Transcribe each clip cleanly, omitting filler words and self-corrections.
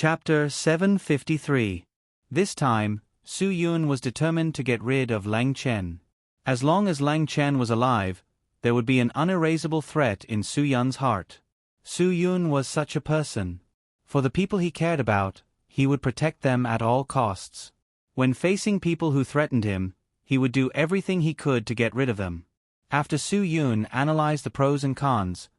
Chapter 753. This time, Su Yun was determined to get rid of Lang Chen. As long as Lang Chen was alive, there would be an unerasable threat in Su Yun's heart. Su Yun was such a person. For the people he cared about, he would protect them at all costs. When facing people who threatened him, he would do everything he could to get rid of them. After Su Yun analyzed the pros and cons,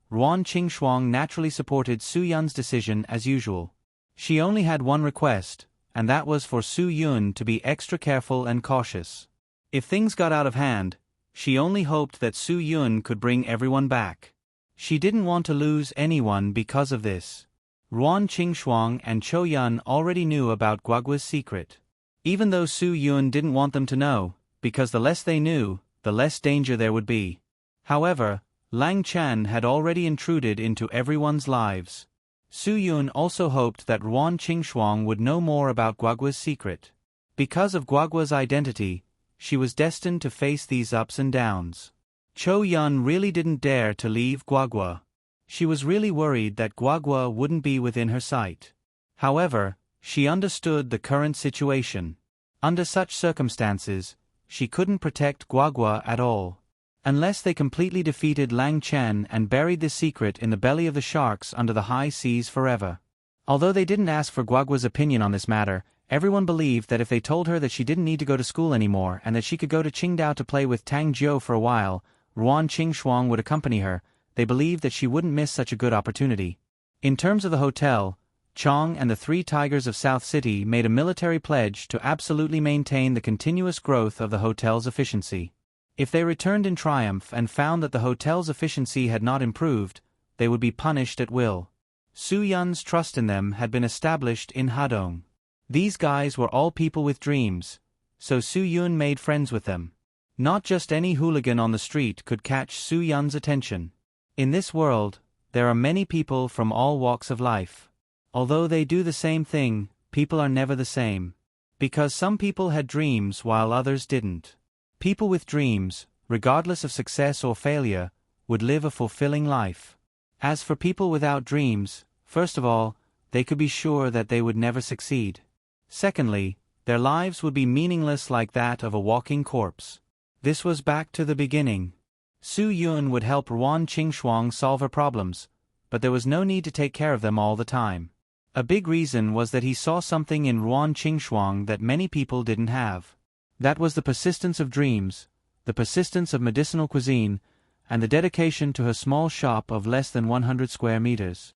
Ruan Qingshuang naturally supported Su Yun's decision as usual. She only had one request, and that was for Su Yun to be extra careful and cautious. If things got out of hand, she only hoped that Su Yun could bring everyone back. She didn't want to lose anyone because of this. Ruan Qingshuang and Chou Yun already knew about Guoguo's secret. Even though Su Yun didn't want them to know, because the less they knew, the less danger there would be. However, Lang Chen had already intruded into everyone's lives. Su Yun also hoped that Ruan Qingshuang would know more about Guoguo's secret. Because of Guoguo's identity, she was destined to face these ups and downs. Chou Yun really didn't dare to leave Guoguo. She was really worried that Guoguo wouldn't be within her sight. However, she understood the current situation. Under such circumstances, she couldn't protect Guoguo at all. Unless they completely defeated Lang Chen and buried the secret in the belly of the sharks under the high seas forever. Although they didn't ask for Guoguo's opinion on this matter, everyone believed that if they told her that she didn't need to go to school anymore and that she could go to Qingdao to play with Tang Jiu for a while, Ruan Qingshuang would accompany her. They believed that she wouldn't miss such a good opportunity. In terms of the hotel, Chong and the Three Tigers of South City made a military pledge to absolutely maintain the continuous growth of the hotel's efficiency. If they returned in triumph and found that the hotel's efficiency had not improved, they would be punished at will. Su Yun's trust in them had been established in Hadong. These guys were all people with dreams, so Su Yun made friends with them. Not just any hooligan on the street could catch Su Yun's attention. In this world, there are many people from all walks of life. Although they do the same thing, people are never the same. Because some people had dreams while others didn't. People with dreams, regardless of success or failure, would live a fulfilling life. As for people without dreams, first of all, they could be sure that they would never succeed. Secondly, their lives would be meaningless like that of a walking corpse. This was back to the beginning. Su Yun would help Ruan Qingshuang solve her problems, but there was no need to take care of them all the time. A big reason was that he saw something in Ruan Qingshuang that many people didn't have. That was the persistence of dreams, the persistence of medicinal cuisine, and the dedication to her small shop of less than 100 square meters.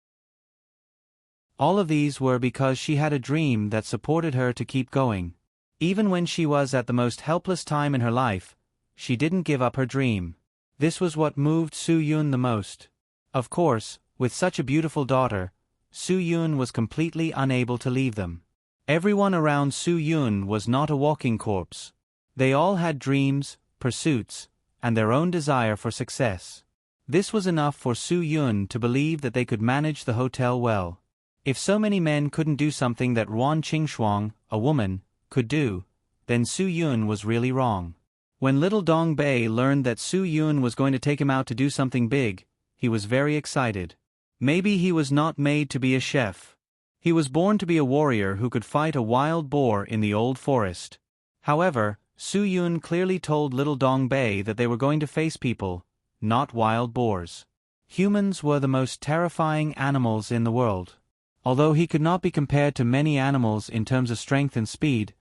All of these were because she had a dream that supported her to keep going. Even when she was at the most helpless time in her life, she didn't give up her dream. This was what moved Su Yun the most. Of course, with such a beautiful daughter, Su Yun was completely unable to leave them. Everyone around Su Yun was not a walking corpse. They all had dreams, pursuits, and their own desire for success. This was enough for Su Yun to believe that they could manage the hotel well. If so many men couldn't do something that Ruan Qingshuang, a woman, could do, then Su Yun was really wrong. When little Dong Bei learned that Su Yun was going to take him out to do something big, he was very excited. Maybe he was not made to be a chef. He was born to be a warrior who could fight a wild boar in the old forest. However, Su Yun clearly told little Dong Bei that they were going to face people, not wild boars. Humans were the most terrifying animals in the world. Although he could not be compared to many animals in terms of strength and speed,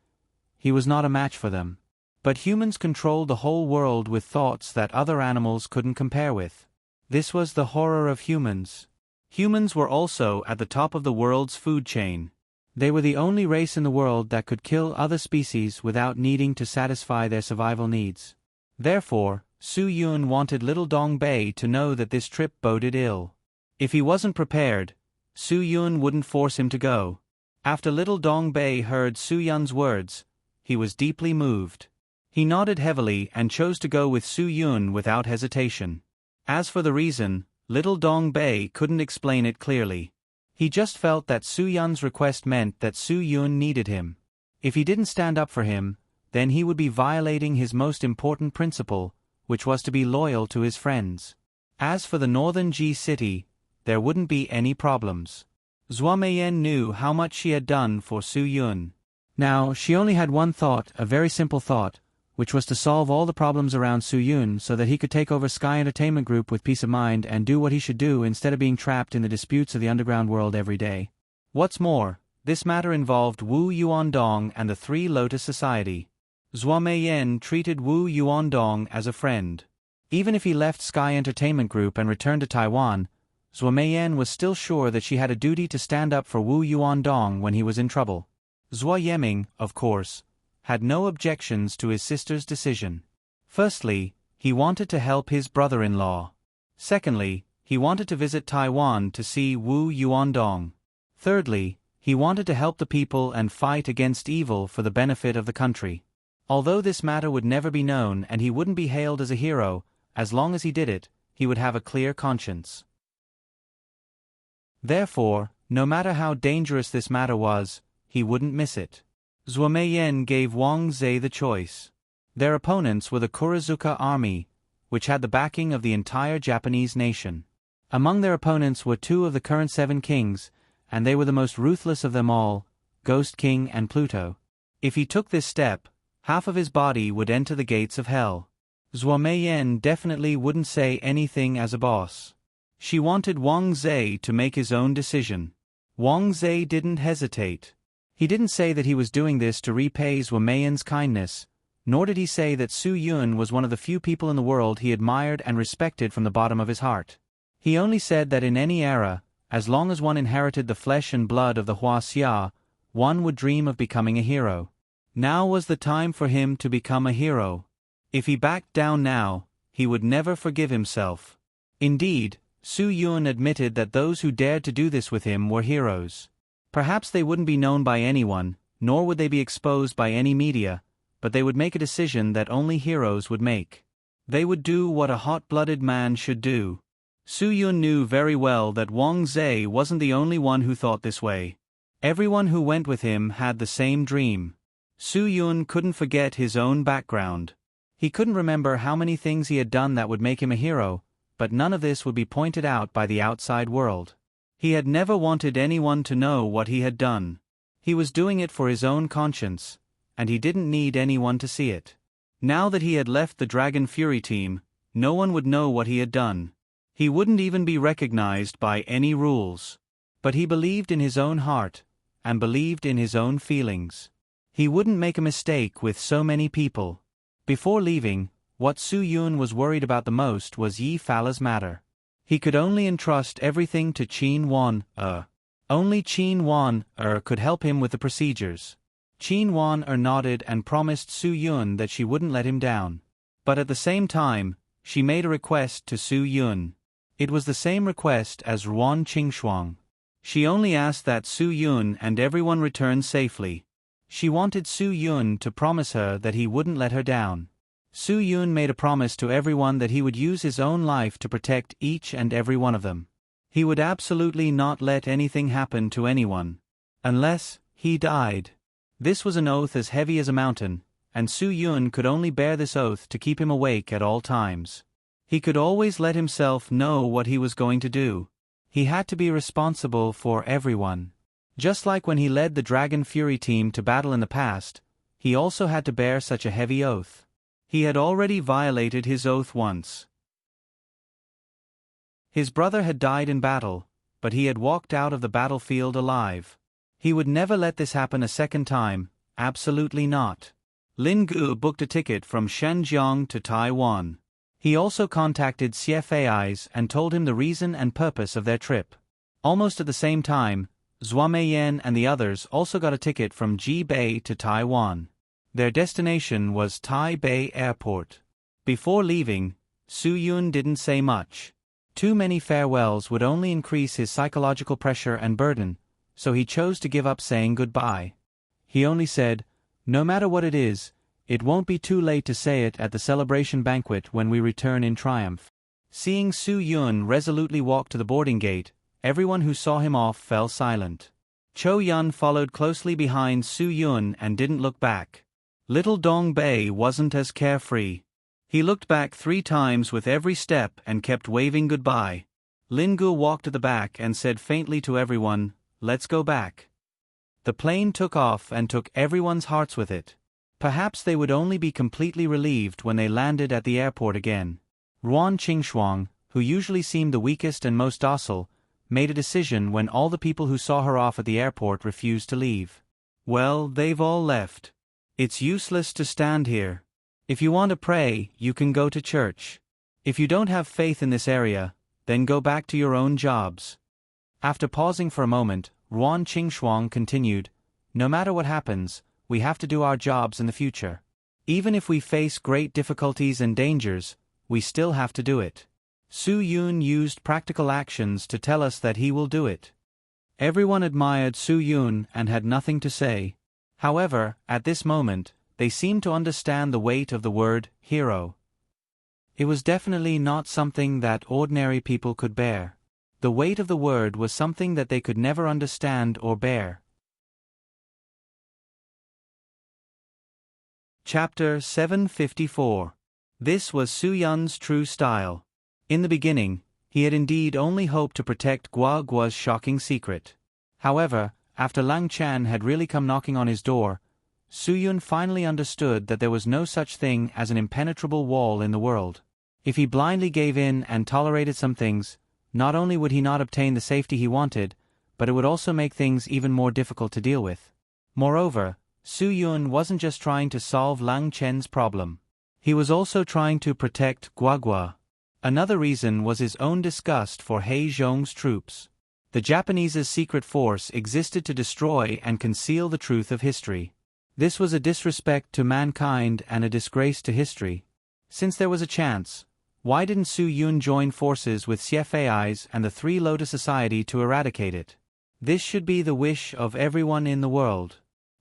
he was not a match for them. But humans controlled the whole world with thoughts that other animals couldn't compare with. This was the horror of humans. Humans were also at the top of the world's food chain. They were the only race in the world that could kill other species without needing to satisfy their survival needs. Therefore, Su Yun wanted little Dong Bei to know that this trip boded ill. If he wasn't prepared, Su Yun wouldn't force him to go. After little Dong Bei heard Su Yun's words, he was deeply moved. He nodded heavily and chose to go with Su Yun without hesitation. As for the reason, little Dong Bei couldn't explain it clearly. He just felt that Su Yun's request meant that Su Yun needed him. If he didn't stand up for him, then he would be violating his most important principle, which was to be loyal to his friends. As for the northern Ji city, there wouldn't be any problems. Zhua Meiyan knew how much she had done for Su Yun. Now, she only had one thought, a very simple thought, which was to solve all the problems around Su Yun so that he could take over Sky Entertainment Group with peace of mind and do what he should do instead of being trapped in the disputes of the underground world every day. What's more, this matter involved Wu Yuandong and the Three Lotus Society. Zhua Meiyan treated Wu Yuandong as a friend. Even if he left Sky Entertainment Group and returned to Taiwan, Zhua Meiyan was still sure that she had a duty to stand up for Wu Yuandong when he was in trouble. Zhua Yeming, of course, had no objections to his sister's decision. Firstly, he wanted to help his brother-in-law. Secondly, he wanted to visit Taiwan to see Wu Yuandong. Thirdly, he wanted to help the people and fight against evil for the benefit of the country. Although this matter would never be known and he wouldn't be hailed as a hero, as long as he did it, he would have a clear conscience. Therefore, no matter how dangerous this matter was, he wouldn't miss it. Zhua Meiyan gave Wang Zhe the choice. Their opponents were the Kurizuka army, which had the backing of the entire Japanese nation. Among their opponents were two of the current 7 kings, and they were the most ruthless of them all, Ghost King and Pluto. If he took this step, half of his body would enter the gates of hell. Zhua Meiyan definitely wouldn't say anything as a boss. She wanted Wang Zhe to make his own decision. Wang Zhe didn't hesitate. He didn't say that he was doing this to repay Zhua Meiyan's kindness, nor did he say that Su Yun was one of the few people in the world he admired and respected from the bottom of his heart. He only said that in any era, as long as one inherited the flesh and blood of the Huaxia, one would dream of becoming a hero. Now was the time for him to become a hero. If he backed down now, he would never forgive himself. Indeed, Su Yun admitted that those who dared to do this with him were heroes. Perhaps they wouldn't be known by anyone, nor would they be exposed by any media, but they would make a decision that only heroes would make. They would do what a hot-blooded man should do. Su Yun knew very well that Wang Zhe wasn't the only one who thought this way. Everyone who went with him had the same dream. Su Yun couldn't forget his own background. He couldn't remember how many things he had done that would make him a hero, but none of this would be pointed out by the outside world. He had never wanted anyone to know what he had done. He was doing it for his own conscience, and he didn't need anyone to see it. Now that he had left the Dragon Fury team, no one would know what he had done. He wouldn't even be recognized by any rules. But he believed in his own heart, and believed in his own feelings. He wouldn't make a mistake with so many people. Before leaving, what Su Yun was worried about the most was Yi Fala's matter. He could only entrust everything to Qin Wan-er. Only Qin Wan-er could help him with the procedures. Qin Wan-er nodded and promised Su Yun that she wouldn't let him down. But at the same time, she made a request to Su Yun. It was the same request as Ruan Qingshuang. She only asked that Su Yun and everyone return safely. She wanted Su Yun to promise her that he wouldn't let her down. Su Yun made a promise to everyone that he would use his own life to protect each and every one of them. He would absolutely not let anything happen to anyone. Unless he died. This was an oath as heavy as a mountain, and Su Yun could only bear this oath to keep him awake at all times. He could always let himself know what he was going to do. He had to be responsible for everyone. Just like when he led the Dragon Fury team to battle in the past, he also had to bear such a heavy oath. He had already violated his oath once. His brother had died in battle, but he had walked out of the battlefield alive. He would never let this happen a second time, absolutely not. Lin Gu booked a ticket from Shenzhen to Taiwan. He also contacted CFAIs and told him the reason and purpose of their trip. Almost at the same time, Zhua Meiyan and the others also got a ticket from Jibei to Taiwan. Their destination was Taipei Airport. Before leaving, Su Yun didn't say much. Too many farewells would only increase his psychological pressure and burden, so he chose to give up saying goodbye. He only said, "No matter what it is, it won't be too late to say it at the celebration banquet when we return in triumph." Seeing Su Yun resolutely walk to the boarding gate, everyone who saw him off fell silent. Cho Yun followed closely behind Su Yun and didn't look back. Little Dong Bei wasn't as carefree. He looked back 3 times with every step and kept waving goodbye. Lin Gu walked to the back and said faintly to everyone, let's go back." The plane took off and took everyone's hearts with it. Perhaps they would only be completely relieved when they landed at the airport again. Ruan Qingxuang, who usually seemed the weakest and most docile, made a decision when all the people who saw her off at the airport refused to leave. "Well, they've all left. It's useless to stand here. If you want to pray, you can go to church. If you don't have faith in this area, then go back to your own jobs." After pausing for a moment, Ruan Qingxuang continued, "No matter what happens, we have to do our jobs in the future. Even if we face great difficulties and dangers, we still have to do it." Su Yun used practical actions to tell us that he will do it. Everyone admired Su Yun and had nothing to say. However, at this moment, they seemed to understand the weight of the word hero. It was definitely not something that ordinary people could bear. The weight of the word was something that they could never understand or bear. Chapter 754. This was Su Yun's true style. In the beginning, he had indeed only hoped to protect Gua Gua's shocking secret. However, after Lang Chan had really come knocking on his door, Su Yun finally understood that there was no such thing as an impenetrable wall in the world. If he blindly gave in and tolerated some things, not only would he not obtain the safety he wanted, but it would also make things even more difficult to deal with. Moreover, Su Yun wasn't just trying to solve Lang Chen's problem. He was also trying to protect Gua Gua. Another reason was his own disgust for He Zhong's troops. The Japanese's secret force existed to destroy and conceal the truth of history. This was a disrespect to mankind and a disgrace to history. Since there was a chance, why didn't Su Yun join forces with Xie Fei's and the Three Lotus Society to eradicate it? This should be the wish of everyone in the world.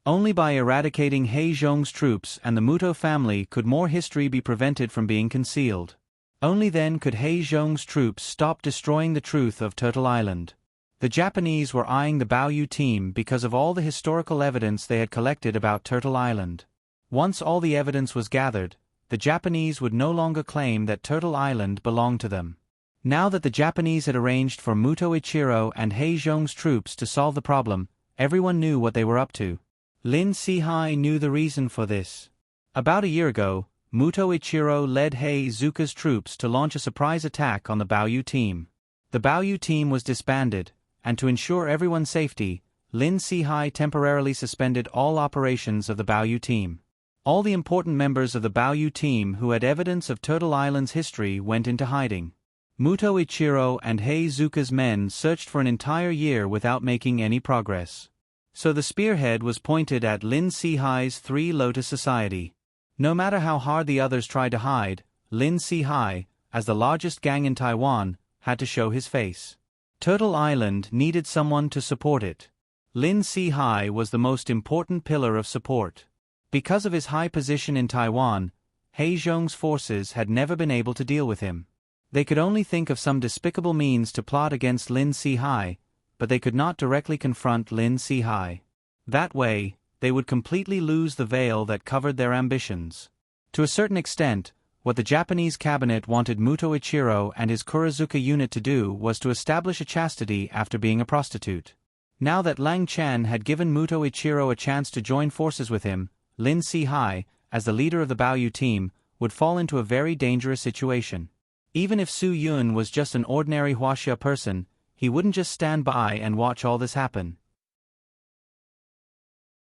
Only by eradicating He Zhong's troops and the Muto family could more history be prevented from being concealed. Only then could He Zhong's troops stop destroying the truth of Turtle Island. The Japanese were eyeing the Baoyu team because of all the historical evidence they had collected about Turtle Island. Once all the evidence was gathered, the Japanese would no longer claim that Turtle Island belonged to them. Now that the Japanese had arranged for Muto Ichiro and He Zhong's troops to solve the problem, everyone knew what they were up to. Lin Sihai knew the reason for this. About a year ago, Muto Ichiro led He Zuka's troops to launch a surprise attack on the Baoyu team. The Baoyu team was disbanded, and to ensure everyone's safety, Lin Sihai temporarily suspended all operations of the Baoyu team. All the important members of the Baoyu team who had evidence of Turtle Island's history went into hiding. Muto Ichiro and He Zuka's men searched for an entire year without making any progress. So the spearhead was pointed at Lin Sihai's Three Lotus Society. No matter how hard the others tried to hide, Lin Sihai, as the largest gang in Taiwan, had to show his face. Turtle Island needed someone to support it. Lin Sihai was the most important pillar of support. Because of his high position in Taiwan, He Zhong's forces had never been able to deal with him. They could only think of some despicable means to plot against Lin Sihai, but they could not directly confront Lin Sihai. That way, they would completely lose the veil that covered their ambitions. To a certain extent, what the Japanese cabinet wanted Muto Ichiro and his Kurizuka unit to do was to establish a chastity after being a prostitute. Now that Lang Chan had given Muto Ichiro a chance to join forces with him, Lin Sihai, as the leader of the Baoyu team, would fall into a very dangerous situation. Even if Su Yun was just an ordinary Huaxia person, he wouldn't just stand by and watch all this happen.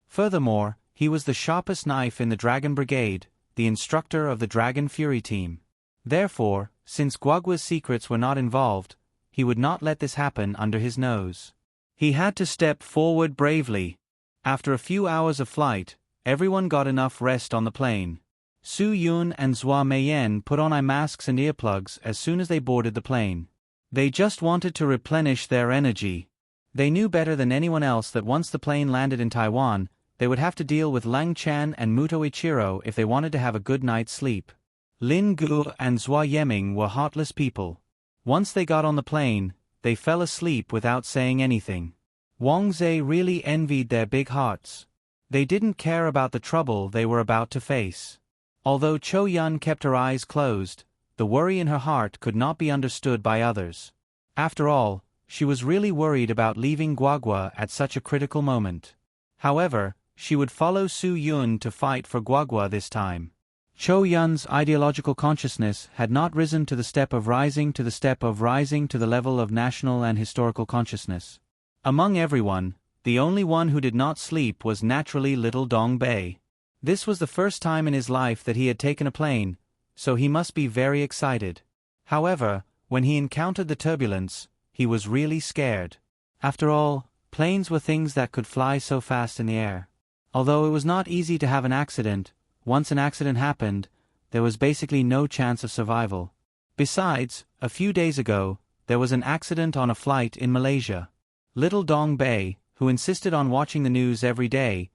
Furthermore, he was the sharpest knife in the Dragon Brigade, the instructor of the Dragon Fury team. Therefore, since Guagua's secrets were not involved, he would not let this happen under his nose. He had to step forward bravely. After a few hours of flight, everyone got enough rest on the plane. Su Yun and Zhua Meiyan put on eye masks and earplugs as soon as they boarded the plane. They just wanted to replenish their energy. They knew better than anyone else that once the plane landed in Taiwan, they would have to deal with Lang Chan and Muto Ichiro if they wanted to have a good night's sleep. Lin Gu and Zhua Yeming were heartless people. Once they got on the plane, they fell asleep without saying anything. Wang Zhe really envied their big hearts. They didn't care about the trouble they were about to face. Although Cho Yun kept her eyes closed, the worry in her heart could not be understood by others. After all, She was really worried about leaving Guagua at such a critical moment. However, she would follow Su Yun to fight for Guagua this time. Cho Yun's ideological consciousness had not risen to the step of rising to the level of national and historical consciousness. Among everyone, the only one who did not sleep was naturally little Dong Bei. This was the first time in his life that he had taken a plane, so he must be very excited. However, when he encountered the turbulence, he was really scared. After all, planes were things that could fly so fast in the air. Although it was not easy to have an accident, once an accident happened, there was basically no chance of survival. Besides, a few days ago, there was an accident on a flight in Malaysia. Little Dong Bei, who insisted on watching the news every day,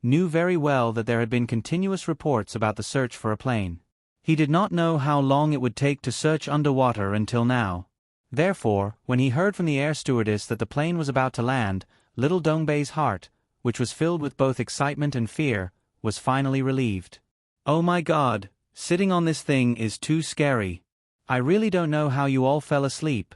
knew very well that there had been continuous reports about the search for a plane. He did not know how long it would take to search underwater until now. Therefore, when he heard from the air stewardess that the plane was about to land, little Dong Bei's heart, which was filled with both excitement and fear, was finally relieved. Oh my God, sitting on this thing is too scary. I really don't know how you all fell asleep.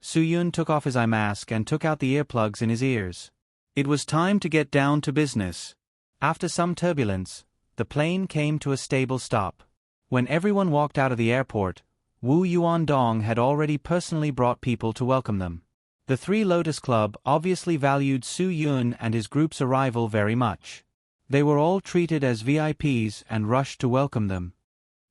Su Yun took off his eye mask and took out the earplugs in his ears. It was time to get down to business. After some turbulence, the plane came to a stable stop. When everyone walked out of the airport, Wu Yuandong had already personally brought people to welcome them. The Three Lotus Club obviously valued Su Yun and his group's arrival very much. They were all treated as VIPs and rushed to welcome them.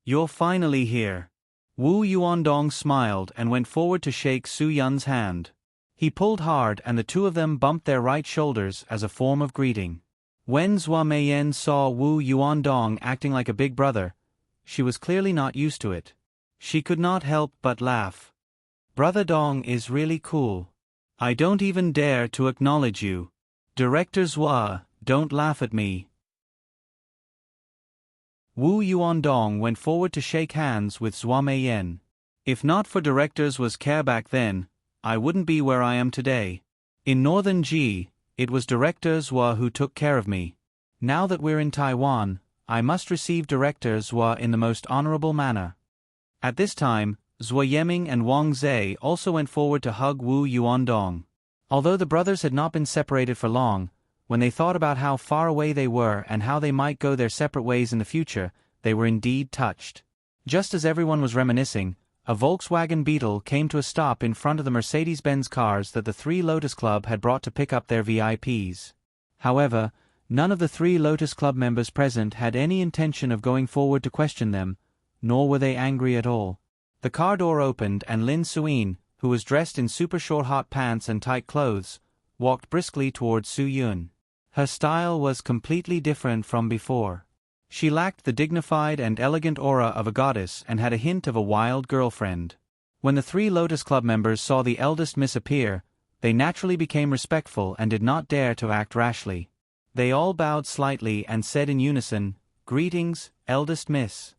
You're finally here. Wu Yuandong smiled and went forward to shake Su Yun's hand. He pulled hard and the two of them bumped their right shoulders as a form of greeting. When Zhua Meiyan saw Wu Yuandong acting like a big brother, she was clearly not used to it. She could not help but laugh. Brother Dong is really cool. I don't even dare to acknowledge you. Director Zhua, don't laugh at me. Wu Yuandong went forward to shake hands with Zhua Meiyan. If not for Director's was care back then, I wouldn't be where I am today. In Northern Ji, it was Director Zhua who took care of me. Now that we're in Taiwan, I must receive Director Zhua in the most honorable manner. At this time, Zhou Yeming and Wang Zhe also went forward to hug Wu Yuandong. Although the brothers had not been separated for long, when they thought about how far away they were and how they might go their separate ways in the future, they were indeed touched. Just as everyone was reminiscing, a Volkswagen Beetle came to a stop in front of the Mercedes-Benz cars that the Three Lotus Club had brought to pick up their VIPs. However, none of the Three Lotus Club members present had any intention of going forward to question them, nor were they angry at all. The car door opened and Lin Suyin, who was dressed in super short hot pants and tight clothes, walked briskly towards Su Yun. Her style was completely different from before. She lacked the dignified and elegant aura of a goddess and had a hint of a wild girlfriend. When the Three Lotus Club members saw the eldest miss appear, they naturally became respectful and did not dare to act rashly. They all bowed slightly and said in unison, "Greetings, eldest miss."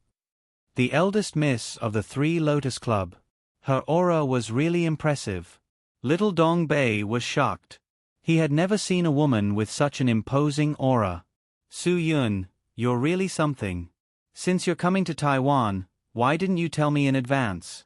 The eldest miss of the Three Lotus Club. Her aura was really impressive. Little Dong Bei was shocked. He had never seen a woman with such an imposing aura. Su Yun, you're really something. Since you're coming to Taiwan, why didn't you tell me in advance?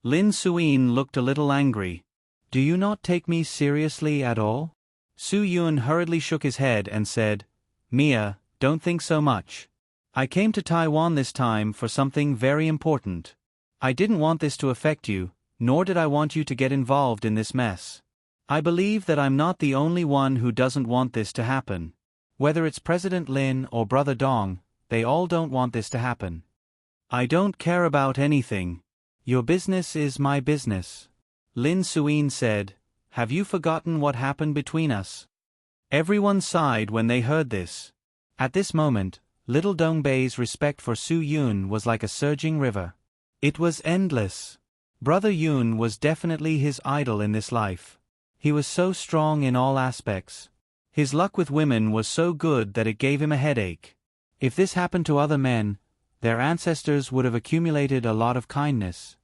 Lin Suyin looked a little angry. Do you not take me seriously at all? Su Yun hurriedly shook his head and said, Mia, don't think so much. I came to Taiwan this time for something very important. I didn't want this to affect you, nor did I want you to get involved in this mess. I believe that I'm not the only one who doesn't want this to happen. Whether it's President Lin or Brother Dong, they all don't want this to happen. I don't care about anything. Your business is my business. Lin Suyin said, Have you forgotten what happened between us? Everyone sighed when they heard this. At this moment, little Dong Bei's respect for Su Yun was like a surging river. It was endless. Brother Yun was definitely his idol in this life. He was so strong in all aspects. His luck with women was so good that it gave him a headache. If this happened to other men, their ancestors would have accumulated a lot of kindness.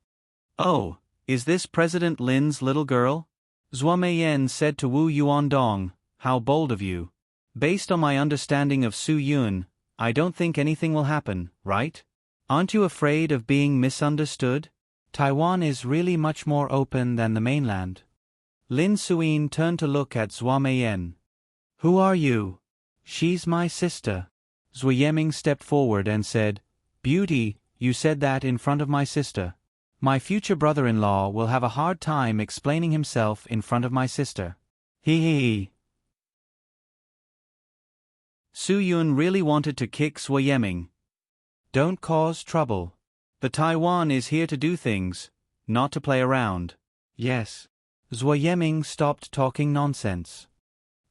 Oh, is this President Lin's little girl? Zhua Meiyan said to Wu Yuandong, How bold of you. Based on my understanding of Su Yun, I don't think anything will happen, right? Aren't you afraid of being misunderstood? Taiwan is really much more open than the mainland. Lin Suyin turned to look at Zhua Meiyan. Who are you? She's my sister. Zhou Yeming stepped forward and said, Beauty, you said that in front of my sister. My future brother-in-law will have a hard time explaining himself in front of my sister. He. Su Yun really wanted to kick Zhou Yeming. Don't cause trouble. The Taiwan is here to do things, not to play around. Yes. Zhou Yeming stopped talking nonsense.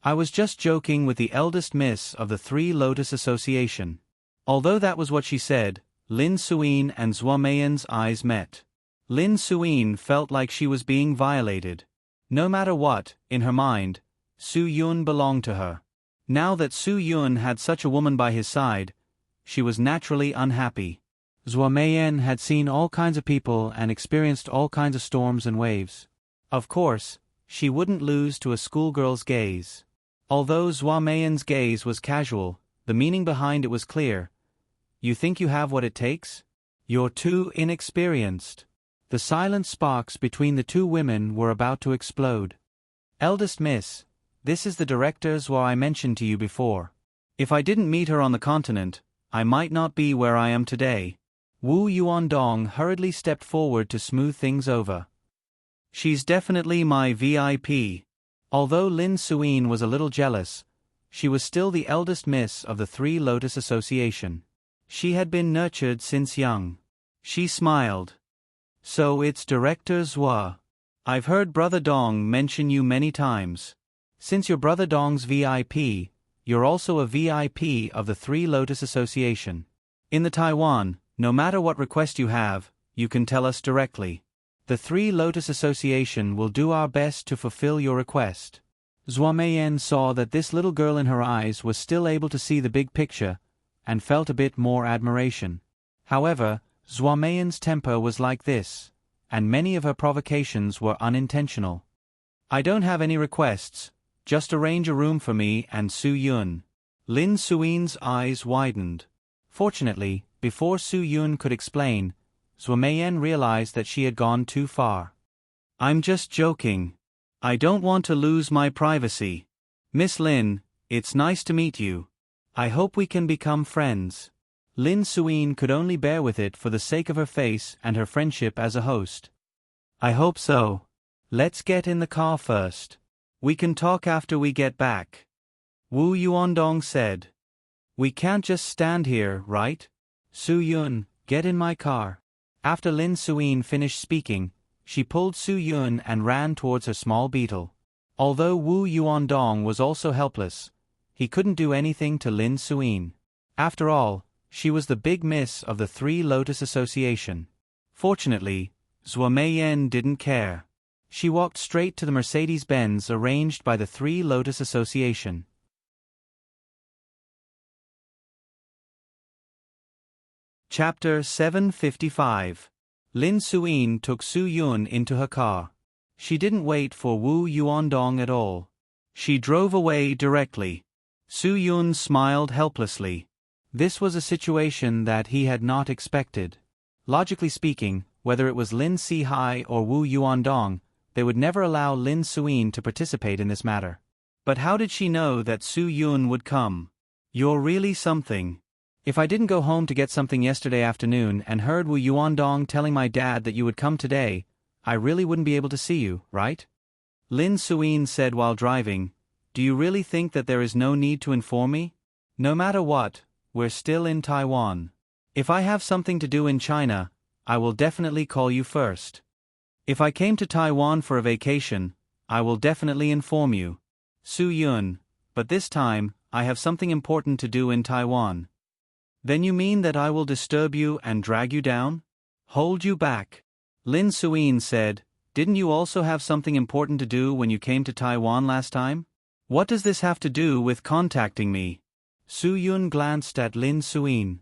I was just joking with the eldest miss of the Three Lotus Association. Although that was what she said, Lin Suyin and Zhou Meiyan's eyes met. Lin Suyin felt like she was being violated. No matter what, in her mind, Su Yun belonged to her. Now that Su Yun had such a woman by his side, she was naturally unhappy. Zhou Meiyan had seen all kinds of people and experienced all kinds of storms and waves. Of course, she wouldn't lose to a schoolgirl's gaze. Although Zhou Meiyan's gaze was casual, the meaning behind it was clear. You think you have what it takes? You're too inexperienced. The silent sparks between the two women were about to explode. Eldest miss, this is the director Zhou I mentioned to you before. If I didn't meet her on the continent, I might not be where I am today. Wu Yuandong hurriedly stepped forward to smooth things over. She's definitely my VIP. Although Lin Suyin was a little jealous, she was still the eldest miss of the Three Lotus Association. She had been nurtured since young. She smiled. So it's Director Zhou. I've heard Brother Dong mention you many times. Since you're Brother Dong's VIP, you're also a VIP of the Three Lotus Association. In the Taiwan, no matter what request you have, you can tell us directly. The Three Lotus Association will do our best to fulfill your request. Zhou Meiyan saw that this little girl in her eyes was still able to see the big picture, and felt a bit more admiration. However, Zhou Meiyan's temper was like this, and many of her provocations were unintentional. I don't have any requests, just arrange a room for me and Su Yun. Lin Suyin's eyes widened. Fortunately, before Su Yun could explain, Zhou Meiyan realized that she had gone too far. I'm just joking. I don't want to lose my privacy. Miss Lin, it's nice to meet you. I hope we can become friends. Lin Suyin could only bear with it for the sake of her face and her friendship as a host. I hope so. Let's get in the car first. We can talk after we get back. Wu Yuandong said. We can't just stand here, right? Su Yun, get in my car. After Lin Suyin finished speaking, she pulled Su Yun and ran towards her small beetle. Although Wu Yuandong was also helpless, he couldn't do anything to Lin Suyin. After all, she was the big miss of the Three Lotus Association. Fortunately, Zhou Meiyan didn't care. She walked straight to the Mercedes-Benz arranged by the Three Lotus Association. Chapter 755. Lin Suyin took Su Yun into her car. She didn't wait for Wu Yuandong at all. She drove away directly. Su Yun smiled helplessly. This was a situation that he had not expected. Logically speaking, whether it was Lin Sihai or Wu Yuandong, they would never allow Lin Suyin to participate in this matter. But how did she know that Su Yun would come? You're really something. If I didn't go home to get something yesterday afternoon and heard Wu Yuandong telling my dad that you would come today, I really wouldn't be able to see you, right? Lin Suyin said while driving. Do you really think that there is no need to inform me? No matter what, we're still in Taiwan. If I have something to do in China, I will definitely call you first. If I came to Taiwan for a vacation, I will definitely inform you. Su Yun, but this time, I have something important to do in Taiwan. Then you mean that I will disturb you and drag you down? Hold you back. Lin Suyin said, didn't you also have something important to do when you came to Taiwan last time? What does this have to do with contacting me? Su Yun glanced at Lin Suyin.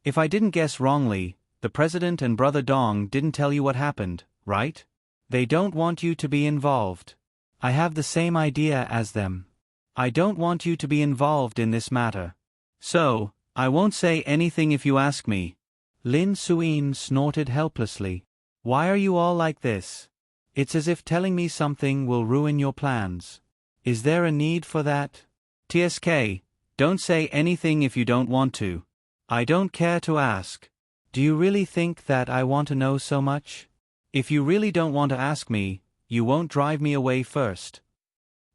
If I didn't guess wrongly, the president and Brother Dong didn't tell you what happened, right? They don't want you to be involved. I have the same idea as them. I don't want you to be involved in this matter. So, I won't say anything if you ask me. Lin Suyin snorted helplessly. Why are you all like this? It's as if telling me something will ruin your plans. Is there a need for that? TSK, don't say anything if you don't want to. I don't care to ask. Do you really think that I want to know so much? If you really don't want to ask me, you won't drive me away first.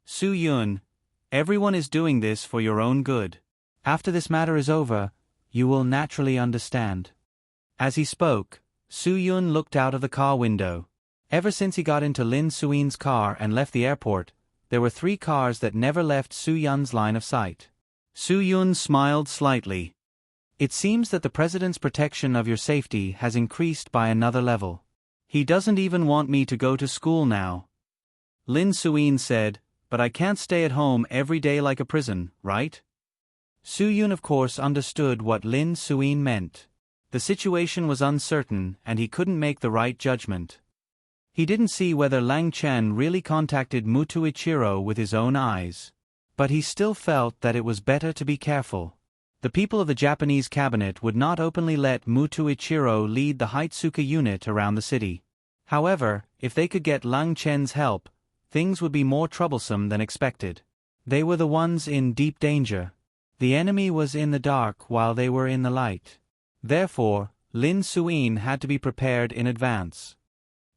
Su-Yun, everyone is doing this for your own good. After this matter is over, you will naturally understand. As he spoke, Su-Yun looked out of the car window. Ever since he got into Lin Suin's car and left the airport, there were 3 cars that never left Su-Yun's line of sight. Su-Yun smiled slightly. It seems that the president's protection of your safety has increased by another level. He doesn't even want me to go to school now. Lin Suin said, but I can't stay at home every day like a prison, right? Su-Yun of course understood what Lin Suin meant. The situation was uncertain and he couldn't make the right judgment. He didn't see whether Lang Chen really contacted Muto Ichiro with his own eyes. But he still felt that it was better to be careful. The people of the Japanese cabinet would not openly let Muto Ichiro lead the Hitsuka unit around the city. However, if they could get Lang Chen's help, things would be more troublesome than expected. They were the ones in deep danger. The enemy was in the dark while they were in the light. Therefore, Lin Suin had to be prepared in advance.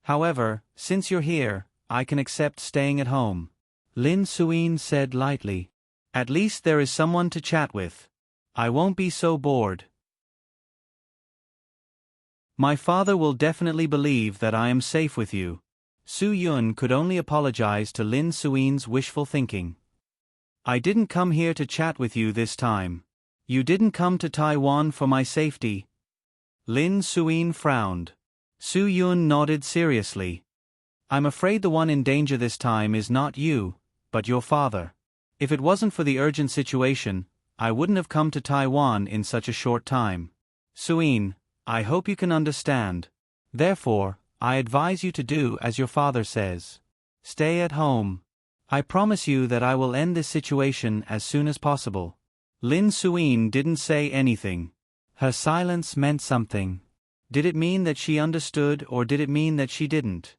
However, since you're here, I can accept staying at home. Lin Suin said lightly. At least there is someone to chat with. I won't be so bored. My father will definitely believe that I am safe with you. Su-Yun could only apologize to Lin Suin's wishful thinking. I didn't come here to chat with you this time. You didn't come to Taiwan for my safety. Lin Suin frowned. Su-Yun nodded seriously. I'm afraid the one in danger this time is not you, but your father. If it wasn't for the urgent situation, I wouldn't have come to Taiwan in such a short time. Suin, I hope you can understand. Therefore, I advise you to do as your father says. Stay at home. I promise you that I will end this situation as soon as possible. Lin Suin didn't say anything. Her silence meant something. Did it mean that she understood or did it mean that she didn't?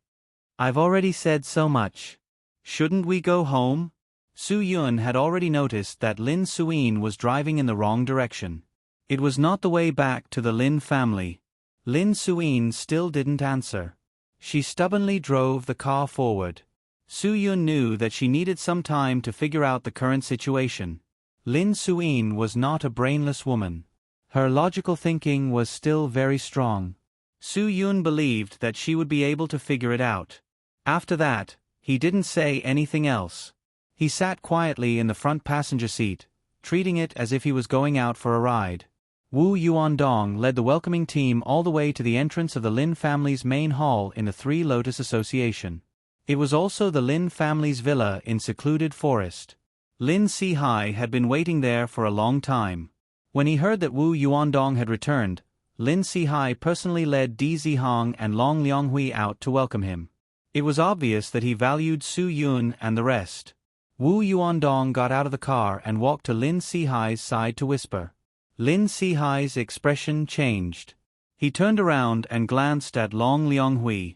I've already said so much. Shouldn't we go home? Su-Yun had already noticed that Lin Suin was driving in the wrong direction. It was not the way back to the Lin family. Lin Suin still didn't answer. She stubbornly drove the car forward. Su-Yun knew that she needed some time to figure out the current situation. Lin Suin was not a brainless woman. Her logical thinking was still very strong. Su-Yun believed that she would be able to figure it out. After that, he didn't say anything else. He sat quietly in the front passenger seat, treating it as if he was going out for a ride. Wu Yuandong led the welcoming team all the way to the entrance of the Lin family's main hall in the Three Lotus Association. It was also the Lin family's villa in secluded forest. Lin Si-hai had been waiting there for a long time. When he heard that Wu Yuandong had returned, Lin Si-hai personally led Di Zihong and Long Lianghui out to welcome him. It was obvious that he valued Su-Yun and the rest. Wu Yuandong got out of the car and walked to Lin Si-hai's side to whisper. Lin Si-hai's expression changed. He turned around and glanced at Long Lianghui.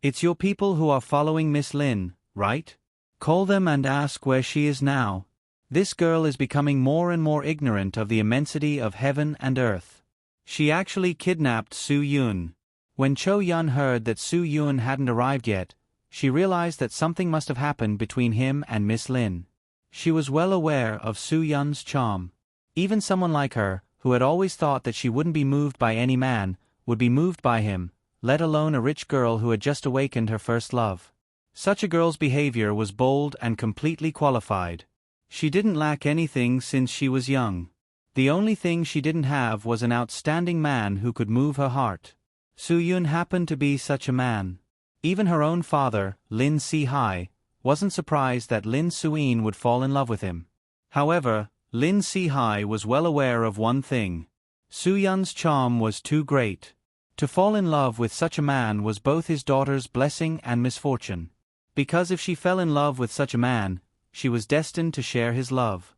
It's your people who are following Miss Lin, right? Call them and ask where she is now. This girl is becoming more and more ignorant of the immensity of heaven and earth. She actually kidnapped Su-Yun. When Cho Yun heard that Su-Yun hadn't arrived yet, she realized that something must have happened between him and Miss Lin. She was well aware of Su-Yun's charm. Even someone like her, who had always thought that she wouldn't be moved by any man, would be moved by him, let alone a rich girl who had just awakened her first love. Such a girl's behavior was bold and completely qualified. She didn't lack anything since she was young. The only thing she didn't have was an outstanding man who could move her heart. Su-Yun happened to be such a man. Even her own father, Lin Si-hai, wasn't surprised that Lin Suin would fall in love with him. However, Lin Si-hai was well aware of one thing. Su-Yun's charm was too great. To fall in love with such a man was both his daughter's blessing and misfortune. Because if she fell in love with such a man, she was destined to share his love.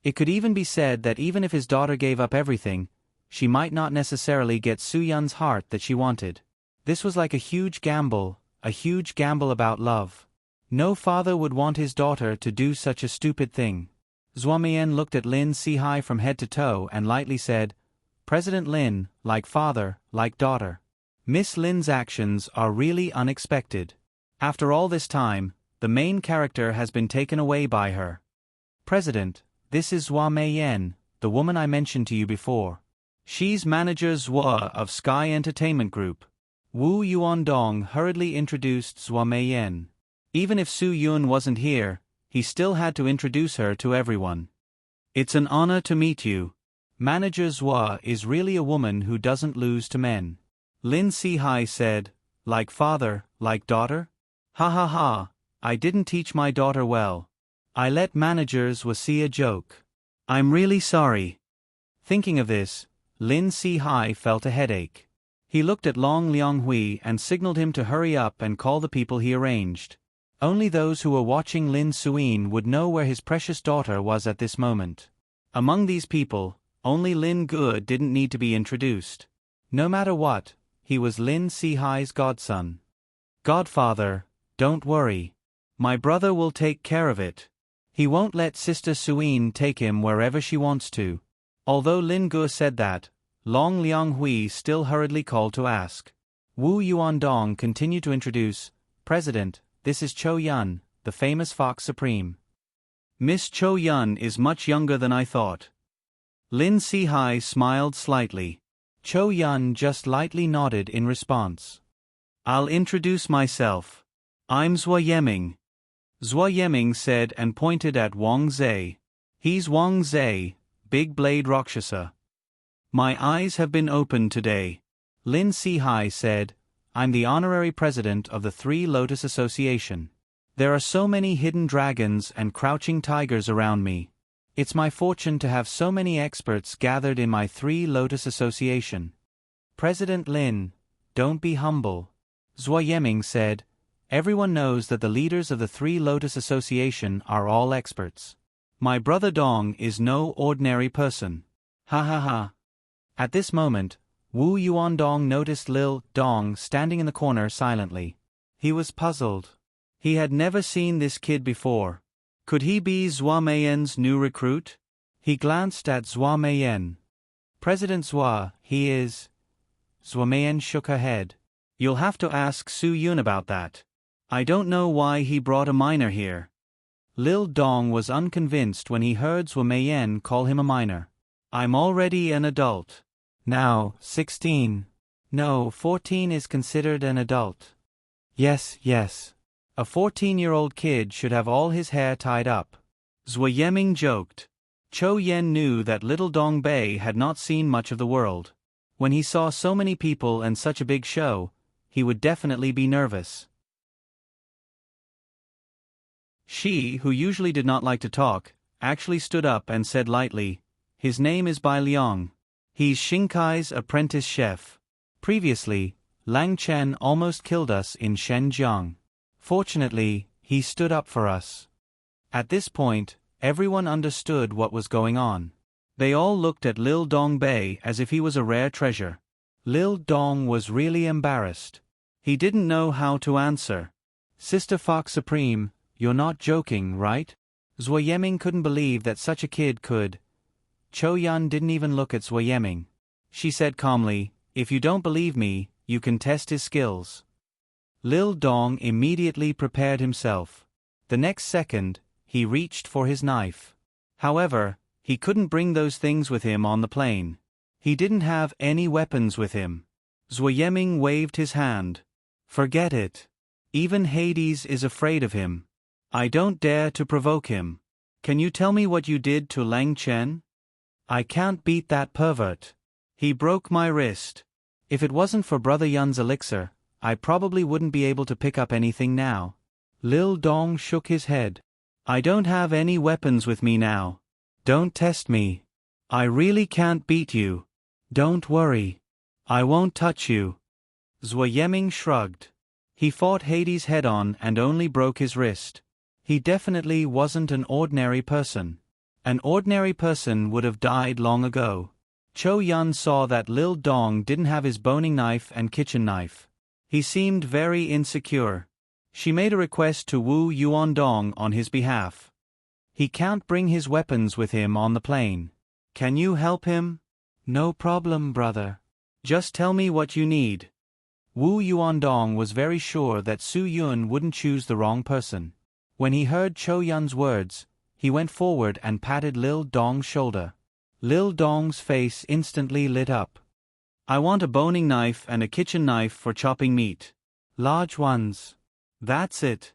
It could even be said that even if his daughter gave up everything, she might not necessarily get Su-Yun's heart that she wanted. This was like a huge gamble about love. No father would want his daughter to do such a stupid thing. Zhua Meiyan looked at Lin Sihai from head to toe and lightly said, "President Lin, like father, like daughter. Miss Lin's actions are really unexpected. After all this time, the main character has been taken away by her. President, this is Zhua Meiyan, the woman I mentioned to you before. She's manager Zhua of Sky Entertainment Group." Wu Yuandong hurriedly introduced Zhua Meiyan. Even if Su Yun wasn't here, he still had to introduce her to everyone. "It's an honor to meet you. Manager Zhua is really a woman who doesn't lose to men." Lin Sihai said, "Like father, like daughter? Ha ha ha, I didn't teach my daughter well. I let managers see a joke. I'm really sorry." Thinking of this, Lin Sihai felt a headache. He looked at Long Lianghui and signaled him to hurry up and call the people he arranged. Only those who were watching Lin Suyin would know where his precious daughter was at this moment. Among these people, only Lin Ge didn't need to be introduced. No matter what, he was Lin Sihai's godson. "Godfather, don't worry. My brother will take care of it. He won't let Sister Suyin take him wherever she wants to." Although Lin Ge said that, Long Lianghui still hurriedly called to ask. Wu Yuandong continued to introduce, "President, this is Cho Yun, the famous Fox Supreme." "Miss Cho Yun is much younger than I thought." Lin Sihai smiled slightly. Cho Yun just lightly nodded in response. "I'll introduce myself. I'm Zhua Yeming." Zhua Yeming said and pointed at Wang Zhe. "He's Wang Zhe, Big Blade Rakshasa. My eyes have been opened today." Lin Sihai said, "I'm the honorary president of the Three Lotus Association. There are so many hidden dragons and crouching tigers around me. It's my fortune to have so many experts gathered in my Three Lotus Association." "President Lin, don't be humble," Zhua Yeming said. "Everyone knows that the leaders of the Three Lotus Association are all experts. My brother Dong is no ordinary person. Ha ha ha." At this moment, Wu Yuandong noticed Lil Dong standing in the corner silently. He was puzzled. He had never seen this kid before. Could he be Zhua Meiyan's new recruit? He glanced at Zhua Meiyan. "President Zhua, he is..." Zhua Meiyan shook her head. "You'll have to ask Su Yun about that. I don't know why he brought a minor here." Lil Dong was unconvinced when he heard Zhua Meiyan call him a minor. "I'm already an adult. Now, 16. No, 14 is considered an adult." Yes. A 14-year-old kid should have all his hair tied up." Zhua Yeming joked. Cho Yen knew that little Dong Bei had not seen much of the world. When he saw so many people and such a big show, he would definitely be nervous. She, who usually did not like to talk, actually stood up and said lightly, "His name is Bai Liang. He's Xingkai's apprentice chef. Previously, Lang Chen almost killed us in Shenzhen. Fortunately, he stood up for us." At this point, everyone understood what was going on. They all looked at Lil Dong Bei as if he was a rare treasure. Lil Dong was really embarrassed. He didn't know how to answer. "Sister Fox Supreme, you're not joking, right?" Zhua Yeming couldn't believe that such a kid could. Cho Yun didn't even look at Zhua Yeming. She said calmly, "If you don't believe me, you can test his skills." Lil Dong immediately prepared himself. The next second, he reached for his knife. However, he couldn't bring those things with him on the plane. He didn't have any weapons with him. Zhua Yeming waved his hand. "Forget it. Even Hades is afraid of him. I don't dare to provoke him. Can you tell me what you did to Lang Chen?" "I can't beat that pervert. He broke my wrist. If it wasn't for Brother Yun's elixir, I probably wouldn't be able to pick up anything now." Lil Dong shook his head. "I don't have any weapons with me now. Don't test me. I really can't beat you. Don't worry. I won't touch you." Zhua Yeming shrugged. He fought Hades head-on and only broke his wrist. He definitely wasn't an ordinary person. An ordinary person would have died long ago. Cho Yun saw that Lil Dong didn't have his boning knife and kitchen knife. He seemed very insecure. She made a request to Wu Yuandong on his behalf. He can't bring his weapons with him on the plane. Can you help him? No problem, brother. Just tell me what you need. Wu Yuandong was very sure that Su Yun wouldn't choose the wrong person. When he heard Cho Yun's words, he went forward and patted Lil Dong's shoulder. Lil Dong's face instantly lit up. I want a boning knife and a kitchen knife for chopping meat. Large ones. That's it.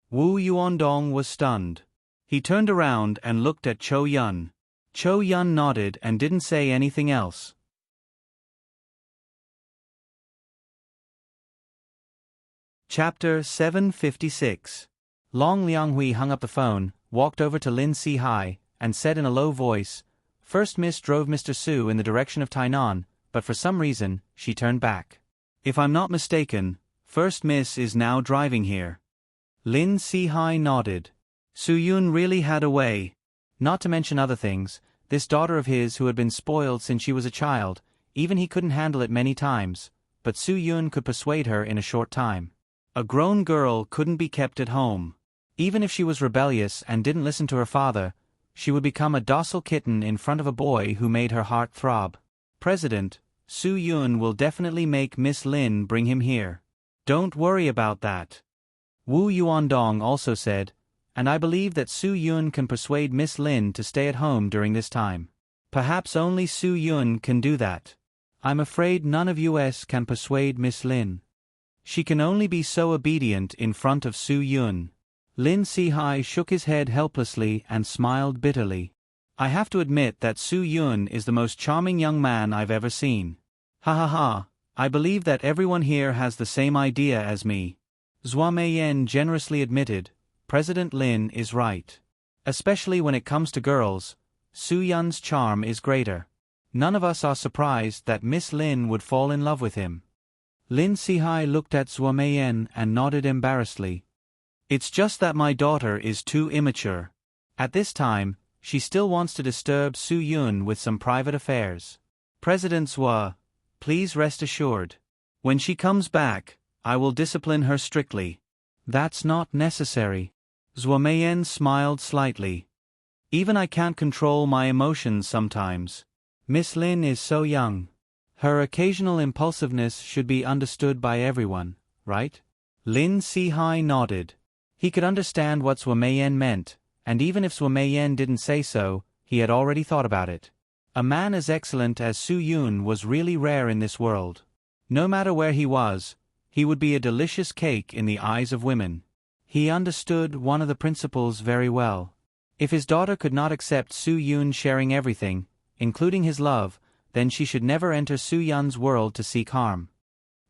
Wu Yuandong was stunned. He turned around and looked at Cho Yun. Cho Yun nodded and didn't say anything else. Chapter 756. Long Lianghui hung up the phone, walked over to Lin Si-hai, and said in a low voice, First Miss drove Mr. Su in the direction of Tainan, but for some reason, she turned back. If I'm not mistaken, First Miss is now driving here. Lin Si-hai nodded. Su Yun really had a way. Not to mention other things, this daughter of his who had been spoiled since she was a child, even he couldn't handle it many times, but Su Yun could persuade her in a short time. A grown girl couldn't be kept at home. Even if she was rebellious and didn't listen to her father, she would become a docile kitten in front of a boy who made her heart throb. President, Su Yun will definitely make Miss Lin bring him here. Don't worry about that. Wu Yuandong also said, and I believe that Su Yun can persuade Miss Lin to stay at home during this time. Perhaps only Su Yun can do that. I'm afraid none of us can persuade Miss Lin. She can only be so obedient in front of Su Yun. Lin Si-hai shook his head helplessly and smiled bitterly. I have to admit that Su Yun is the most charming young man I've ever seen. Ha ha ha, I believe that everyone here has the same idea as me. Zhua Meiyan generously admitted, President Lin is right. Especially when it comes to girls, Su Yun's charm is greater. None of us are surprised that Miss Lin would fall in love with him. Lin Si-hai looked at Zhua Meiyan and nodded embarrassedly. It's just that my daughter is too immature. At this time, she still wants to disturb Su Yun with some private affairs. President Zhua, please rest assured. When she comes back, I will discipline her strictly. That's not necessary. Zhua Meiyan smiled slightly. Even I can't control my emotions sometimes. Miss Lin is so young. Her occasional impulsiveness should be understood by everyone, right? Lin Si-hai nodded. He could understand what Zhua Meiyan meant, and even if Zhua Meiyan didn't say so, he had already thought about it. A man as excellent as Su Yun was really rare in this world. No matter where he was, he would be a delicious cake in the eyes of women. He understood one of the principles very well. If his daughter could not accept Su Yun sharing everything, including his love, then she should never enter Su Yun's world to seek harm.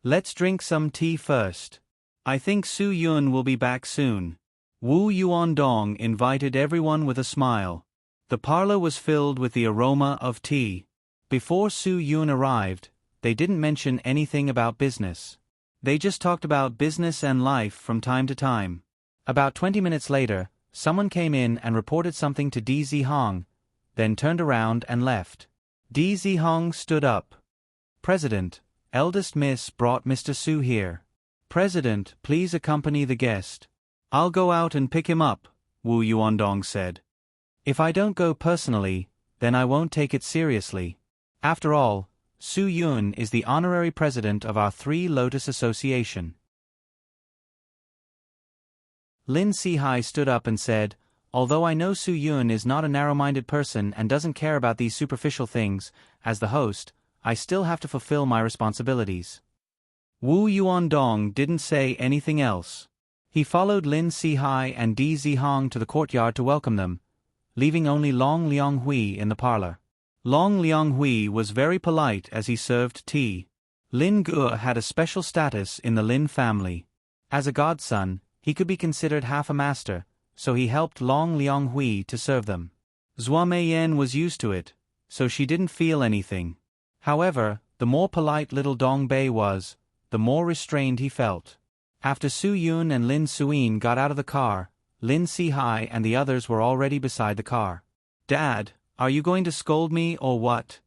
Let's drink some tea first. I think Su Yun will be back soon. Wu Yuandong invited everyone with a smile. The parlor was filled with the aroma of tea. Before Su Yun arrived, they didn't mention anything about business. They just talked about business and life from time to time. About 20 minutes later, someone came in and reported something to Di Zihong, then turned around and left. Di Zihong stood up. President, eldest miss brought Mr. Su here. President, please accompany the guest. I'll go out and pick him up, Wu Yuandong said. If I don't go personally, then I won't take it seriously. After all, Su Yun is the honorary president of our Three Lotus Association. Lin Si-hai stood up and said, although I know Su Yun is not a narrow-minded person and doesn't care about these superficial things, as the host, I still have to fulfill my responsibilities. Wu Yuandong didn't say anything else. He followed Lin Si-hai and Di Zihong to the courtyard to welcome them, leaving only Long Lianghui in the parlor. Long Lianghui was very polite as he served tea. Lin Ge had a special status in the Lin family. As a godson, he could be considered half a master, so he helped Long Lianghui to serve them. Zhua Meiyan was used to it, so she didn't feel anything. However, the more polite little Dong Bei was, the more restrained he felt. After Su Yun and Lin Suyin got out of the car, Lin Si-hai and the others were already beside the car. Dad, are you going to scold me or what?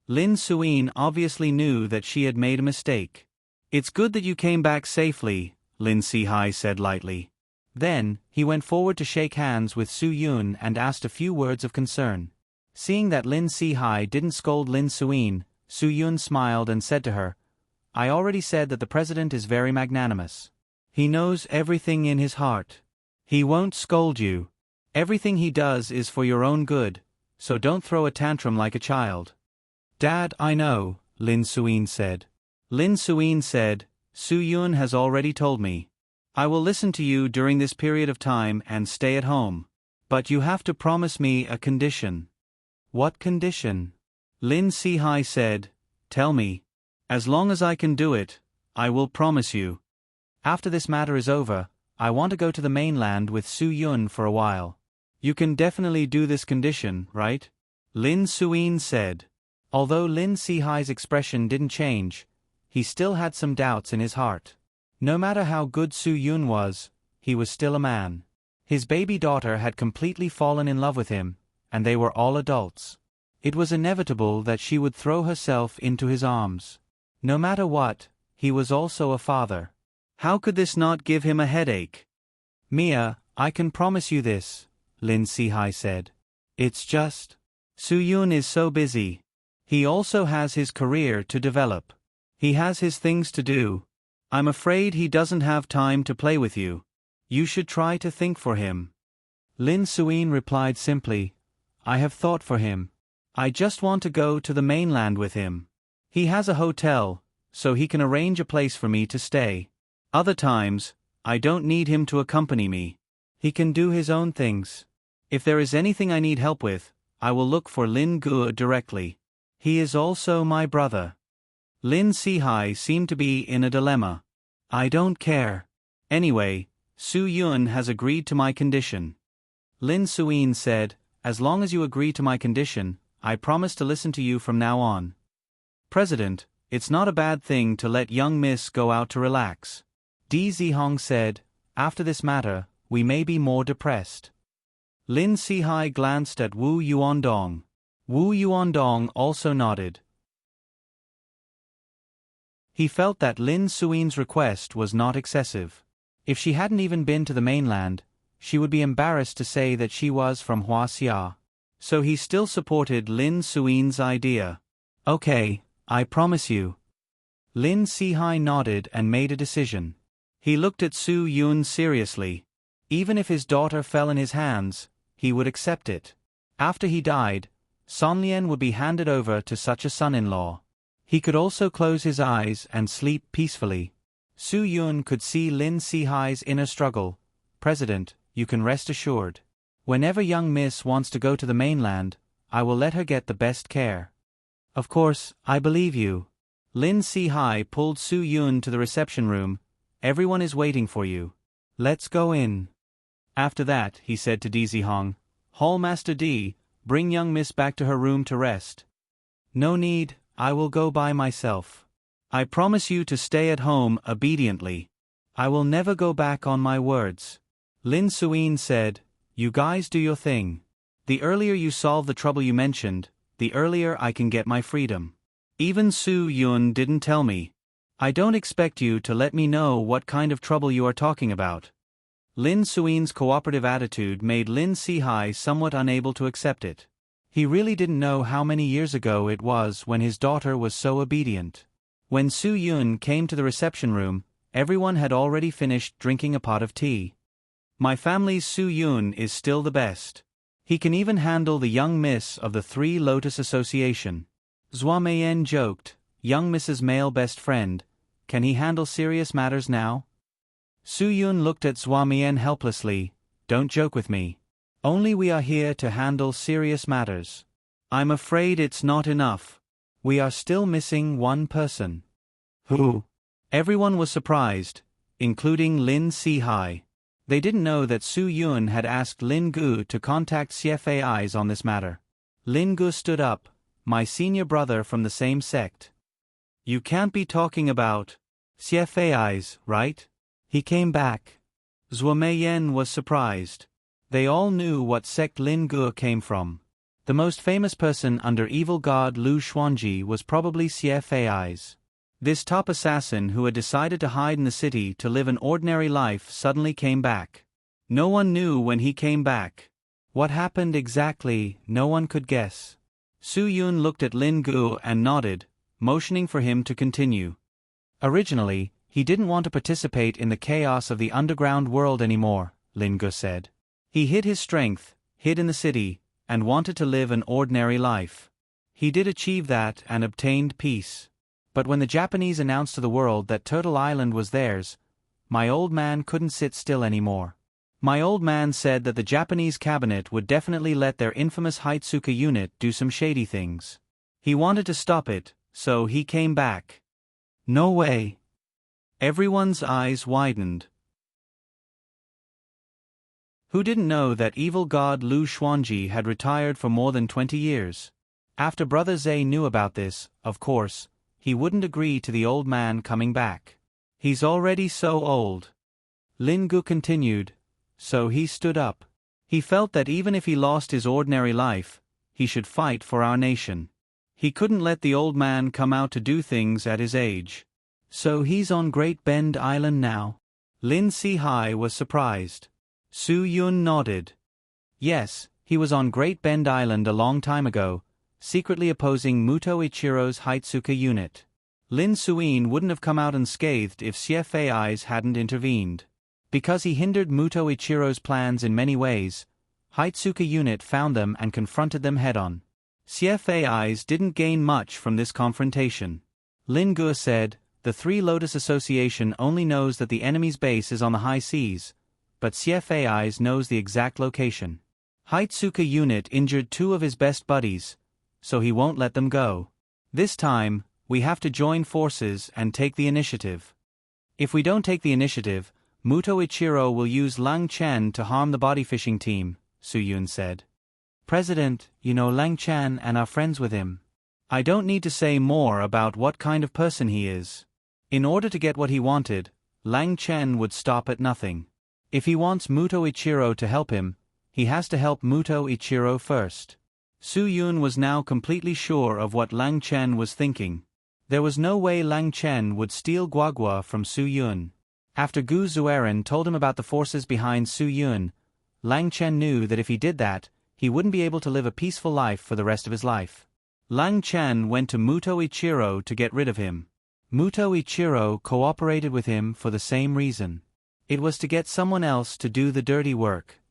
Lin Suyin obviously knew that she had made a mistake. It's good that you came back safely, Lin Sihai said lightly. Then, he went forward to shake hands with Su Yun and asked a few words of concern. Seeing that Lin Sihai didn't scold Lin Suin, Su Yun smiled and said to her, I already said that the president is very magnanimous. He knows everything in his heart. He won't scold you. Everything he does is for your own good, so don't throw a tantrum like a child. Dad, I know, Lin Suin said. Lin Suin said, Su Yun has already told me. I will listen to you during this period of time and stay at home. But you have to promise me a condition. What condition? Lin Sihai said, Tell me. As long as I can do it, I will promise you. After this matter is over, I want to go to the mainland with Su Yun for a while. You can definitely do this condition, right? Lin Suin said. Although Lin Sihai's expression didn't change, he still had some doubts in his heart. No matter how good Su Yun was, he was still a man. His baby daughter had completely fallen in love with him, and they were all adults. It was inevitable that she would throw herself into his arms. No matter what, he was also a father. How could this not give him a headache? Mia, I can promise you this, Lin Sihai said. It's just, Su Yun is so busy. He also has his career to develop. He has his things to do. I'm afraid he doesn't have time to play with you. You should try to think for him. Lin Suin replied simply, I have thought for him. I just want to go to the mainland with him. He has a hotel, so he can arrange a place for me to stay. Other times, I don't need him to accompany me. He can do his own things. If there is anything I need help with, I will look for Lin Gu directly. He is also my brother. Lin Sihai seemed to be in a dilemma. I don't care. Anyway, Su Yun has agreed to my condition. Lin Suin said, As long as you agree to my condition, I promise to listen to you from now on. President, it's not a bad thing to let young miss go out to relax. Di Zihong said, After this matter, we may be more depressed. Lin Sihai glanced at Wu Yuandong. Wu Yuandong also nodded. He felt that Lin Suin's request was not excessive. If she hadn't even been to the mainland, she would be embarrassed to say that she was from Huaxia. So he still supported Lin Suin's idea. Okay, I promise you. Lin Sihai nodded and made a decision. He looked at Su Yun seriously. Even if his daughter fell in his hands, he would accept it. After he died, Sonlian would be handed over to such a son-in-law. He could also close his eyes and sleep peacefully. Su Yun could see Lin Sihai's inner struggle. President, you can rest assured. Whenever young miss wants to go to the mainland, I will let her get the best care. Of course, I believe you. Lin Sihai pulled Su Yun to the reception room. Everyone is waiting for you. Let's go in. After that, he said to Di Zihong, Hallmaster D, bring young miss back to her room to rest. No need, I will go by myself. I promise you to stay at home obediently. I will never go back on my words. Lin Suin said, You guys do your thing. The earlier you solve the trouble you mentioned, the earlier I can get my freedom. Even Su Yun didn't tell me. I don't expect you to let me know what kind of trouble you are talking about. Lin Suin's cooperative attitude made Lin Sihai somewhat unable to accept it. He really didn't know how many years ago it was when his daughter was so obedient. When Su Yun came to the reception room, everyone had already finished drinking a pot of tea. My family's Su Yun is still the best. He can even handle the young miss of the Three Lotus Association. Zhua Meiyan joked, Young Miss's male best friend, can he handle serious matters now? Su Yun looked at Zhua Meiyan helplessly, Don't joke with me. Only we are here to handle serious matters. I'm afraid it's not enough. We are still missing one person. Who? Everyone was surprised, including Lin Sihai. They didn't know that Su Yun had asked Lin Gu to contact CFAIs on this matter. Lin Gu stood up, My senior brother from the same sect. You can't be talking about CFAIs, right? He came back. Zhua Meiyan was surprised. They all knew what sect Lin Gu came from. The most famous person under evil god Lu Xuanji was probably CFAIs. This top assassin who had decided to hide in the city to live an ordinary life suddenly came back. No one knew when he came back. What happened exactly, no one could guess. Su Yun looked at Lin Gu and nodded, motioning for him to continue. Originally, he didn't want to participate in the chaos of the underground world anymore, Lin Gu said. He hid his strength, hid in the city, and wanted to live an ordinary life. He did achieve that and obtained peace. But when the Japanese announced to the world that Turtle Island was theirs, my old man couldn't sit still anymore. My old man said that the Japanese cabinet would definitely let their infamous Hitsuka unit do some shady things. He wanted to stop it, so he came back. No way. Everyone's eyes widened. Who didn't know that evil god Lu Xuanji had retired for more than 20 years? After Brother Zhe knew about this, of course, he wouldn't agree to the old man coming back. He's already so old. Lin Gu continued, so he stood up. He felt that even if he lost his ordinary life, he should fight for our nation. He couldn't let the old man come out to do things at his age. So he's on Great Bend Island now? Lin Si-hai was surprised. Su Yun nodded. Yes, he was on Great Bend Island a long time ago, secretly opposing Muto Ichiro's Hitsuka unit. Lin Suin wouldn't have come out unscathed if CFAIs hadn't intervened. Because he hindered Muto Ichiro's plans in many ways, Hitsuka unit found them and confronted them head-on. CFAIs didn't gain much from this confrontation. Lin Gu said, the Three Lotus Association only knows that the enemy's base is on the high seas, but CFAIs knows the exact location. Hitsuka unit injured 2 of his best buddies, so he won't let them go. This time, we have to join forces and take the initiative. If we don't take the initiative, Muto Ichiro will use Lang Chen to harm the body fishing team, Su Yun said. President, you know Lang Chen and are friends with him. I don't need to say more about what kind of person he is. In order to get what he wanted, Lang Chen would stop at nothing. If he wants Muto Ichiro to help him, he has to help Muto Ichiro first. Su Yun was now completely sure of what Lang Chen was thinking. There was no way Lang Chen would steal Guagua from Su Yun. After Gu Zueran told him about the forces behind Su Yun, Lang Chen knew that if he did that, he wouldn't be able to live a peaceful life for the rest of his life. Lang Chen went to Muto Ichiro to get rid of him. Muto Ichiro cooperated with him for the same reason. It was to get someone else to do the dirty work.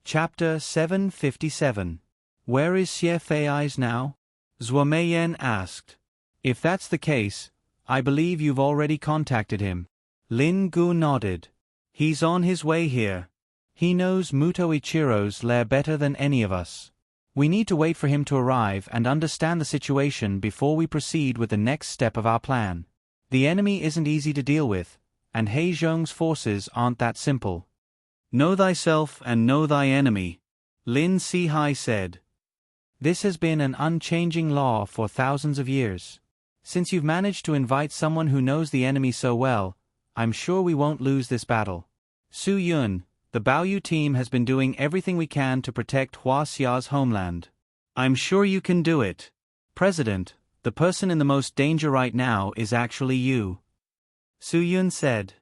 Chapter 757. Where is Xie Fei's now? Zhuo Meiyan asked. If that's the case, I believe you've already contacted him. Lin Gu nodded. He's on his way here. He knows Muto Ichiro's lair better than any of us. We need to wait for him to arrive and understand the situation before we proceed with the next step of our plan. The enemy isn't easy to deal with, and He Zhong's forces aren't that simple. Know thyself and know thy enemy, Lin Si-hai said. This has been an unchanging law for thousands of years. Since you've managed to invite someone who knows the enemy so well, I'm sure we won't lose this battle. Su Yun, the Baoyu team has been doing everything we can to protect Hua Xia's homeland. I'm sure you can do it. President, the person in the most danger right now is actually you. Su Yun said.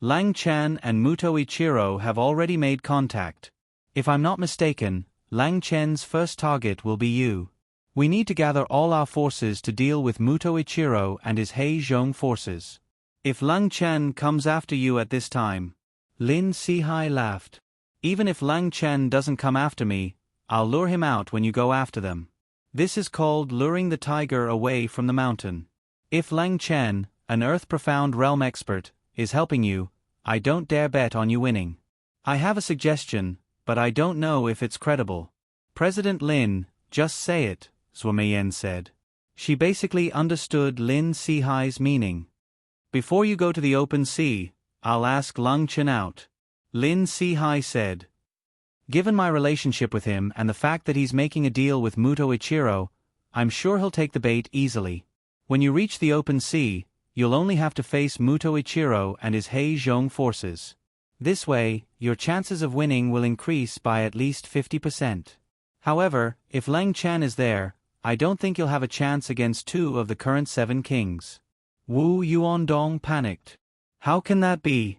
Lang Chen and Muto Ichiro have already made contact. If I'm not mistaken, Lang Chen's first target will be you. We need to gather all our forces to deal with Muto Ichiro and his He Zhong forces. If Lang Chen comes after you at this time, Lin Si-hai laughed. Even if Lang Chen doesn't come after me, I'll lure him out when you go after them. This is called luring the tiger away from the mountain. If Lang Chen, an Earth-profound realm expert, is helping you, I don't dare bet on you winning. I have a suggestion, but I don't know if it's credible. President Lin, just say it, Zhuo Meiyan said. She basically understood Lin Si-hai's meaning. Before you go to the open sea, I'll ask Lang Chen out. Lin Si-hai said. Given my relationship with him and the fact that he's making a deal with Muto Ichiro, I'm sure he'll take the bait easily. When you reach the open sea, you'll only have to face Muto Ichiro and his He Zhong forces. This way, your chances of winning will increase by at least 50%. However, if Lang Chen is there, I don't think you'll have a chance against 2 of the current 7 kings. Wu Yuandong panicked. How can that be?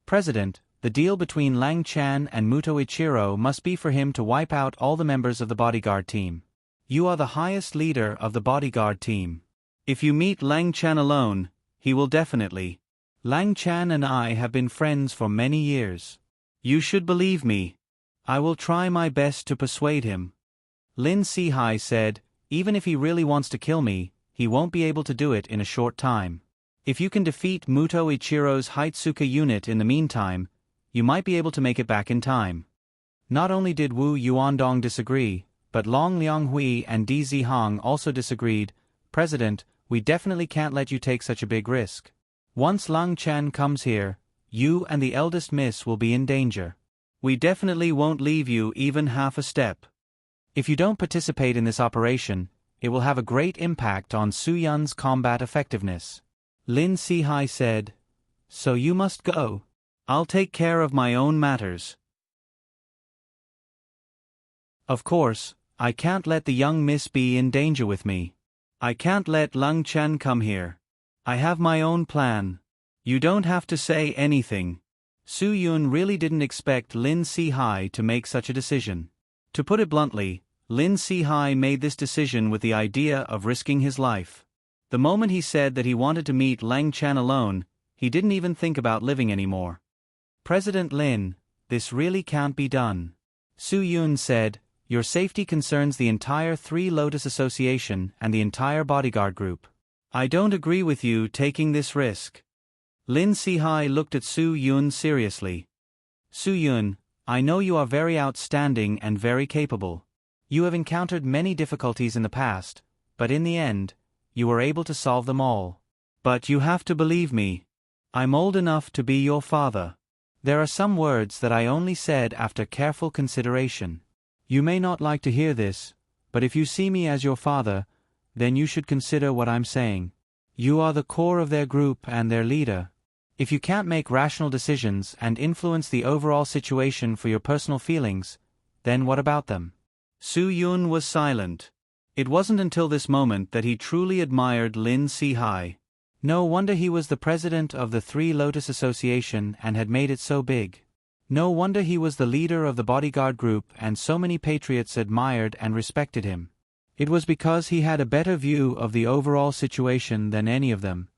President, the deal between Lang Chen and Muto Ichiro must be for him to wipe out all the members of the bodyguard team. You are the highest leader of the bodyguard team. If you meet Lang Chen alone, he will definitely. Lang Chen and I have been friends for many years. You should believe me. I will try my best to persuade him. Lin Sihai said, even if he really wants to kill me, he won't be able to do it in a short time. If you can defeat Muto Ichiro's Hitsuka unit in the meantime, you might be able to make it back in time. Not only did Wu Yuandong disagree, but Long Lianghui and Di Zihang also disagreed. President, we definitely can't let you take such a big risk. Once Lang Chen comes here, you and the eldest miss will be in danger. We definitely won't leave you even half a step. If you don't participate in this operation, it will have a great impact on Su Yun's combat effectiveness. Lin Sihai said, so you must go. I'll take care of my own matters. Of course, I can't let the young miss be in danger with me. I can't let Lang Chen come here. I have my own plan. You don't have to say anything. Su Yun really didn't expect Lin Sihai to make such a decision. To put it bluntly, Lin Sihai made this decision with the idea of risking his life. The moment he said that he wanted to meet Lang Chen alone, he didn't even think about living anymore. President Lin, this really can't be done. Su Yun said, your safety concerns the entire Three Lotus Association and the entire bodyguard group. I don't agree with you taking this risk. Lin Sihai looked at Su Yun seriously. Su Yun, I know you are very outstanding and very capable. You have encountered many difficulties in the past, but in the end, you were able to solve them all. But you have to believe me. I'm old enough to be your father. There are some words that I only said after careful consideration. You may not like to hear this, but if you see me as your father, then you should consider what I'm saying. You are the core of their group and their leader. If you can't make rational decisions and influence the overall situation for your personal feelings, then what about them? Su Yun was silent. It wasn't until this moment that he truly admired Lin Sihai. No wonder he was the president of the Three Lotus Association and had made it so big. No wonder he was the leader of the bodyguard group and so many patriots admired and respected him. It was because he had a better view of the overall situation than any of them.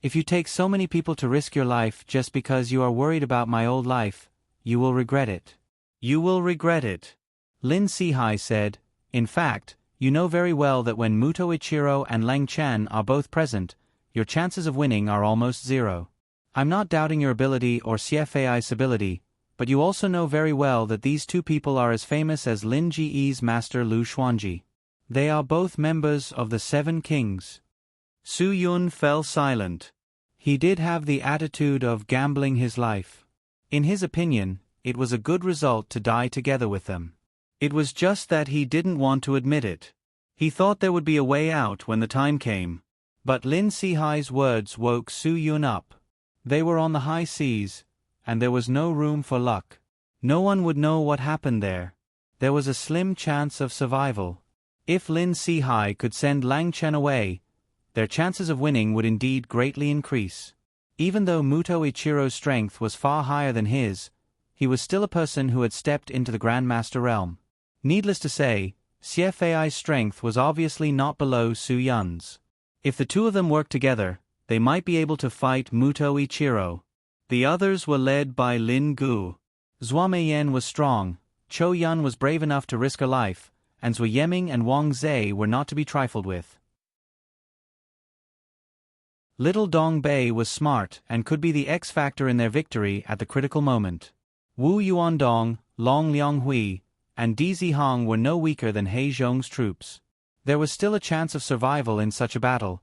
If you take so many people to risk your life just because you are worried about my old life, you will regret it. You will regret it. Lin Sihai said, in fact, you know very well that when Muto Ichiro and Lang Chen are both present, your chances of winning are almost zero. I'm not doubting your ability or CFAI's ability, but you also know very well that these 2 people are as famous as Lin Ji's master Lu Xuanji. They are both members of the 7 kings. Su Yun fell silent. He did have the attitude of gambling his life. In his opinion, it was a good result to die together with them. It was just that he didn't want to admit it. He thought there would be a way out when the time came. But Lin Sihai's words woke Su Yun up. They were on the high seas, and there was no room for luck. No one would know what happened there. There was a slim chance of survival. If Lin Sihai could send Lang Chen away, their chances of winning would indeed greatly increase. Even though Muto Ichiro's strength was far higher than his, he was still a person who had stepped into the Grandmaster realm. Needless to say, CFAI's strength was obviously not below Su Yun's. If the 2 of them worked together, they might be able to fight Muto Ichiro. The others were led by Lin Gu. Zhua Meiyan was strong, Chou Yun was brave enough to risk her life, and Zhu Yeming and Wang Zhe were not to be trifled with. Little Dong Bei was smart and could be the X-factor in their victory at the critical moment. Wu Yuandong, Long Lianghui, and Di Zihang were no weaker than He Zhong's troops. There was still a chance of survival in such a battle.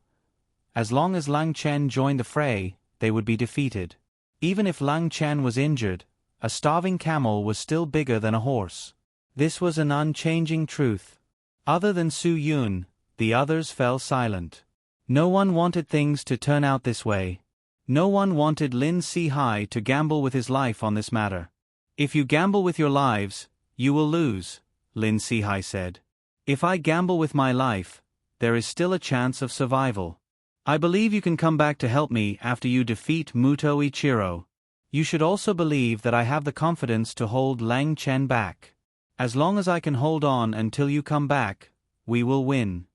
As long as Lang Chen joined the fray, they would be defeated. Even if Lang Chen was injured, a starving camel was still bigger than a horse. This was an unchanging truth. Other than Su Yun, the others fell silent. No one wanted things to turn out this way. No one wanted Lin Sihai to gamble with his life on this matter. If you gamble with your lives, you will lose. Lin Sihai said. If I gamble with my life, there is still a chance of survival. I believe you can come back to help me after you defeat Muto Ichiro. You should also believe that I have the confidence to hold Lang Chen back. As long as I can hold on until you come back, we will win.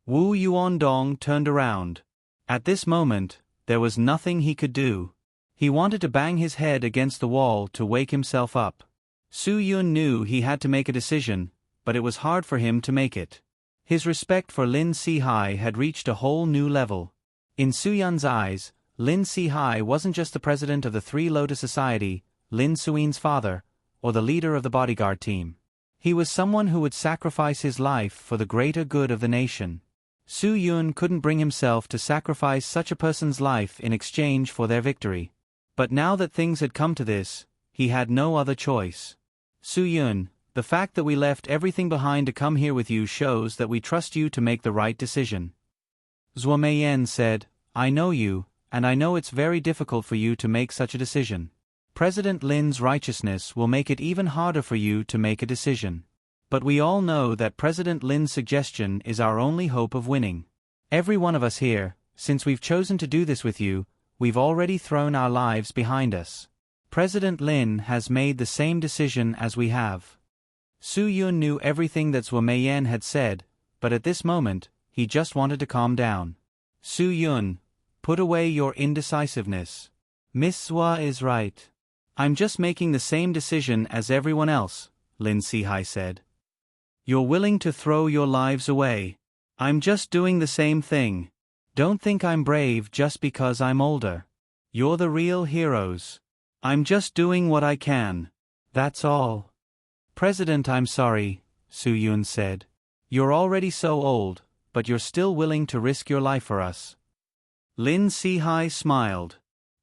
Wu Yuandong turned around. At this moment, there was nothing he could do. He wanted to bang his head against the wall to wake himself up. Su Yun knew he had to make a decision, but it was hard for him to make it. His respect for Lin Sihai had reached a whole new level. In Su Yun's eyes, Lin Sihai wasn't just the president of the Three Lotus Society, Lin Suin's father, or the leader of the bodyguard team. He was someone who would sacrifice his life for the greater good of the nation. Su Yun couldn't bring himself to sacrifice such a person's life in exchange for their victory. But now that things had come to this, he had no other choice. Su Yun, the fact that we left everything behind to come here with you shows that we trust you to make the right decision. Zhuo Meiyan said, I know you, and I know it's very difficult for you to make such a decision. President Lin's righteousness will make it even harder for you to make a decision. But we all know that President Lin's suggestion is our only hope of winning. Every one of us here, since we've chosen to do this with you, we've already thrown our lives behind us. President Lin has made the same decision as we have. Su Yun knew everything that Zhuo Meiyan had said, but at this moment, he just wanted to calm down. Su Yun, put away your indecisiveness. Miss Zhuo is right. I'm just making the same decision as everyone else, Lin Sihai said. You're willing to throw your lives away. I'm just doing the same thing. Don't think I'm brave just because I'm older. You're the real heroes. I'm just doing what I can. That's all. President, I'm sorry, Su Yun said. You're already so old, but you're still willing to risk your life for us. Lin Sihai smiled.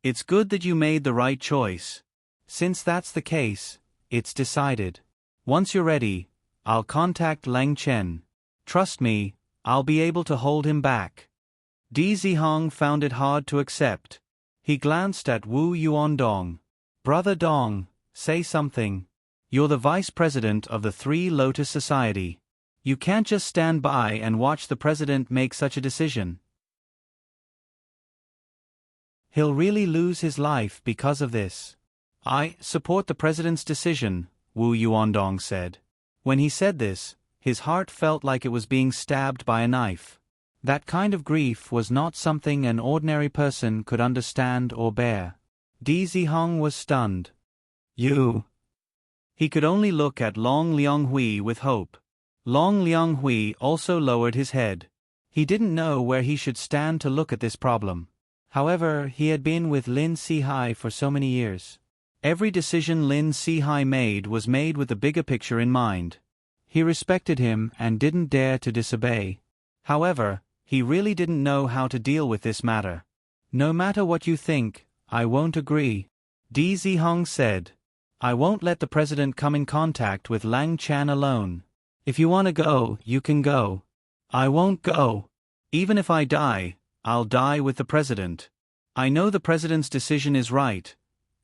It's good that you made the right choice. Since that's the case, it's decided. Once you're ready, I'll contact Lang Chen. Trust me, I'll be able to hold him back. Di Zihong found it hard to accept. He glanced at Wu Yuandong. Brother Dong, say something. You're the vice president of the Three Lotus Society. You can't just stand by and watch the president make such a decision. He'll really lose his life because of this. I support the president's decision, Wu Yuandong said. When he said this, his heart felt like it was being stabbed by a knife. That kind of grief was not something an ordinary person could understand or bear. Di Zihong was stunned. You. He could only look at Long Lianghui with hope. Long Lianghui also lowered his head. He didn't know where he should stand to look at this problem. However, he had been with Lin Sihai for so many years. Every decision Lin Sihai made was made with the bigger picture in mind. He respected him and didn't dare to disobey. However, he really didn't know how to deal with this matter. No matter what you think, I won't agree. Di Zihong said. I won't let the president come in contact with Lang Chen alone. If you want to go, you can go. I won't go. Even if I die, I'll die with the president. I know the president's decision is right,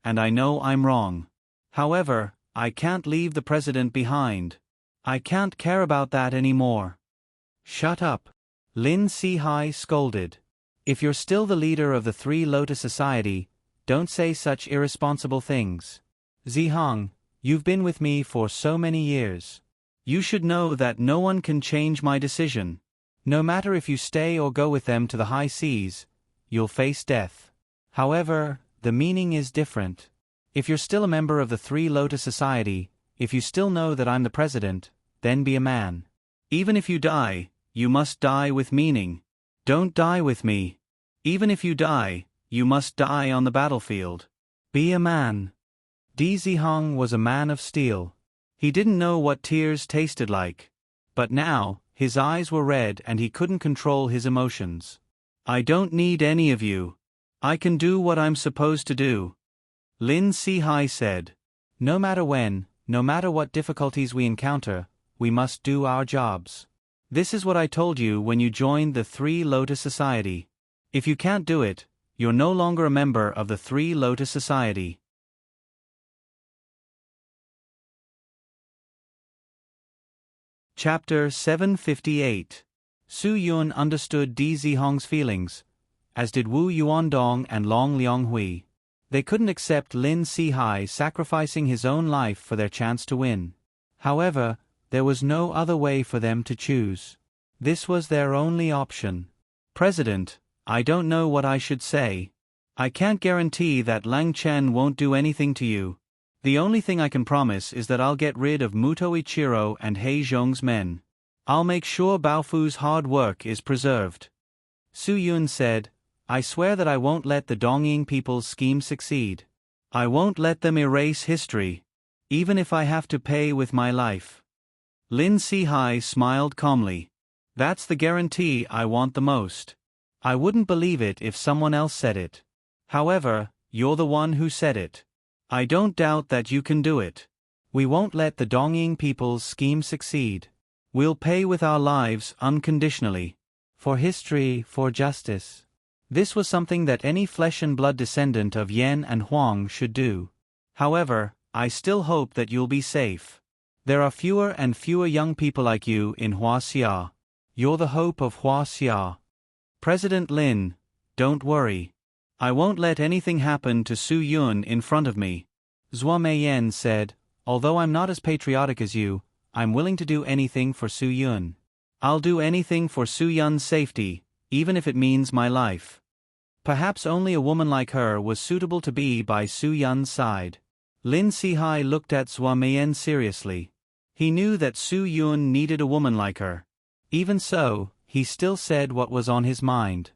and I know I'm wrong. However, I can't leave the president behind. I can't care about that anymore. Shut up. Lin Sihai scolded. If you're still the leader of the Three Lotus Society, don't say such irresponsible things. Zihong, you've been with me for so many years. You should know that no one can change my decision. No matter if you stay or go with them to the high seas, you'll face death. However, the meaning is different. If you're still a member of the Three Lotus Society, if you still know that I'm the president, then be a man. Even if you die, you must die with meaning. Don't die with me. Even if you die, you must die on the battlefield. Be a man. Di Zihong was a man of steel. He didn't know what tears tasted like. But now, his eyes were red and he couldn't control his emotions. I don't need any of you. I can do what I'm supposed to do. Lin Sihai said. No matter when, no matter what difficulties we encounter, we must do our jobs. This is what I told you when you joined the Three Lotus Society. If you can't do it, you're no longer a member of the Three Lotus Society. Chapter 758. Su Yun understood Di Zihong's feelings, as did Wu Yuandong and Long Lianghui. They couldn't accept Lin Sihai sacrificing his own life for their chance to win. However, there was no other way for them to choose. This was their only option. President, I don't know what I should say. I can't guarantee that Lang Chen won't do anything to you. The only thing I can promise is that I'll get rid of Muto Ichiro and He Zhong's men. I'll make sure Baofu's hard work is preserved. Su Yun said, I swear that I won't let the Dongying people's scheme succeed. I won't let them erase history, even if I have to pay with my life. Lin Sihai smiled calmly. That's the guarantee I want the most. I wouldn't believe it if someone else said it. However, you're the one who said it. I don't doubt that you can do it. We won't let the Dongying people's scheme succeed. We'll pay with our lives unconditionally. For history, for justice. This was something that any flesh and blood descendant of Yan and Huang should do. However, I still hope that you'll be safe. There are fewer and fewer young people like you in Huaxia. You're the hope of Huaxia. President Lin, don't worry. I won't let anything happen to Su Yun in front of me. Zhua Meiyan said, although I'm not as patriotic as you, I'm willing to do anything for Su Yun. I'll do anything for Su Yun's safety, even if it means my life. Perhaps only a woman like her was suitable to be by Su Yun's side. Lin Sihai looked at Zhua Meiyan seriously. He knew that Su Yun needed a woman like her. Even so, he still said what was on his mind.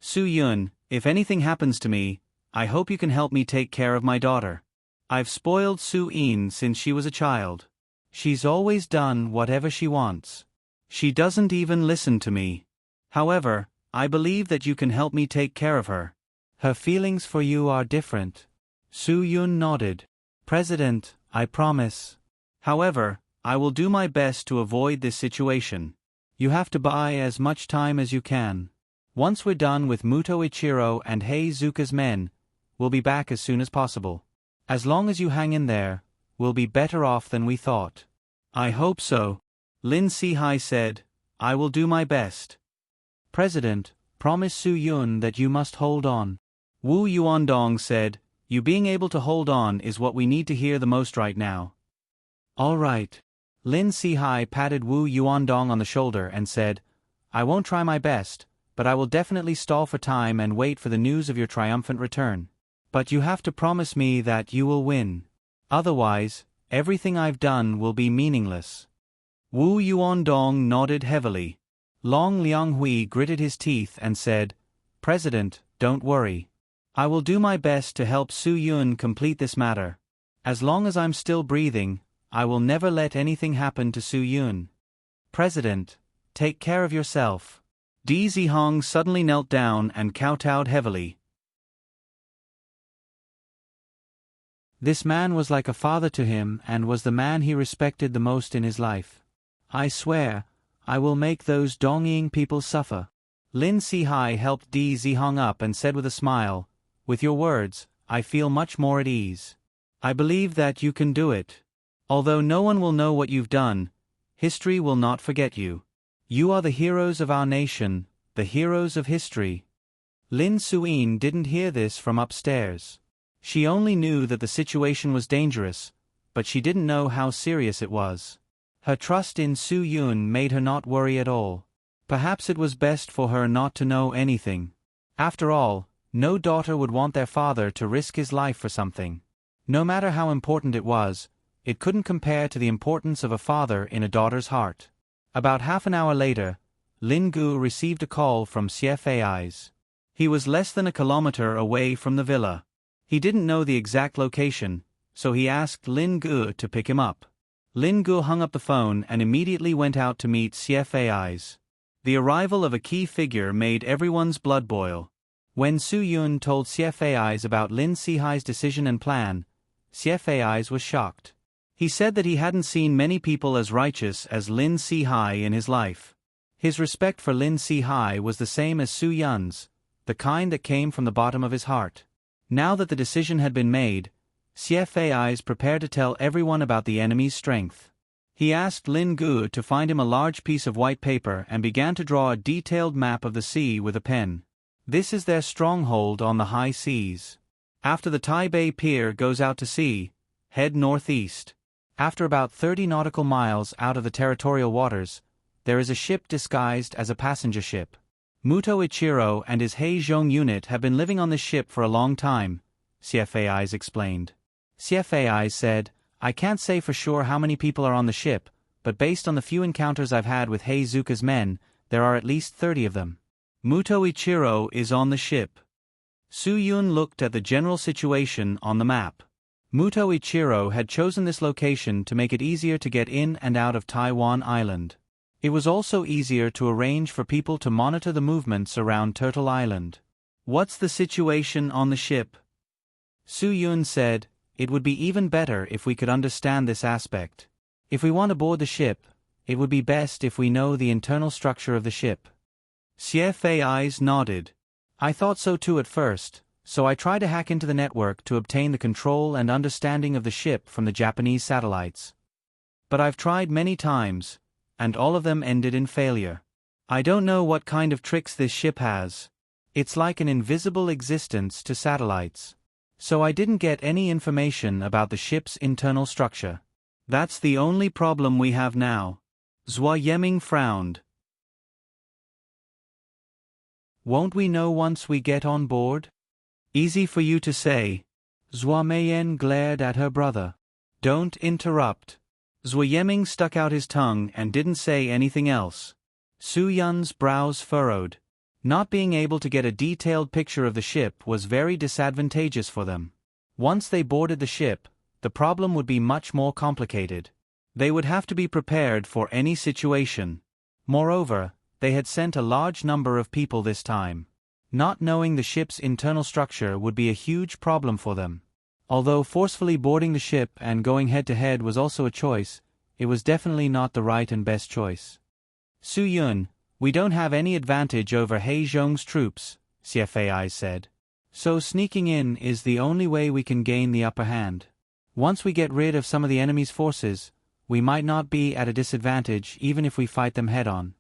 Su Yun, if anything happens to me, I hope you can help me take care of my daughter. I've spoiled Su Yin since she was a child. She's always done whatever she wants. She doesn't even listen to me. However, I believe that you can help me take care of her. Her feelings for you are different. Su Yun nodded. President, I promise. However, I will do my best to avoid this situation. You have to buy as much time as you can. Once we're done with Muto Ichiro and Hei Zuka's men, we'll be back as soon as possible. As long as you hang in there, we'll be better off than we thought. I hope so. Lin Sihai said, I will do my best. President, promise Su Yun that you must hold on. Wu Yuandong said, you being able to hold on is what we need to hear the most right now. All right. Lin Sihai patted Wu Yuandong on the shoulder and said, I won't try my best, but I will definitely stall for time and wait for the news of your triumphant return. But you have to promise me that you will win. Otherwise, everything I've done will be meaningless. Wu Yuandong nodded heavily. Long Lianghui gritted his teeth and said, President, don't worry. I will do my best to help Su Yun complete this matter. As long as I'm still breathing, I will never let anything happen to Su Yun. President, take care of yourself. Di Zihong suddenly knelt down and kowtowed heavily. This man was like a father to him and was the man he respected the most in his life. I swear, I will make those Dongying people suffer. Lin Sihai helped Di Zihong up and said with a smile, with your words, I feel much more at ease. I believe that you can do it. Although no one will know what you've done, history will not forget you. You are the heroes of our nation, the heroes of history. Lin Suyin didn't hear this from upstairs. She only knew that the situation was dangerous, but she didn't know how serious it was. Her trust in Su Yun made her not worry at all. Perhaps it was best for her not to know anything. After all, no daughter would want their father to risk his life for something. No matter how important it was, it couldn't compare to the importance of a father in a daughter's heart. About half an hour later, Lin Gu received a call from Xie. He was less than a kilometer away from the villa. He didn't know the exact location, so he asked Lin Gu to pick him up. Lin Gu hung up the phone and immediately went out to meet Xie. The arrival of a key figure made everyone's blood boil. When Su Yun told Xie about Lin Sihai's decision and plan, Xie was shocked. He said that he hadn't seen many people as righteous as Lin Sihai in his life. His respect for Lin Sihai was the same as Su Yun's, the kind that came from the bottom of his heart. Now that the decision had been made, Xie prepared to tell everyone about the enemy's strength. He asked Lin Gu to find him a large piece of white paper and began to draw a detailed map of the sea with a pen. This is their stronghold on the high seas. After the Taipei Pier goes out to sea, head northeast. After about 30 nautical miles out of the territorial waters, there is a ship disguised as a passenger ship. Muto Ichiro and his Heizhong unit have been living on this ship for a long time, CFAIs explained. CFAIs said, I can't say for sure how many people are on the ship, but based on the few encounters I've had with Heizuka's men, there are at least 30 of them. Muto Ichiro is on the ship. Su Yun looked at the general situation on the map. Muto Ichiro had chosen this location to make it easier to get in and out of Taiwan Island. It was also easier to arrange for people to monitor the movements around Turtle Island. What's the situation on the ship? Su Yun said, it would be even better if we could understand this aspect. If we want to board the ship, it would be best if we know the internal structure of the ship. CFAIs nodded. I thought so too at first, so I tried to hack into the network to obtain the control and understanding of the ship from the Japanese satellites. But I've tried many times, and all of them ended in failure. I don't know what kind of tricks this ship has. It's like an invisible existence to satellites. So I didn't get any information about the ship's internal structure. That's the only problem we have now. Zhua Yeming frowned. Won't we know once we get on board? Easy for you to say. Zhua Meiyan glared at her brother. Don't interrupt. Zhua Yeming stuck out his tongue and didn't say anything else. Su Yun's brows furrowed. Not being able to get a detailed picture of the ship was very disadvantageous for them. Once they boarded the ship, the problem would be much more complicated. They would have to be prepared for any situation. Moreover, they had sent a large number of people this time. Not knowing the ship's internal structure would be a huge problem for them. Although forcefully boarding the ship and going head-to-head was also a choice, it was definitely not the right and best choice. Su Yun, we don't have any advantage over Heizhong's troops, CFAI said. So sneaking in is the only way we can gain the upper hand. Once we get rid of some of the enemy's forces, we might not be at a disadvantage even if we fight them head-on.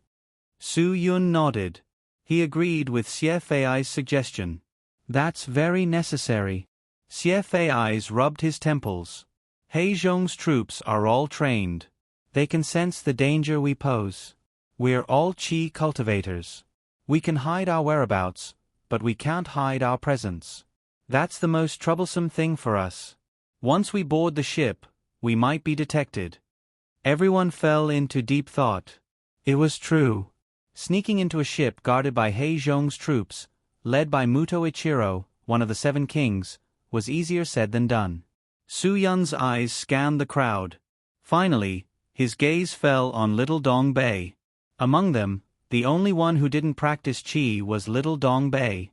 Su Yun nodded. He agreed with CFAI's suggestion. That's very necessary. CFAIs rubbed his temples. Heizhong's troops are all trained. They can sense the danger we pose. We're all Qi cultivators. We can hide our whereabouts, but we can't hide our presence. That's the most troublesome thing for us. Once we board the ship, we might be detected. Everyone fell into deep thought. It was true. Sneaking into a ship guarded by Heizhong's troops, led by Muto Ichiro, one of the 7 kings, was easier said than done. Su Yun's eyes scanned the crowd. Finally, his gaze fell on Little Dong Bei. Among them, the only one who didn't practice Qi was Little Dong Bei.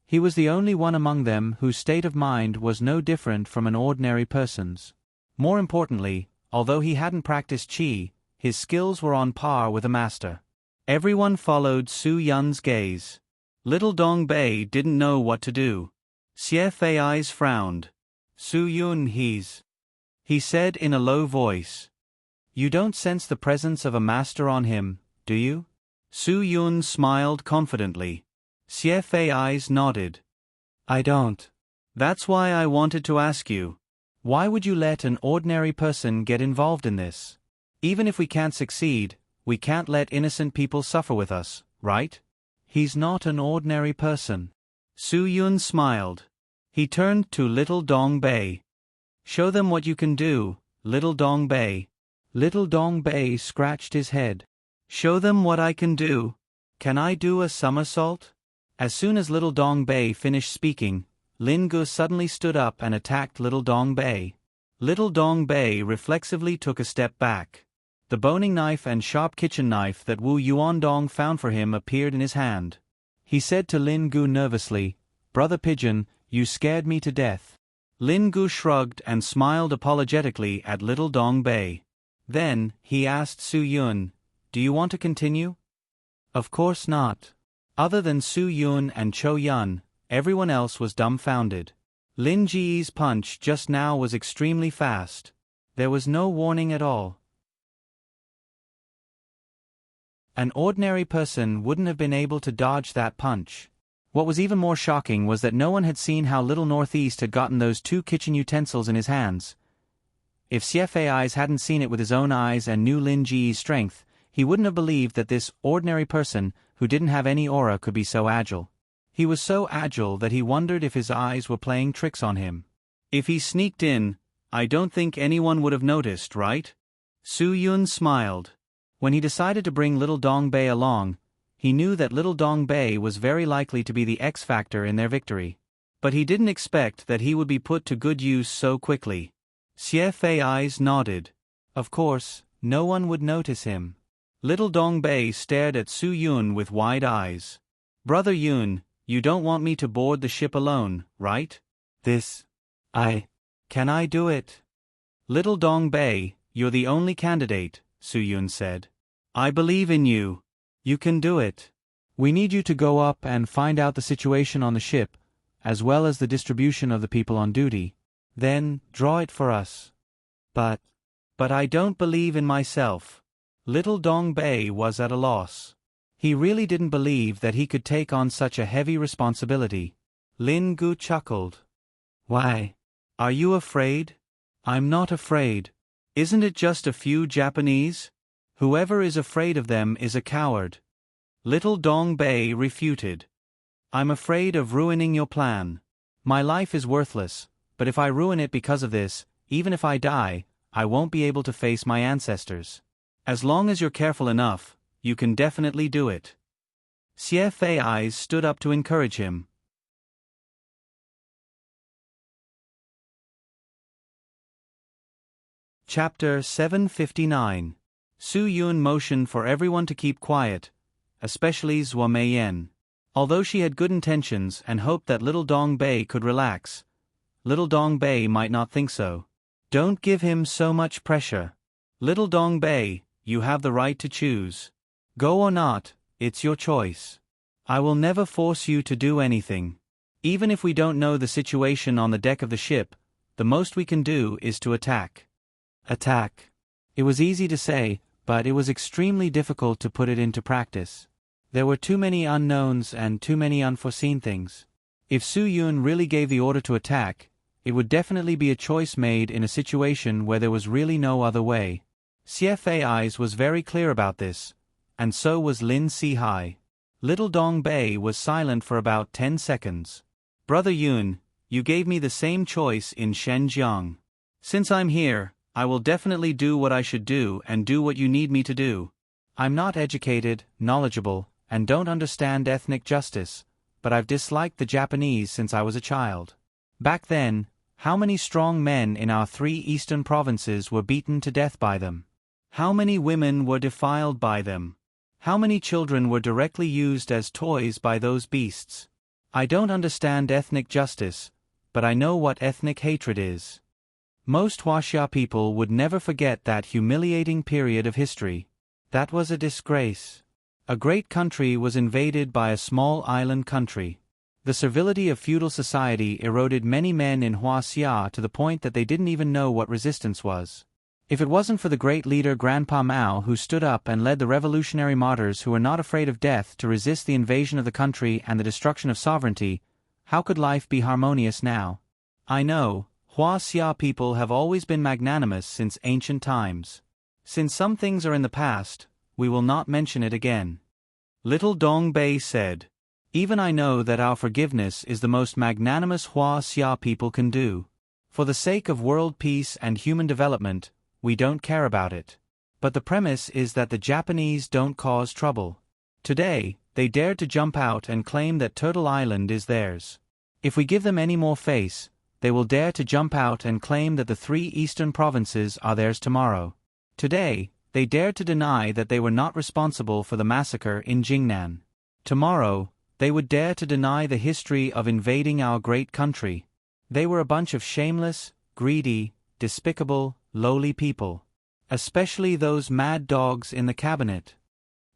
He was the only one among them whose state of mind was no different from an ordinary person's. More importantly, although he hadn't practiced Qi, his skills were on par with a master. Everyone followed Su Yun's gaze. Little Dong Bei didn't know what to do. CFAIs frowned. Su Yun he said in a low voice. You don't sense the presence of a master on him, do you? Su Yun smiled confidently. CFAIs nodded. I don't. That's why I wanted to ask you. Why would you let an ordinary person get involved in this? Even if we can't succeed, we can't let innocent people suffer with us, right? He's not an ordinary person. Su Yun smiled. He turned to Little Dong Bei. Show them what you can do, Little Dong Bei. Little Dong Bei scratched his head. Show them what I can do. Can I do a somersault? As soon as Little Dong Bei finished speaking, Lin Gu suddenly stood up and attacked Little Dong Bei. Little Dong Bei reflexively took a step back. The boning knife and sharp kitchen knife that Wu Yuandong found for him appeared in his hand. He said to Lin Gu nervously, Brother Pigeon, you scared me to death. Lin Gu shrugged and smiled apologetically at Little Dong Bei. Then, he asked Su Yun, do you want to continue? Of course not. Other than Su Yun and Cho Yun, everyone else was dumbfounded. Lin Ji's punch just now was extremely fast. There was no warning at all. An ordinary person wouldn't have been able to dodge that punch. What was even more shocking was that no one had seen how little Northeast had gotten those 2 kitchen utensils in his hands. If CFAI's hadn't seen it with his own eyes and knew Lin Ji's strength, he wouldn't have believed that this ordinary person, who didn't have any aura, could be so agile. He was so agile that he wondered if his eyes were playing tricks on him. If he sneaked in, I don't think anyone would have noticed, right? Su Yun smiled. When he decided to bring little Dong Bei along, he knew that little Dong Bei was very likely to be the X factor in their victory. But he didn't expect that he would be put to good use so quickly. Xie Fei's nodded. Of course, no one would notice him. Little Dong Bei stared at Su Yun with wide eyes. Brother Yun, you don't want me to board the ship alone, right? Can I do it? Little Dong Bei, you're the only candidate, Su Yun said. I believe in you. You can do it. We need you to go up and find out the situation on the ship, as well as the distribution of the people on duty. Then, draw it for us. But I don't believe in myself. Little Dong Bei was at a loss. He really didn't believe that he could take on such a heavy responsibility. Lin Gu chuckled. Why? Are you afraid? I'm not afraid. Isn't it just a few Japanese? Whoever is afraid of them is a coward. Little Dong Bei refuted. I'm afraid of ruining your plan. My life is worthless, but if I ruin it because of this, even if I die, I won't be able to face my ancestors. As long as you're careful enough, you can definitely do it. Xie Fei's stood up to encourage him. Chapter 759. Su Yun motioned for everyone to keep quiet, especially Zhuo Meiyan. Although she had good intentions and hoped that little Dong Bei could relax, little Dong Bei might not think so. Don't give him so much pressure. Little Dong Bei, you have the right to choose. Go or not, it's your choice. I will never force you to do anything. Even if we don't know the situation on the deck of the ship, the most we can do is to attack. Attack. It was easy to say, but it was extremely difficult to put it into practice. There were too many unknowns and too many unforeseen things. If Su Yun really gave the order to attack, it would definitely be a choice made in a situation where there was really no other way. Xie Fei's was very clear about this, and so was Lin Si. Little Dong Bei was silent for about 10 seconds. Brother Yun, you gave me the same choice in Shenzhen. Since I'm here, I will definitely do what I should do and do what you need me to do. I'm not educated, knowledgeable, and don't understand ethnic justice, but I've disliked the Japanese since I was a child. Back then, how many strong men in our 3 eastern provinces were beaten to death by them? How many women were defiled by them? How many children were directly used as toys by those beasts? I don't understand ethnic justice, but I know what ethnic hatred is. Most Huaxia people would never forget that humiliating period of history. That was a disgrace. A great country was invaded by a small island country. The servility of feudal society eroded many men in Huaxia to the point that they didn't even know what resistance was. If it wasn't for the great leader Grandpa Mao who stood up and led the revolutionary martyrs who were not afraid of death to resist the invasion of the country and the destruction of sovereignty, how could life be harmonious now? I know, Huaxia people have always been magnanimous since ancient times. Since some things are in the past, we will not mention it again. Little Dong Bei said, even I know that our forgiveness is the most magnanimous Huaxia people can do. For the sake of world peace and human development, we don't care about it. But the premise is that the Japanese don't cause trouble. Today, they dared to jump out and claim that Turtle Island is theirs. If we give them any more face, they will dare to jump out and claim that the 3 eastern provinces are theirs tomorrow. Today, they dared to deny that they were not responsible for the massacre in Jingnan. Tomorrow, they would dare to deny the history of invading our great country. They were a bunch of shameless, greedy, despicable, lowly people. Especially those mad dogs in the cabinet.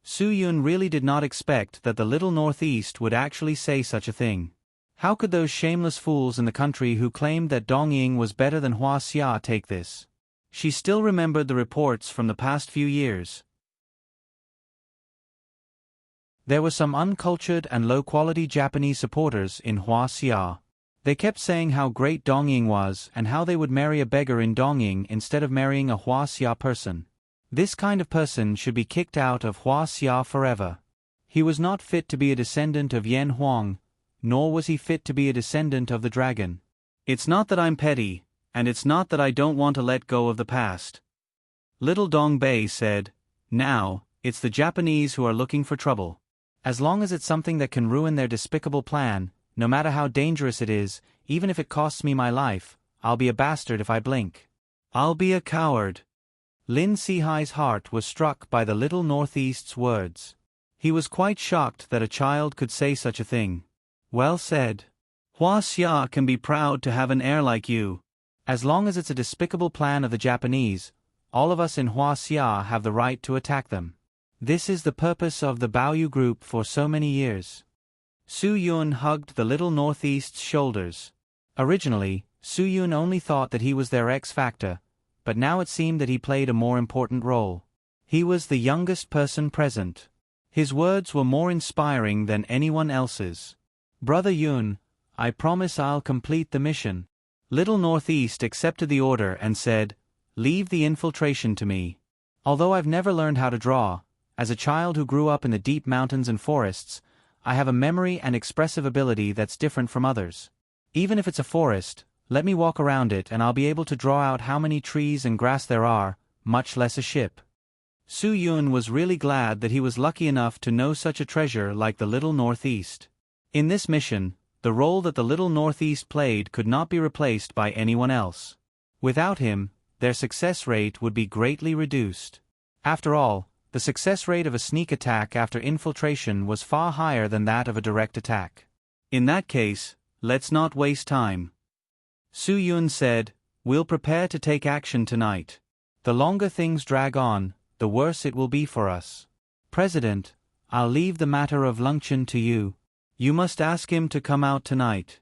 Su Yun really did not expect that the little Northeast would actually say such a thing. How could those shameless fools in the country who claimed that Dongying was better than Huaxia take this? She still remembered the reports from the past few years. There were some uncultured and low-quality Japanese supporters in Huaxia. They kept saying how great Dongying was and how they would marry a beggar in Dongying instead of marrying a Huaxia person. This kind of person should be kicked out of Huaxia forever. He was not fit to be a descendant of Yan Huang, nor was he fit to be a descendant of the dragon. It's not that I'm petty, and it's not that I don't want to let go of the past. Little Dong Bei said, now, it's the Japanese who are looking for trouble. As long as it's something that can ruin their despicable plan, no matter how dangerous it is, even if it costs me my life, I'll be a bastard if I blink. I'll be a coward. Lin Sihai's heart was struck by the little Northeast's words. He was quite shocked that a child could say such a thing. Well said. Huaxia can be proud to have an heir like you. As long as it's a despicable plan of the Japanese, all of us in Huaxia have the right to attack them. This is the purpose of the Baoyu group for so many years. Su Yun hugged the little Northeast's shoulders. Originally, Su Yun only thought that he was their X-Factor, but now it seemed that he played a more important role. He was the youngest person present. His words were more inspiring than anyone else's. Brother Yun, I promise I'll complete the mission. Little Northeast accepted the order and said, leave the infiltration to me. Although I've never learned how to draw, as a child who grew up in the deep mountains and forests, I have a memory and expressive ability that's different from others. Even if it's a forest, let me walk around it and I'll be able to draw out how many trees and grass there are, much less a ship. Su Yun was really glad that he was lucky enough to know such a treasure like the little Northeast. In this mission, the role that the little Northeast played could not be replaced by anyone else. Without him, their success rate would be greatly reduced. After all, the success rate of a sneak attack after infiltration was far higher than that of a direct attack. In that case, let's not waste time. Su Yun said, we'll prepare to take action tonight. The longer things drag on, the worse it will be for us. President, I'll leave the matter of luncheon to you. You must ask him to come out tonight.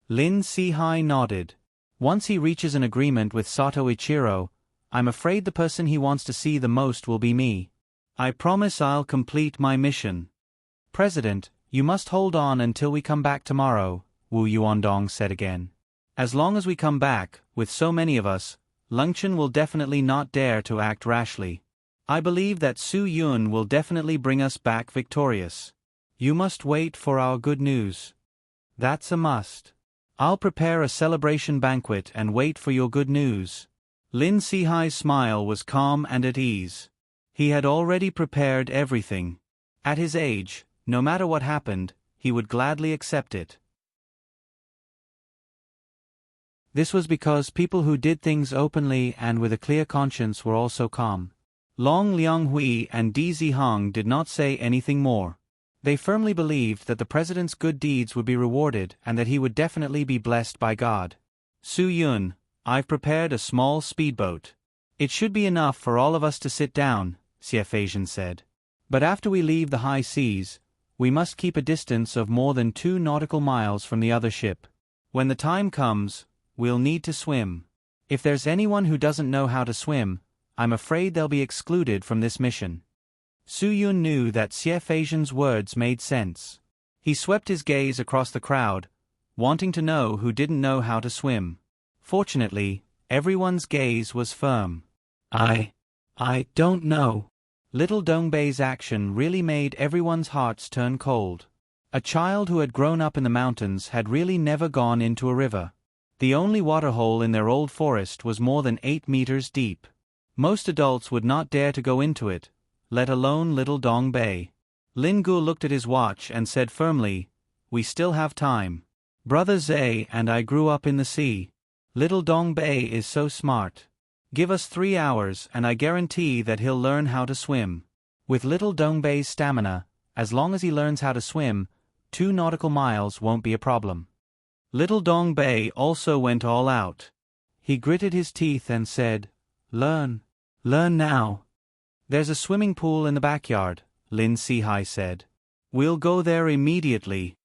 Lin Sihai nodded. Once he reaches an agreement with Sato Ichiro, I'm afraid the person he wants to see the most will be me. I promise I'll complete my mission. President, you must hold on until we come back tomorrow, Wu Yuandong said again. As long as we come back, with so many of us, Lungchen will definitely not dare to act rashly. I believe that Su Yun will definitely bring us back victorious. You must wait for our good news. That's a must. I'll prepare a celebration banquet and wait for your good news. Lin Sihai's smile was calm and at ease. He had already prepared everything. At his age, no matter what happened, he would gladly accept it. This was because people who did things openly and with a clear conscience were also calm. Long Lianghui and Di Zihang did not say anything more. They firmly believed that the president's good deeds would be rewarded and that he would definitely be blessed by God. Su Yun, I've prepared a small speedboat. It should be enough for all of us to sit down, Xiefasian said. But after we leave the high seas, we must keep a distance of more than 2 nautical miles from the other ship. When the time comes, we'll need to swim. If there's anyone who doesn't know how to swim, I'm afraid they'll be excluded from this mission. Su Yun knew that Xiefasian's words made sense. He swept his gaze across the crowd, wanting to know who didn't know how to swim. Fortunately, everyone's gaze was firm. I don't know. Little Dongbei's action really made everyone's hearts turn cold. A child who had grown up in the mountains had really never gone into a river. The only waterhole in their old forest was more than 8 meters deep. Most adults would not dare to go into it, let alone little Dongbei. Lin Gu looked at his watch and said firmly, we still have time. Brother Zhe and I grew up in the sea. Little Dongbei is so smart. Give us 3 hours and I guarantee that he'll learn how to swim. With little Dongbei's stamina, as long as he learns how to swim, 2 nautical miles won't be a problem. Little Dongbei also went all out. He gritted his teeth and said, learn now. There's a swimming pool in the backyard, Lin Sihai said. We'll go there immediately.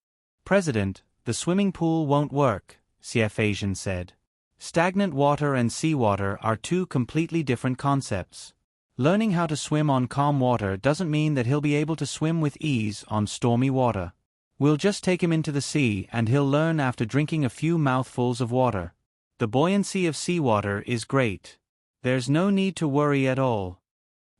President, the swimming pool won't work, Xiefasian said. Stagnant water and seawater are 2 completely different concepts. Learning how to swim on calm water doesn't mean that he'll be able to swim with ease on stormy water. We'll just take him into the sea and he'll learn after drinking a few mouthfuls of water. The buoyancy of seawater is great. There's no need to worry at all.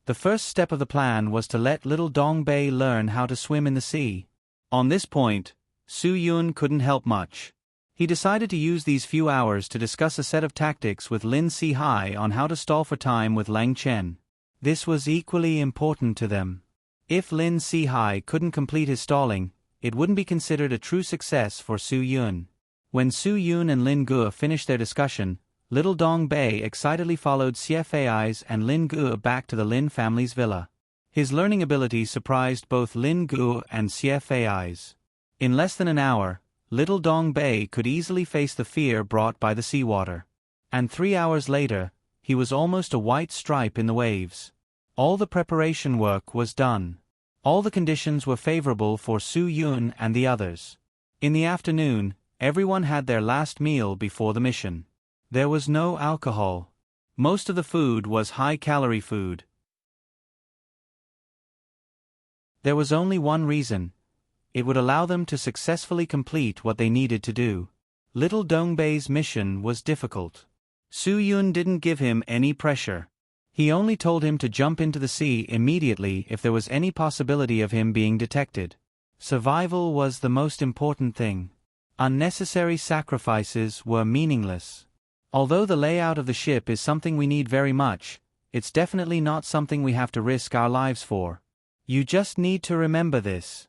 The first step of the plan was to let little Dong Bei learn how to swim in the sea. On this point, Su Yun couldn't help much. He decided to use these few hours to discuss a set of tactics with Lin Si-hai on how to stall for time with Lang Chen. This was equally important to them. If Lin Si-hai couldn't complete his stalling, it wouldn't be considered a true success for Su Yun. When Su Yun and Lin Ge finished their discussion, little Dong Bei excitedly followed Xie Fei's and Lin Ge back to the Lin family's villa. His learning ability surprised both Lin Ge and Xie Fei's. In less than an hour, little Dong Bei could easily face the fear brought by the seawater. And 3 hours later, he was almost a white stripe in the waves. All the preparation work was done. All the conditions were favorable for Su Yun and the others. In the afternoon, everyone had their last meal before the mission. There was no alcohol. Most of the food was high-calorie food. There was only one reason. It would allow them to successfully complete what they needed to do. Little Dong Bei's mission was difficult. Su Yun didn't give him any pressure. He only told him to jump into the sea immediately if there was any possibility of him being detected. Survival was the most important thing. Unnecessary sacrifices were meaningless. Although the layout of the ship is something we need very much, it's definitely not something we have to risk our lives for. You just need to remember this.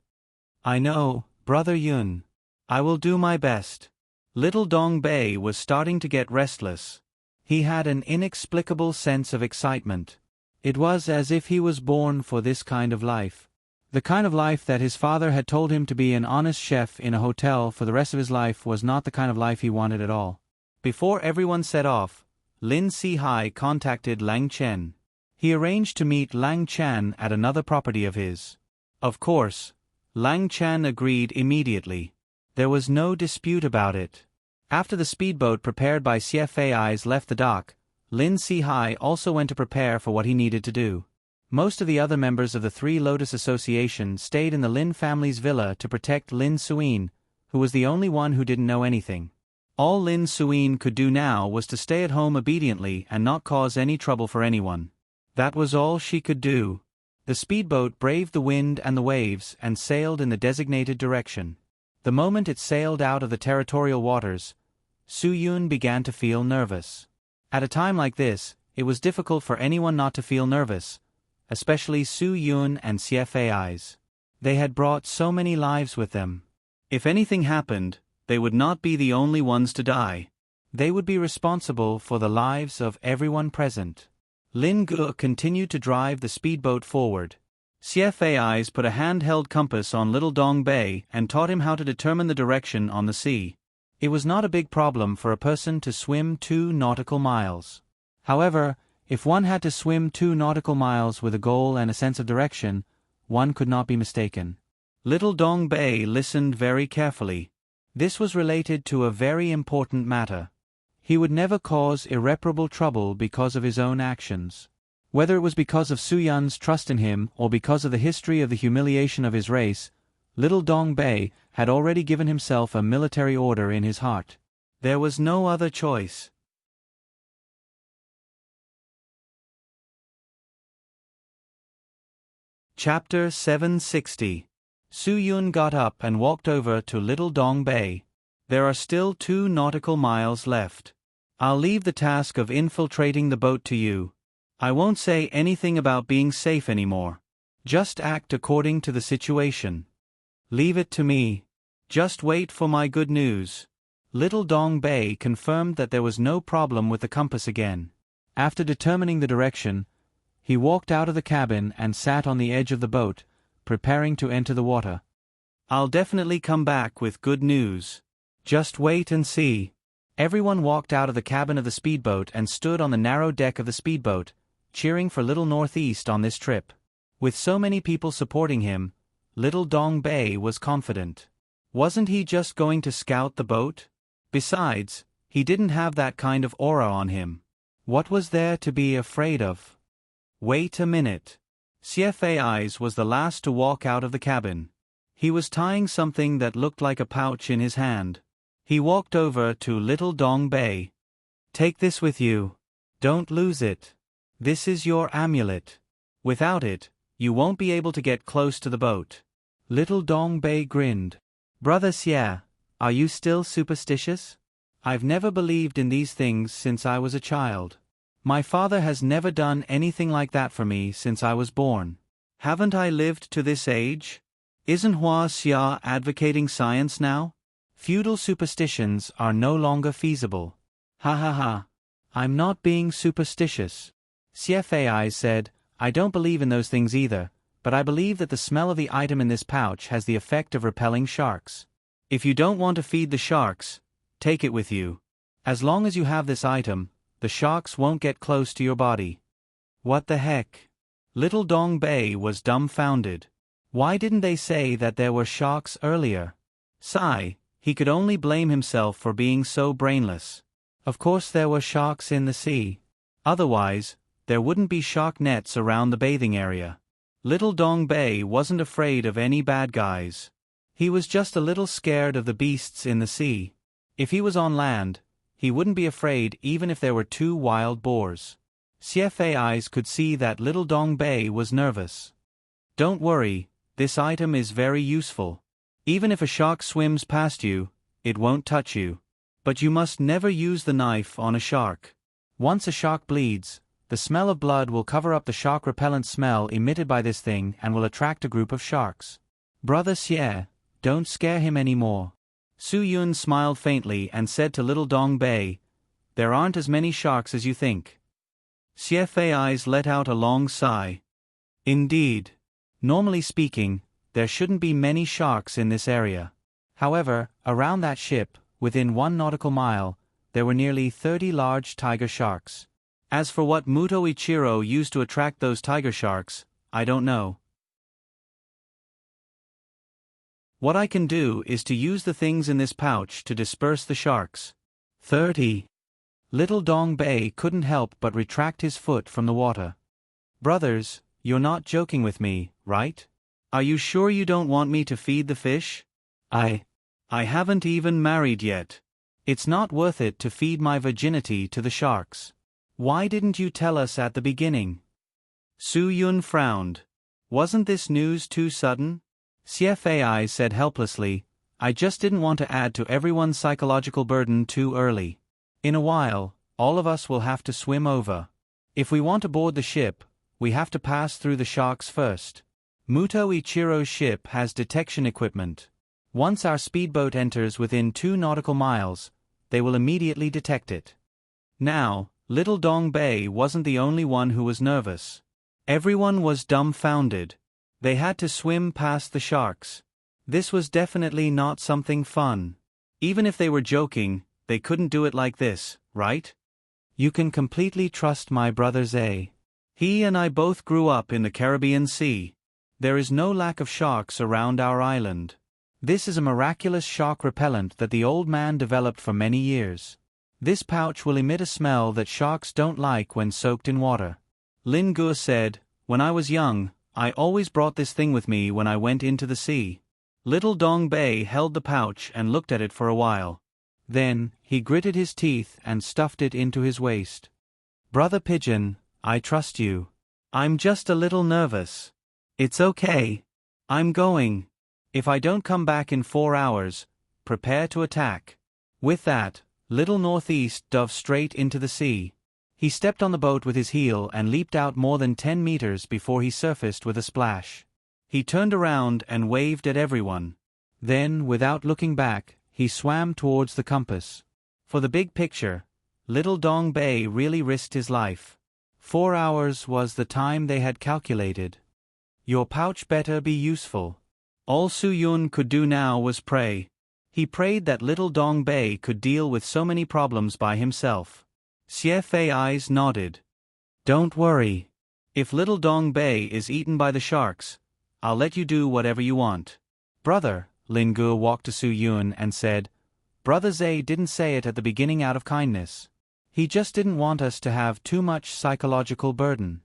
I know, Brother Yun. I will do my best. Little Dong Bei was starting to get restless. He had an inexplicable sense of excitement. It was as if he was born for this kind of life. The kind of life that his father had told him to be an honest chef in a hotel for the rest of his life was not the kind of life he wanted at all. Before everyone set off, Lin Si-hai contacted Lang Chen. He arranged to meet Lang Chen at another property of his. Of course, Lang Chen agreed immediately. There was no dispute about it. After the speedboat prepared by Xie Fei's left the dock, Lin Si-hai also went to prepare for what he needed to do. Most of the other members of the Three Lotus Association stayed in the Lin family's villa to protect Lin Suin, who was the only one who didn't know anything. All Lin Suin could do now was to stay at home obediently and not cause any trouble for anyone. That was all she could do. The speedboat braved the wind and the waves and sailed in the designated direction. The moment it sailed out of the territorial waters, Su Yun began to feel nervous. At a time like this, it was difficult for anyone not to feel nervous, especially Su Yun and Xie Fei's. They had brought so many lives with them. If anything happened, they would not be the only ones to die. They would be responsible for the lives of everyone present. Lin Ge continued to drive the speedboat forward. Xie Fei's put a handheld compass on little Dong Bei and taught him how to determine the direction on the sea. It was not a big problem for a person to swim 2 nautical miles. However, if one had to swim 2 nautical miles with a goal and a sense of direction, one could not be mistaken. Little Dong Bei listened very carefully. This was related to a very important matter. He would never cause irreparable trouble because of his own actions. Whether it was because of Su Yun's trust in him or because of the history of the humiliation of his race, little Dong Bei had already given himself a military order in his heart. There was no other choice. Chapter 760. Su Yun got up and walked over to little Dong Bei. There are still 2 nautical miles left. I'll leave the task of infiltrating the boat to you. I won't say anything about being safe anymore. Just act according to the situation. Leave it to me. Just wait for my good news. Little Dong Bei confirmed that there was no problem with the compass again. After determining the direction, he walked out of the cabin and sat on the edge of the boat, preparing to enter the water. I'll definitely come back with good news. Just wait and see. Everyone walked out of the cabin of the speedboat and stood on the narrow deck of the speedboat, cheering for Little Northeast on this trip. With so many people supporting him, little Dong Bei was confident. Wasn't he just going to scout the boat? Besides, he didn't have that kind of aura on him. What was there to be afraid of? Wait a minute. CFAI's was the last to walk out of the cabin. He was tying something that looked like a pouch in his hand. He walked over to Little Dong Bay. Take this with you. Don't lose it. This is your amulet. Without it, you won't be able to get close to the boat. Little Dong Bay grinned. Brother Xie, are you still superstitious? I've never believed in these things since I was a child. My father has never done anything like that for me since I was born. Haven't I lived to this age? Isn't Hua Xia advocating science now? Feudal superstitions are no longer feasible. Ha ha ha. I'm not being superstitious. CFAI said, I don't believe in those things either, but I believe that the smell of the item in this pouch has the effect of repelling sharks. If you don't want to feed the sharks, take it with you. As long as you have this item, the sharks won't get close to your body. What the heck? Little Dong Bay was dumbfounded. Why didn't they say that there were sharks earlier? Sigh, he could only blame himself for being so brainless. Of course there were sharks in the sea. Otherwise, there wouldn't be shark nets around the bathing area. Little Dong Bay wasn't afraid of any bad guys. He was just a little scared of the beasts in the sea. If he was on land, he wouldn't be afraid even if there were 2 wild boars. CFAI's could see that Little Dong Bay was nervous. Don't worry, this item is very useful. Even if a shark swims past you, it won't touch you. But you must never use the knife on a shark. Once a shark bleeds, the smell of blood will cover up the shark repellent smell emitted by this thing and will attract a group of sharks. Brother Xie, don't scare him anymore. Su Yun smiled faintly and said to Little Dong Bay, there aren't as many sharks as you think. CFAI's let out a long sigh. Indeed. Normally speaking, there shouldn't be many sharks in this area. However, around that ship, within 1 nautical mile, there were nearly 30 large tiger sharks. As for what Muto Ichiro used to attract those tiger sharks, I don't know. What I can do is to use the things in this pouch to disperse the sharks. 30. Little Dong Bay couldn't help but retract his foot from the water. Brothers, you're not joking with me, right? Are you sure you don't want me to feed the fish? I haven't even married yet. It's not worth it to feed my virginity to the sharks. Why didn't you tell us at the beginning? Su Yun frowned. Wasn't this news too sudden? CFAI said helplessly, I just didn't want to add to everyone's psychological burden too early. In a while, all of us will have to swim over. If we want to board the ship, we have to pass through the sharks first. Muto Ichiro's ship has detection equipment. Once our speedboat enters within 2 nautical miles, they will immediately detect it. Now, Little Dong Bay wasn't the only one who was nervous. Everyone was dumbfounded. They had to swim past the sharks. This was definitely not something fun. Even if they were joking, they couldn't do it like this, right? You can completely trust my brother Zay. He and I both grew up in the Caribbean Sea. There is no lack of sharks around our island. This is a miraculous shark repellent that the old man developed for many years. This pouch will emit a smell that sharks don't like when soaked in water. Lin Gu said, when I was young, I always brought this thing with me when I went into the sea. Little Dong Bay held the pouch and looked at it for a while. Then, he gritted his teeth and stuffed it into his waist. Brother Pigeon, I trust you. I'm just a little nervous. It's okay. I'm going. If I don't come back in 4 hours, prepare to attack. With that, Little Northeast dove straight into the sea. He stepped on the boat with his heel and leaped out more than 10 meters before he surfaced with a splash. He turned around and waved at everyone. Then, without looking back, he swam towards the compass. For the big picture, Little Dong Bay really risked his life. 4 hours was the time they had calculated. Your pouch better be useful. All Su Yun could do now was pray. He prayed that Little Dong Bay could deal with so many problems by himself. CFAI's nodded. Don't worry. If Little Dong Bay is eaten by the sharks, I'll let you do whatever you want. Brother, Lin Gu walked to Su Yun and said, Brother Zay didn't say it at the beginning out of kindness. He just didn't want us to have too much psychological burden.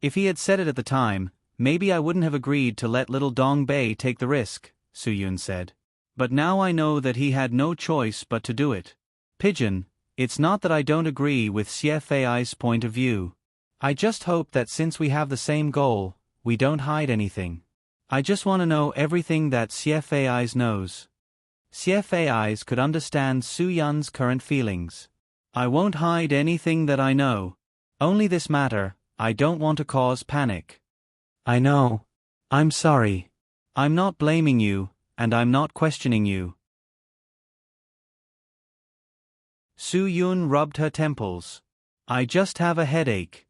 If he had said it at the time, maybe I wouldn't have agreed to let little Dong Bei take the risk, Su-yun said. But now I know that he had no choice but to do it. Pigeon, it's not that I don't agree with Xie Fei's point of view. I just hope that since we have the same goal, we don't hide anything. I just want to know everything that Xie Fei knows. Xie Fei could understand Su-yun's current feelings. I won't hide anything that I know. Only this matter, I don't want to cause panic. I know. I'm sorry. I'm not blaming you, and I'm not questioning you. Su-yun rubbed her temples. I just have a headache.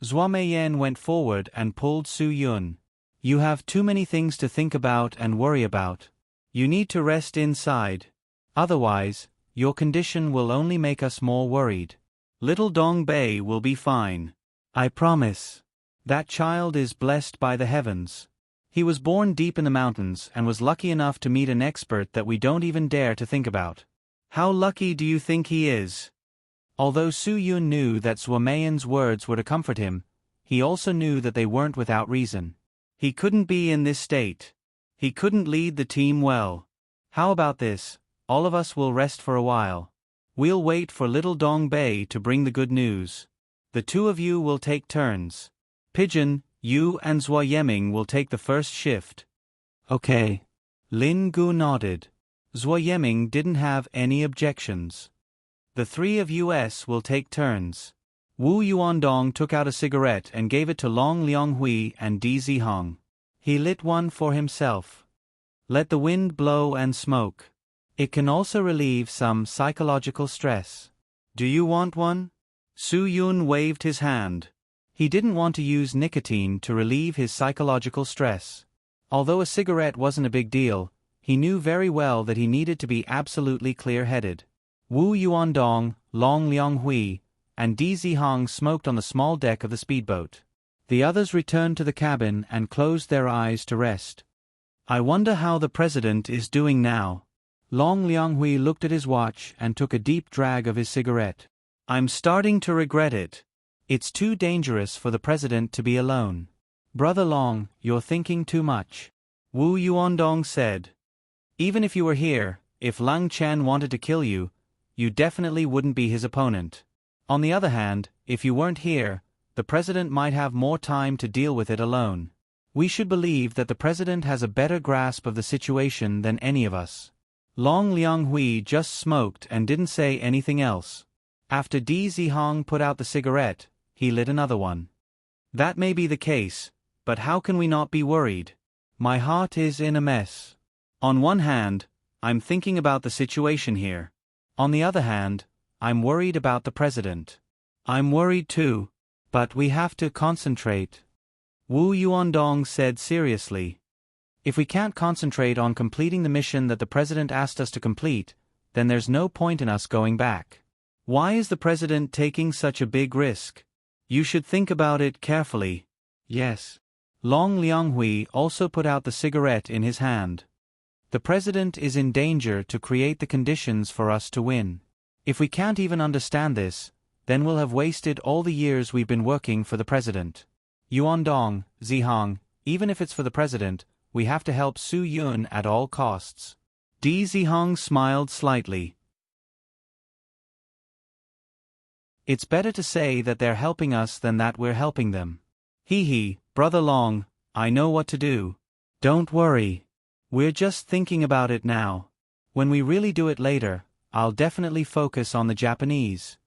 Zhua Meiyan went forward and pulled Su-yun. You have too many things to think about and worry about. You need to rest inside. Otherwise, your condition will only make us more worried. Little Dong Bei will be fine. I promise. That child is blessed by the heavens. He was born deep in the mountains and was lucky enough to meet an expert that we don't even dare to think about. How lucky do you think he is? Although Su-yun knew that Zhua Meiyan's words were to comfort him, he also knew that they weren't without reason. He couldn't be in this state. He couldn't lead the team well. How about this? All of us will rest for a while. We'll wait for little Dong Bei to bring the good news. The two of you will take turns. Pigeon, you and Zhua Yeming will take the first shift. Okay. Lin Gu nodded. Zhua Yeming didn't have any objections. The three of us will take turns. Wu Yuandong took out a cigarette and gave it to Long Lianghui and Di Zihong. He lit one for himself. Let the wind blow and smoke. It can also relieve some psychological stress. Do you want one? Su-yun waved his hand. He didn't want to use nicotine to relieve his psychological stress. Although a cigarette wasn't a big deal, he knew very well that he needed to be absolutely clear-headed. Wu Yuandong, Long Lianghui, and Di Zihong smoked on the small deck of the speedboat. The others returned to the cabin and closed their eyes to rest. I wonder how the president is doing now. Long Lianghui looked at his watch and took a deep drag of his cigarette. I'm starting to regret it. It's too dangerous for the president to be alone. Brother Long, you're thinking too much. Wu Yuandong said. Even if you were here, if Lang Chen wanted to kill you, you definitely wouldn't be his opponent. On the other hand, if you weren't here, the president might have more time to deal with it alone. We should believe that the president has a better grasp of the situation than any of us. Long Lianghui just smoked and didn't say anything else. After Di Zihong put out the cigarette, he lit another one. That may be the case, but how can we not be worried? My heart is in a mess. On one hand, I'm thinking about the situation here. On the other hand, I'm worried about the president. I'm worried too, but we have to concentrate. Wu Yuandong said seriously. If we can't concentrate on completing the mission that the president asked us to complete, then there's no point in us going back. Why is the president taking such a big risk? You should think about it carefully. Yes. Long Lianghui also put out the cigarette in his hand. The president is in danger to create the conditions for us to win. If we can't even understand this, then we'll have wasted all the years we've been working for the president. Yuandong, Zihong, even if it's for the president, we have to help Su-yun at all costs. Di Zihong smiled slightly. It's better to say that they're helping us than that we're helping them. Hee, Brother Long, I know what to do. Don't worry. We're just thinking about it now. When we really do it later, I'll definitely focus on the Japanese.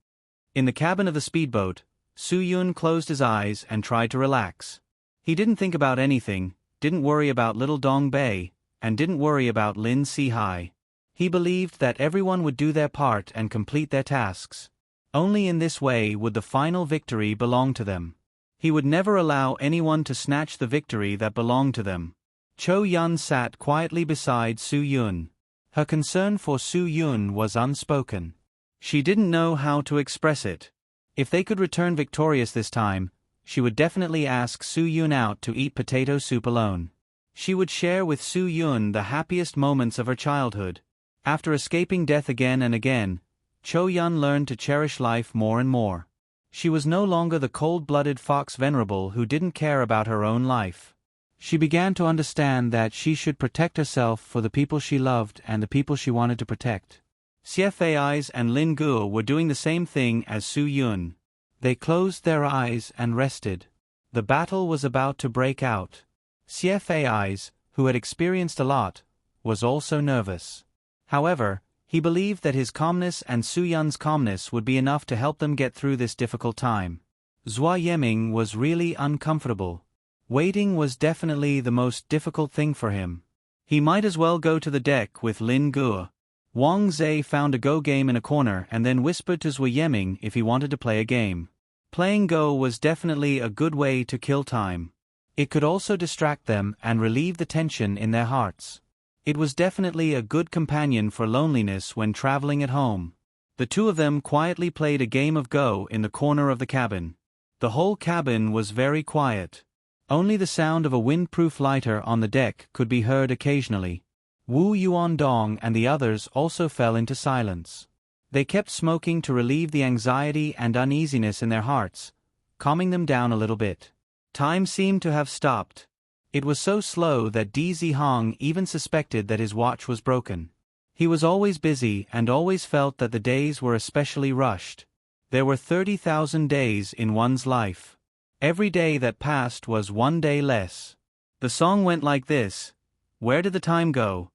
In the cabin of the speedboat, Su-yun closed his eyes and tried to relax. He didn't think about anything, didn't worry about little Dong Bei, and didn't worry about Lin Si-hai. He believed that everyone would do their part and complete their tasks. Only in this way would the final victory belong to them. He would never allow anyone to snatch the victory that belonged to them. Cho Yun sat quietly beside Su-yun. Her concern for Su-yun was unspoken. She didn't know how to express it. If they could return victorious this time, she would definitely ask Su-yun out to eat potato soup alone. She would share with Su-yun the happiest moments of her childhood. After escaping death again and again, Cho Yun learned to cherish life more and more. She was no longer the cold-blooded fox venerable who didn't care about her own life. She began to understand that she should protect herself for the people she loved and the people she wanted to protect. Xie Fei's and Lin Guo were doing the same thing as Su Yun. They closed their eyes and rested. The battle was about to break out. Xie Fei's, who had experienced a lot, was also nervous. However, he believed that his calmness and Su Yun's calmness would be enough to help them get through this difficult time. Zhua Yiming was really uncomfortable. Waiting was definitely the most difficult thing for him. He might as well go to the deck with Lin Guo. Wang Zhe found a Go game in a corner and then whispered to Zhua Yiming if he wanted to play a game. Playing Go was definitely a good way to kill time. It could also distract them and relieve the tension in their hearts. It was definitely a good companion for loneliness when traveling at home. The two of them quietly played a game of Go in the corner of the cabin. The whole cabin was very quiet. Only the sound of a windproof lighter on the deck could be heard occasionally. Wu Yuandong and the others also fell into silence. They kept smoking to relieve the anxiety and uneasiness in their hearts, calming them down a little bit. Time seemed to have stopped. It was so slow that Di Zihong even suspected that his watch was broken. He was always busy and always felt that the days were especially rushed. There were 30,000 days in one's life. Every day that passed was one day less. The song went like this: Where did the time go?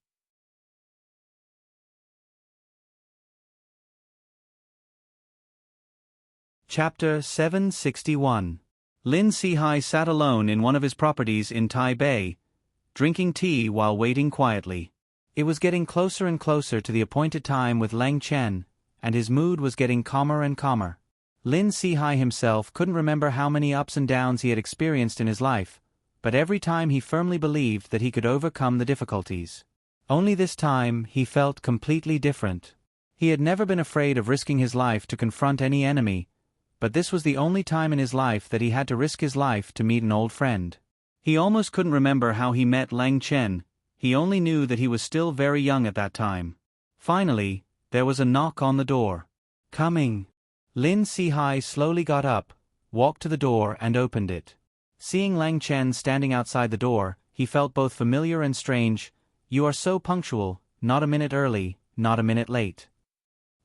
Chapter 761. Lin Sihai sat alone in one of his properties in Taipei, drinking tea while waiting quietly. It was getting closer and closer to the appointed time with Lang Chen, and his mood was getting calmer and calmer. Lin Sihai himself couldn't remember how many ups and downs he had experienced in his life, but every time he firmly believed that he could overcome the difficulties. Only this time he felt completely different. He had never been afraid of risking his life to confront any enemy, but this was the only time in his life that he had to risk his life to meet an old friend. He almost couldn't remember how he met Lang Chen, he only knew that he was still very young at that time. Finally, there was a knock on the door. Coming. Lin Sihai slowly got up, walked to the door and opened it. Seeing Lang Chen standing outside the door, he felt both familiar and strange. You are so punctual, not a minute early, not a minute late.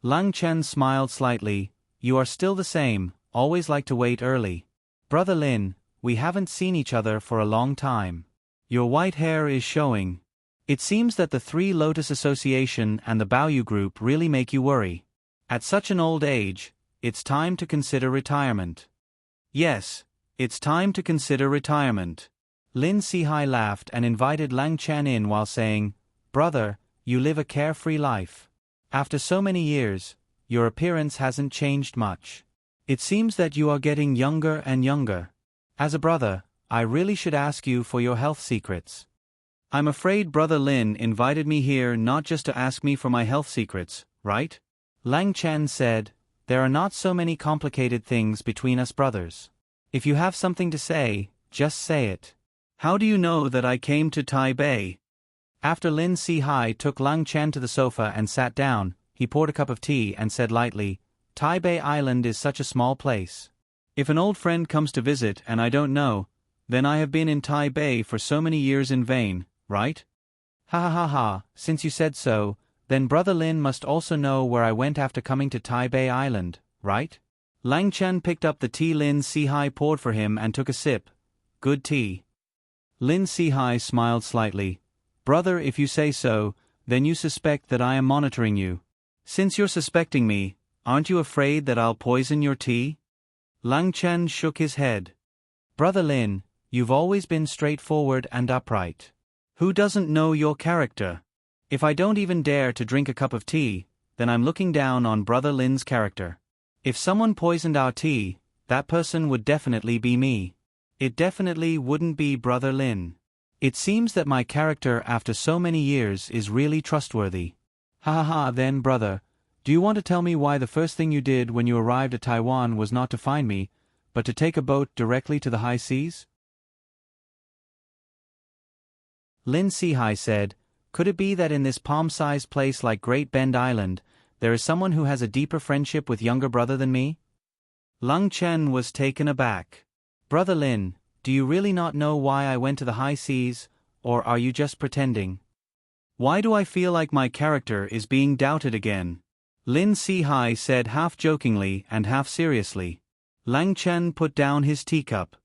Lang Chen smiled slightly. You are still the same, always like to wait early. Brother Lin, we haven't seen each other for a long time. Your white hair is showing. It seems that the Three Lotus Association and the Baoyu Group really make you worry. At such an old age, it's time to consider retirement. Yes, it's time to consider retirement. Lin Sihai laughed and invited Lang Chen in while saying, Brother, you live a carefree life. After so many years, your appearance hasn't changed much. It seems that you are getting younger and younger. As a brother, I really should ask you for your health secrets. I'm afraid Brother Lin invited me here not just to ask me for my health secrets, right? Lang Chen said, There are not so many complicated things between us brothers. If you have something to say, just say it. How do you know that I came to Taipei? After Lin Sihai took Lang Chen to the sofa and sat down, he poured a cup of tea and said lightly, Taipei Island is such a small place. If an old friend comes to visit and I don't know, then I have been in Taipei for so many years in vain, right? Ha ha ha ha, since you said so, then Brother Lin must also know where I went after coming to Taipei Island, right? Lang Chen picked up the tea Lin Sihai poured for him and took a sip. Good tea. Lin Sihai smiled slightly. Brother, if you say so, then you suspect that I am monitoring you. Since you're suspecting me, aren't you afraid that I'll poison your tea? Lang Chen shook his head. Brother Lin, you've always been straightforward and upright. Who doesn't know your character? If I don't even dare to drink a cup of tea, then I'm looking down on Brother Lin's character. If someone poisoned our tea, that person would definitely be me. It definitely wouldn't be Brother Lin. It seems that my character after so many years is really trustworthy. Ha ha ha, then brother, do you want to tell me why the first thing you did when you arrived at Taiwan was not to find me, but to take a boat directly to the high seas? Lin Sihai said, Could it be that in this palm-sized place like Great Bend Island, there is someone who has a deeper friendship with younger brother than me? Lung Chen was taken aback. Brother Lin, do you really not know why I went to the high seas, or are you just pretending? Why do I feel like my character is being doubted again? Lin Si-hai said half jokingly and half seriously. Lang Chen put down his teacup.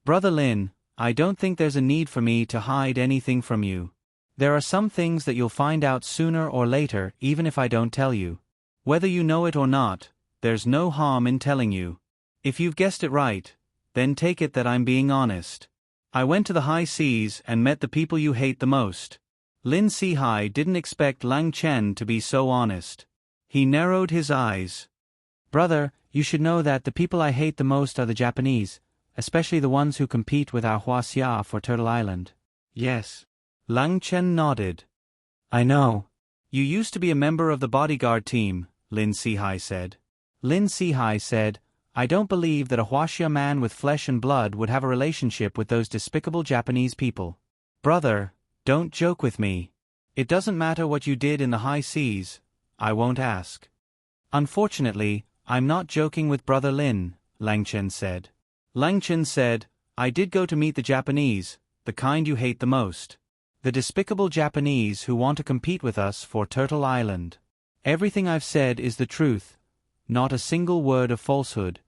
Brother Lin, I don't think there's a need for me to hide anything from you. There are some things that you'll find out sooner or later even if I don't tell you. Whether you know it or not, there's no harm in telling you. If you've guessed it right, then take it that I'm being honest. I went to the high seas and met the people you hate the most. Lin Si-hai didn't expect Lang Chen to be so honest. He narrowed his eyes. Brother, you should know that the people I hate the most are the Japanese, especially the ones who compete with our Huaxia for Turtle Island. Yes. Lang Chen nodded. I know. You used to be a member of the bodyguard team, Lin Si-hai said. Lin Si-hai said, I don't believe that a Huaxia man with flesh and blood would have a relationship with those despicable Japanese people. Brother, don't joke with me. It doesn't matter what you did in the high seas, I won't ask. Unfortunately, I'm not joking with Brother Lin, Lang Chen said. Lang Chen said, I did go to meet the Japanese, the kind you hate the most. The despicable Japanese who want to compete with us for Turtle Island. Everything I've said is the truth, not a single word of falsehood.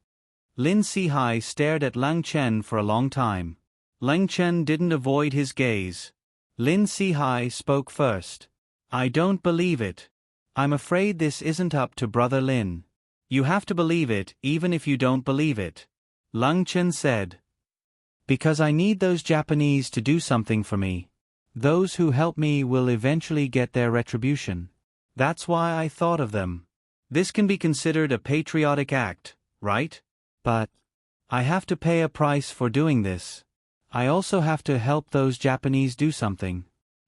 Lin Si-hai stared at Lang Chen for a long time. Lang Chen didn't avoid his gaze. Lin Si-hai spoke first. I don't believe it. I'm afraid this isn't up to Brother Lin. You have to believe it even if you don't believe it. Lang Chen said. Because I need those Japanese to do something for me. Those who help me will eventually get their retribution. That's why I thought of them. This can be considered a patriotic act, right? But I have to pay a price for doing this. I also have to help those Japanese do something.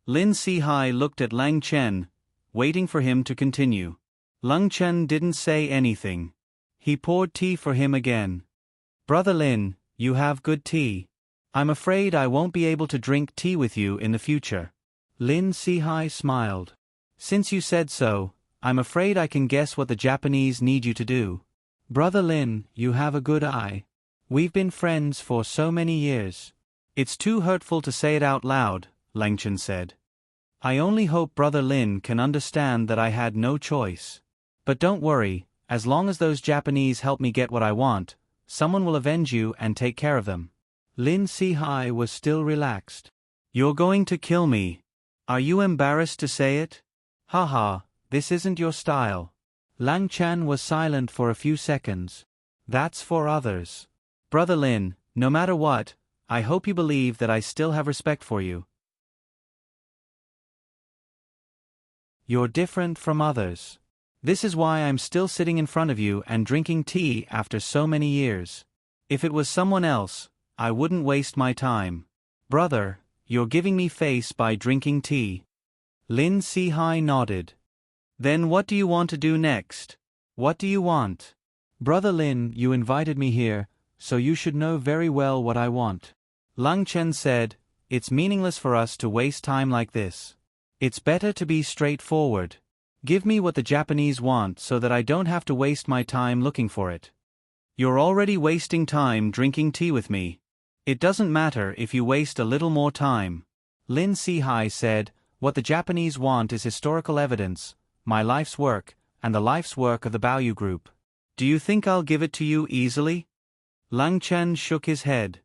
Lin Si-hai looked at Lang Chen, waiting for him to continue. Lang Chen didn't say anything. He poured tea for him again. Brother Lin, you have good tea. I'm afraid I won't be able to drink tea with you in the future. Lin Si-hai smiled. Since you said so, I'm afraid I can guess what the Japanese need you to do. Brother Lin, you have a good eye. We've been friends for so many years. It's too hurtful to say it out loud, Lang Chen said. I only hope Brother Lin can understand that I had no choice. But don't worry, as long as those Japanese help me get what I want, someone will avenge you and take care of them. Lin Si-hai was still relaxed. You're going to kill me. Are you embarrassed to say it? Haha, this isn't your style. Lang Chen was silent for a few seconds. That's for others. Brother Lin, no matter what, I hope you believe that I still have respect for you. You're different from others. This is why I'm still sitting in front of you and drinking tea after so many years. If it was someone else, I wouldn't waste my time. Brother, you're giving me face by drinking tea. Lin Si-hai nodded. Then what do you want to do next? What do you want? Brother Lin, you invited me here, so you should know very well what I want. Lang Chen said, it's meaningless for us to waste time like this. It's better to be straightforward. Give me what the Japanese want so that I don't have to waste my time looking for it. You're already wasting time drinking tea with me. It doesn't matter if you waste a little more time. Lin Si-hai said, what the Japanese want is historical evidence, my life's work, and the life's work of the Baoyu Group. Do you think I'll give it to you easily? Lang Chen shook his head.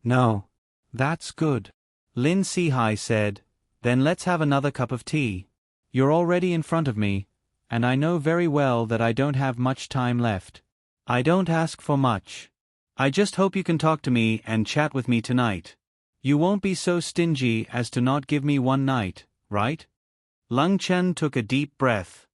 No. That's good. Lin Si-hai said, then let's have another cup of tea. You're already in front of me, and I know very well that I don't have much time left. I don't ask for much. I just hope you can talk to me and chat with me tonight. You won't be so stingy as to not give me one night, right? Lang Chen took a deep breath.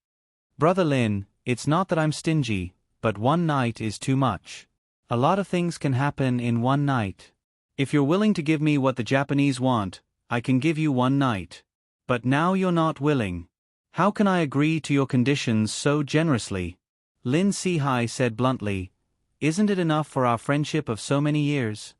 Brother Lin, it's not that I'm stingy, but one night is too much. A lot of things can happen in one night. If you're willing to give me what the Japanese want, I can give you one night. But now you're not willing. How can I agree to your conditions so generously? Lin Si-hai said bluntly, isn't it enough for our friendship of so many years?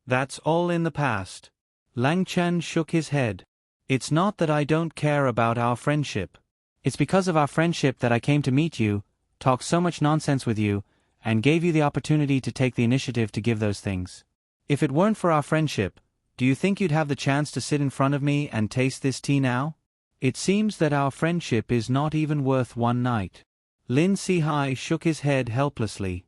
That's all in the past. Lang Chen shook his head. It's not that I don't care about our friendship. It's because of our friendship that I came to meet you, talk so much nonsense with you, and gave you the opportunity to take the initiative to give those things. If it weren't for our friendship, do you think you'd have the chance to sit in front of me and taste this tea now? It seems that our friendship is not even worth one night. Lin Sihai shook his head helplessly.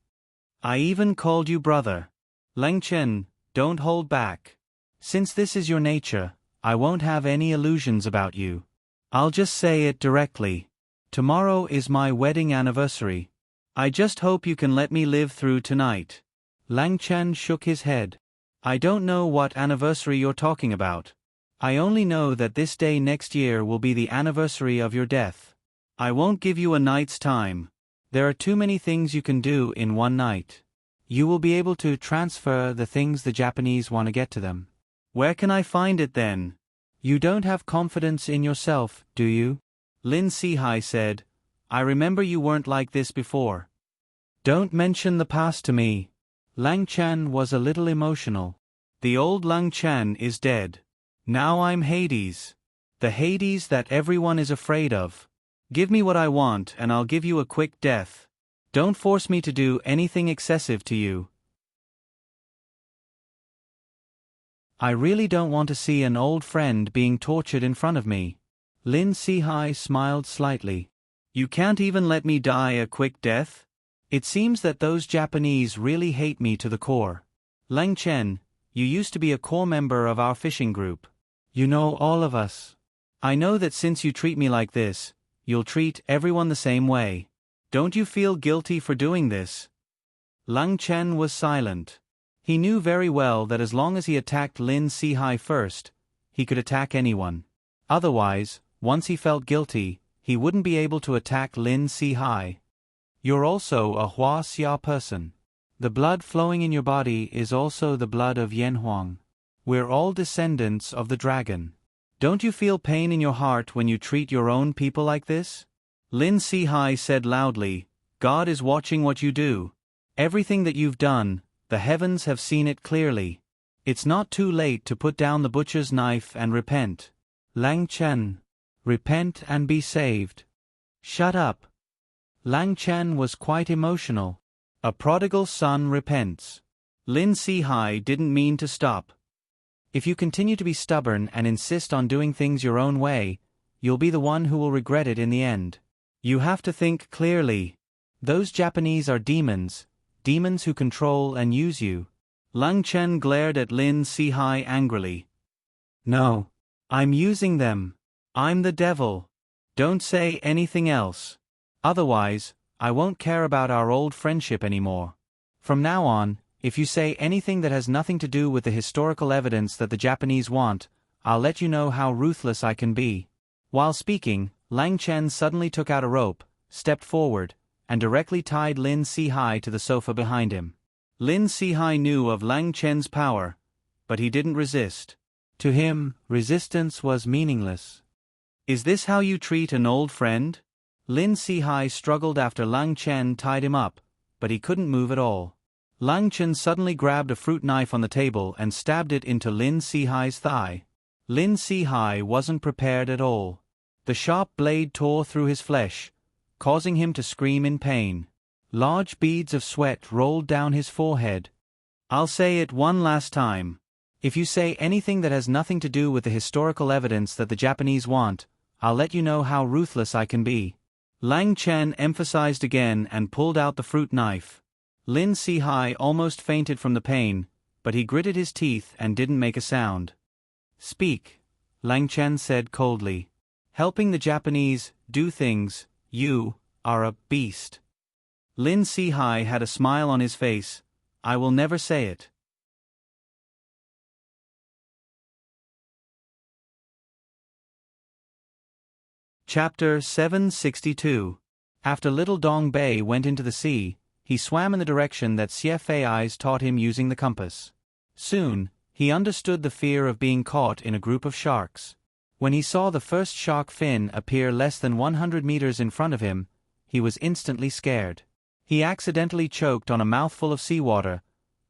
I even called you brother. Lang Chen, don't hold back. Since this is your nature, I won't have any illusions about you. I'll just say it directly. Tomorrow is my wedding anniversary. I just hope you can let me live through tonight. Lang Chen shook his head. I don't know what anniversary you're talking about. I only know that this day next year will be the anniversary of your death. I won't give you a night's time. There are too many things you can do in one night. You will be able to transfer the things the Japanese want to get to them. Where can I find it then? You don't have confidence in yourself, do you? Lin Sihai said, I remember you weren't like this before. Don't mention the past to me. Lang Chan was a little emotional. The old Lang Chan is dead. Now I'm Hades. The Hades that everyone is afraid of. Give me what I want and I'll give you a quick death. Don't force me to do anything excessive to you. I really don't want to see an old friend being tortured in front of me. Lin Sihai smiled slightly. You can't even let me die a quick death? It seems that those Japanese really hate me to the core. Lang Chen, you used to be a core member of our fishing group. You know all of us. I know that since you treat me like this, you'll treat everyone the same way. Don't you feel guilty for doing this? Lang Chen was silent. He knew very well that as long as he attacked Lin Sihai first, he could attack anyone. Otherwise, once he felt guilty, he wouldn't be able to attack Lin Sihai. You're also a Hua Xia person. The blood flowing in your body is also the blood of Yan Huang. We're all descendants of the dragon. Don't you feel pain in your heart when you treat your own people like this? Lin Sihai said loudly, God is watching what you do. Everything that you've done, the heavens have seen it clearly. It's not too late to put down the butcher's knife and repent. Lang Chen. Repent and be saved. Shut up. Lang Chen was quite emotional. A prodigal son repents. Lin Sihai didn't mean to stop. If you continue to be stubborn and insist on doing things your own way, you'll be the one who will regret it in the end. You have to think clearly. Those Japanese are demons, demons who control and use you. Lang Chen glared at Lin Sihai angrily. No. I'm using them. I'm the devil. Don't say anything else. Otherwise, I won't care about our old friendship anymore. From now on, if you say anything that has nothing to do with the historical evidence that the Japanese want, I'll let you know how ruthless I can be. While speaking, Lang Chen suddenly took out a rope, stepped forward, and directly tied Lin Sihai to the sofa behind him. Lin Sihai knew of Lang Chen's power, but he didn't resist. To him, resistance was meaningless. Is this how you treat an old friend? Lin Sihai struggled after Lang Chen tied him up, but he couldn't move at all. Lang Chen suddenly grabbed a fruit knife on the table and stabbed it into Lin Sihai's thigh. Lin Sihai wasn't prepared at all. The sharp blade tore through his flesh, causing him to scream in pain. Large beads of sweat rolled down his forehead. I'll say it one last time. If you say anything that has nothing to do with the historical evidence that the Japanese want, I'll let you know how ruthless I can be. Lang Chen emphasized again and pulled out the fruit knife. Lin Sihai almost fainted from the pain, but he gritted his teeth and didn't make a sound. Speak, Lang Chen said coldly. Helping the Japanese do things, you are a beast. Lin Sihai had a smile on his face. I will never say it. Chapter 762. After little Dong Bei went into the sea, he swam in the direction that Xie Fei's taught him using the compass. Soon, he understood the fear of being caught in a group of sharks. When he saw the first shark fin appear less than 100 meters in front of him, he was instantly scared. He accidentally choked on a mouthful of seawater,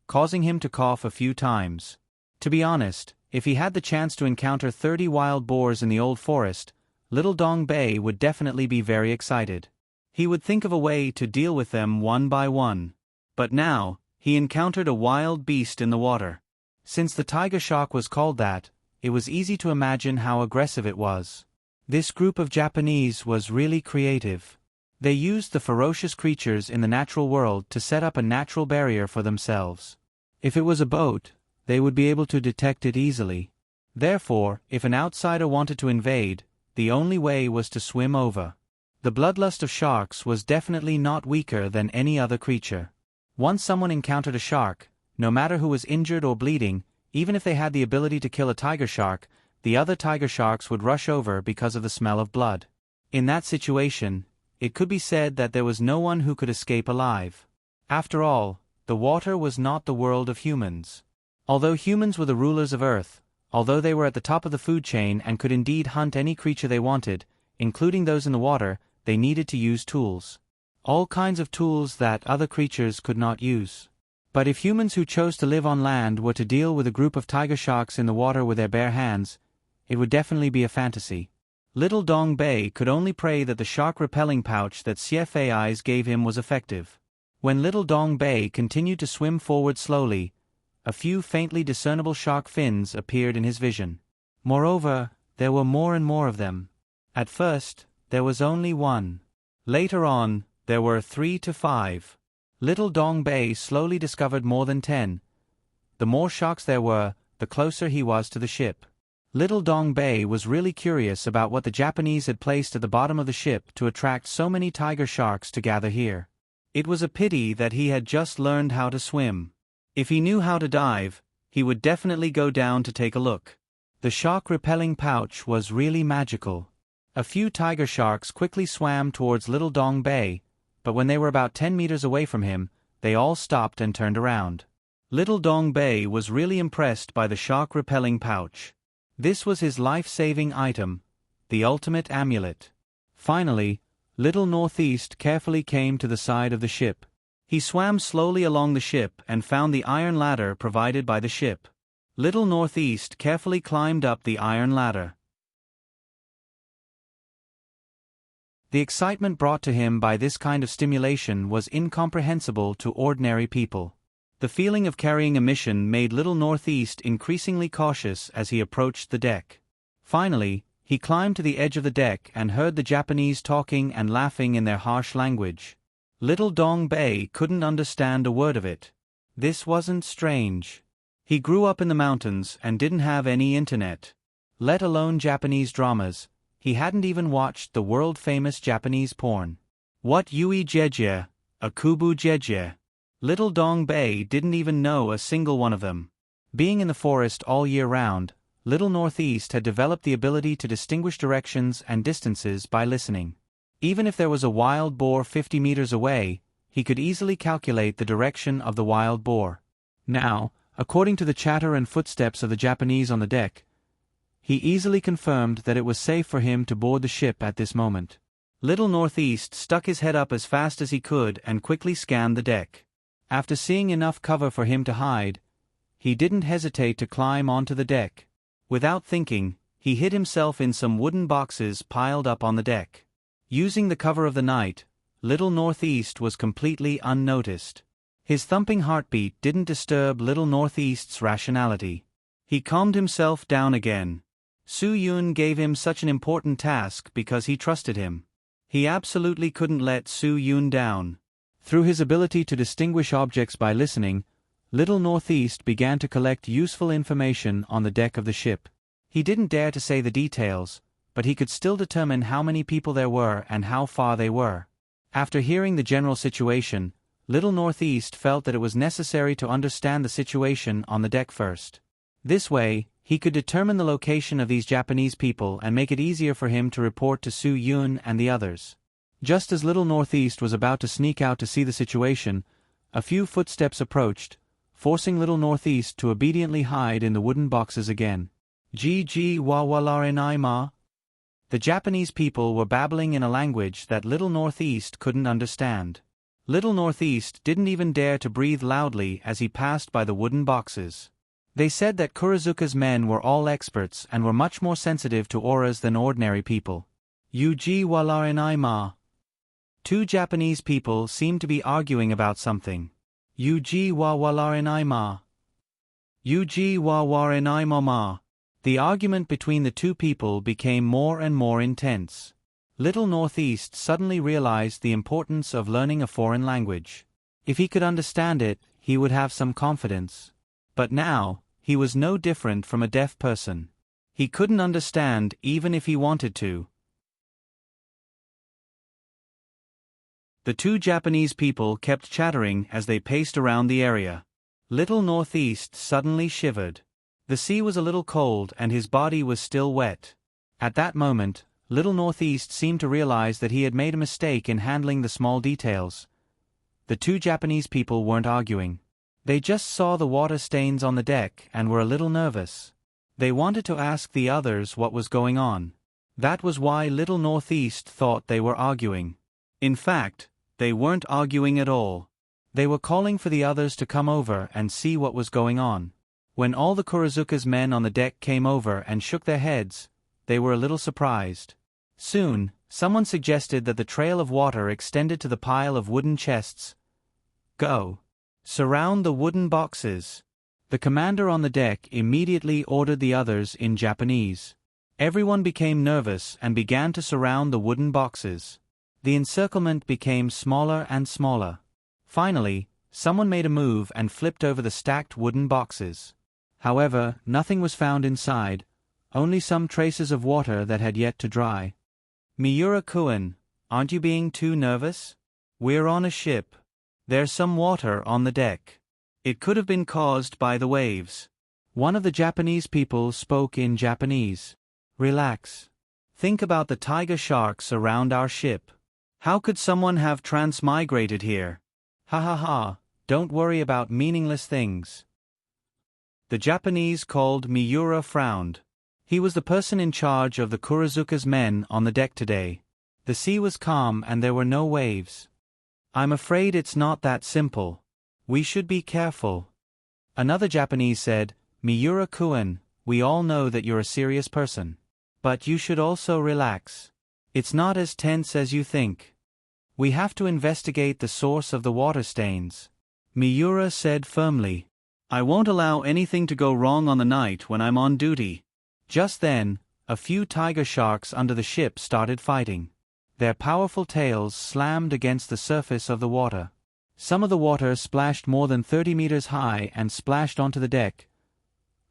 causing him to cough a few times. To be honest, if he had the chance to encounter 30 wild boars in the old forest, little Dong Bei would definitely be very excited. He would think of a way to deal with them one by one. But now, he encountered a wild beast in the water. Since the tiger shark was called that, it was easy to imagine how aggressive it was. This group of Japanese was really creative. They used the ferocious creatures in the natural world to set up a natural barrier for themselves. If it was a boat, they would be able to detect it easily. Therefore, if an outsider wanted to invade, the only way was to swim over. The bloodlust of sharks was definitely not weaker than any other creature. Once someone encountered a shark, no matter who was injured or bleeding, even if they had the ability to kill a tiger shark, the other tiger sharks would rush over because of the smell of blood. In that situation, it could be said that there was no one who could escape alive. After all, the water was not the world of humans. Although humans were the rulers of Earth, although they were at the top of the food chain and could indeed hunt any creature they wanted, including those in the water, they needed to use tools. All kinds of tools that other creatures could not use. But if humans who chose to live on land were to deal with a group of tiger sharks in the water with their bare hands, it would definitely be a fantasy. Little Dong Bei could only pray that the shark-repelling pouch that CFA Eyes gave him was effective. When Little Dong Bei continued to swim forward slowly, a few faintly discernible shark fins appeared in his vision. Moreover, there were more and more of them. At first, there was only one. Later on, there were 3 to 5. Little Dong Bei slowly discovered more than 10. The more sharks there were, the closer he was to the ship. Little Dong Bei was really curious about what the Japanese had placed at the bottom of the ship to attract so many tiger sharks to gather here. It was a pity that he had just learned how to swim. If he knew how to dive, he would definitely go down to take a look. The shark-repelling pouch was really magical. A few tiger sharks quickly swam towards Little Dong Bei, but when they were about 10 meters away from him, they all stopped and turned around. Little Dong Bei was really impressed by the shark-repelling pouch. This was his life-saving item, the ultimate amulet. Finally, Little Northeast carefully came to the side of the ship. He swam slowly along the ship and found the iron ladder provided by the ship. Little Northeast carefully climbed up the iron ladder. The excitement brought to him by this kind of stimulation was incomprehensible to ordinary people. The feeling of carrying a mission made Little Northeast increasingly cautious as he approached the deck. Finally, he climbed to the edge of the deck and heard the Japanese talking and laughing in their harsh language. Little Dong Bei couldn't understand a word of it. This wasn't strange. He grew up in the mountains and didn't have any internet. Let alone Japanese dramas, he hadn't even watched the world-famous Japanese porn. What Yui Jeje, Akubu Jeje. Little Dong Bei didn't even know a single one of them. Being in the forest all year round, Little Northeast had developed the ability to distinguish directions and distances by listening. Even if there was a wild boar 50 meters away, he could easily calculate the direction of the wild boar. Now, according to the chatter and footsteps of the Japanese on the deck, he easily confirmed that it was safe for him to board the ship at this moment. Little Northeast stuck his head up as fast as he could and quickly scanned the deck. After seeing enough cover for him to hide, he didn't hesitate to climb onto the deck. Without thinking, he hid himself in some wooden boxes piled up on the deck. Using the cover of the night, Little Northeast was completely unnoticed. His thumping heartbeat didn't disturb Little Northeast's rationality. He calmed himself down again. Su Yun gave him such an important task because he trusted him. He absolutely couldn't let Su Yun down. Through his ability to distinguish objects by listening, Little Northeast began to collect useful information on the deck of the ship. He didn't dare to say the details, but he could still determine how many people there were and how far they were. After hearing the general situation, Little Northeast felt that it was necessary to understand the situation on the deck first. This way, he could determine the location of these Japanese people and make it easier for him to report to Su Yun and the others. Just as Little Northeast was about to sneak out to see the situation, a few footsteps approached, forcing Little Northeast to obediently hide in the wooden boxes again. Ji wa walarenai ma. The Japanese people were babbling in a language that Little Northeast couldn't understand. Little Northeast didn't even dare to breathe loudly as he passed by the wooden boxes. They said that Kurizuka's men were all experts and were much more sensitive to auras than ordinary people. Yuji walarenai ma. Two Japanese people seemed to be arguing about something. Uji wa walarenaima. Uji wa warenaimama. The argument between the two people became more and more intense. Little Northeast suddenly realized the importance of learning a foreign language. If he could understand it, he would have some confidence. But now, he was no different from a deaf person. He couldn't understand even if he wanted to. The two Japanese people kept chattering as they paced around the area. Little Northeast suddenly shivered. The sea was a little cold and his body was still wet. At that moment, Little Northeast seemed to realize that he had made a mistake in handling the small details. The two Japanese people weren't arguing. They just saw the water stains on the deck and were a little nervous. They wanted to ask the others what was going on. That was why Little Northeast thought they were arguing. In fact, they weren't arguing at all. They were calling for the others to come over and see what was going on. When all the Kurozuka's men on the deck came over and shook their heads, they were a little surprised. Soon, someone suggested that the trail of water extended to the pile of wooden chests. Go. Surround the wooden boxes. The commander on the deck immediately ordered the others in Japanese. Everyone became nervous and began to surround the wooden boxes. The encirclement became smaller and smaller. Finally, someone made a move and flipped over the stacked wooden boxes. However, nothing was found inside, only some traces of water that had yet to dry. Miura-kun, aren't you being too nervous? We're on a ship. There's some water on the deck. It could have been caused by the waves. One of the Japanese people spoke in Japanese. Relax. Think about the tiger sharks around our ship. How could someone have transmigrated here? Ha ha ha, don't worry about meaningless things. The Japanese called Miura frowned. He was the person in charge of the Kurozuka's men on the deck today. The sea was calm and there were no waves. I'm afraid it's not that simple. We should be careful. Another Japanese said, Miura-kun, we all know that you're a serious person. But you should also relax. It's not as tense as you think. We have to investigate the source of the water stains. Miura said firmly. I won't allow anything to go wrong on the night when I'm on duty. Just then, a few tiger sharks under the ship started fighting. Their powerful tails slammed against the surface of the water. Some of the water splashed more than 30 meters high and splashed onto the deck.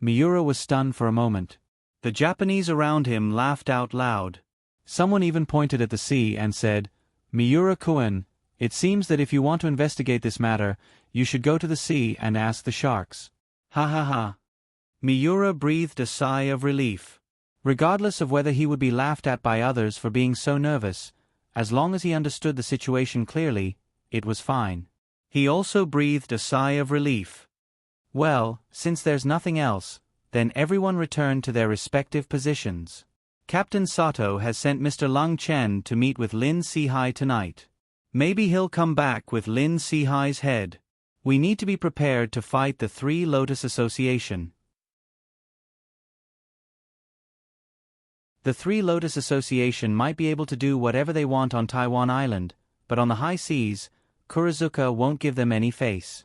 Miura was stunned for a moment. The Japanese around him laughed out loud. Someone even pointed at the sea and said, Miura-kun, it seems that if you want to investigate this matter, you should go to the sea and ask the sharks. Ha ha ha. Miura breathed a sigh of relief. Regardless of whether he would be laughed at by others for being so nervous, as long as he understood the situation clearly, it was fine. He also breathed a sigh of relief. Well, since there's nothing else, then everyone returned to their respective positions. Captain Sato has sent Mr. Lung Chen to meet with Lin Si-hai tonight. Maybe he'll come back with Lin Si-hai's head. We need to be prepared to fight the Three Lotus Association. The Three Lotus Association might be able to do whatever they want on Taiwan Island, but on the high seas, Kurozuka won't give them any face.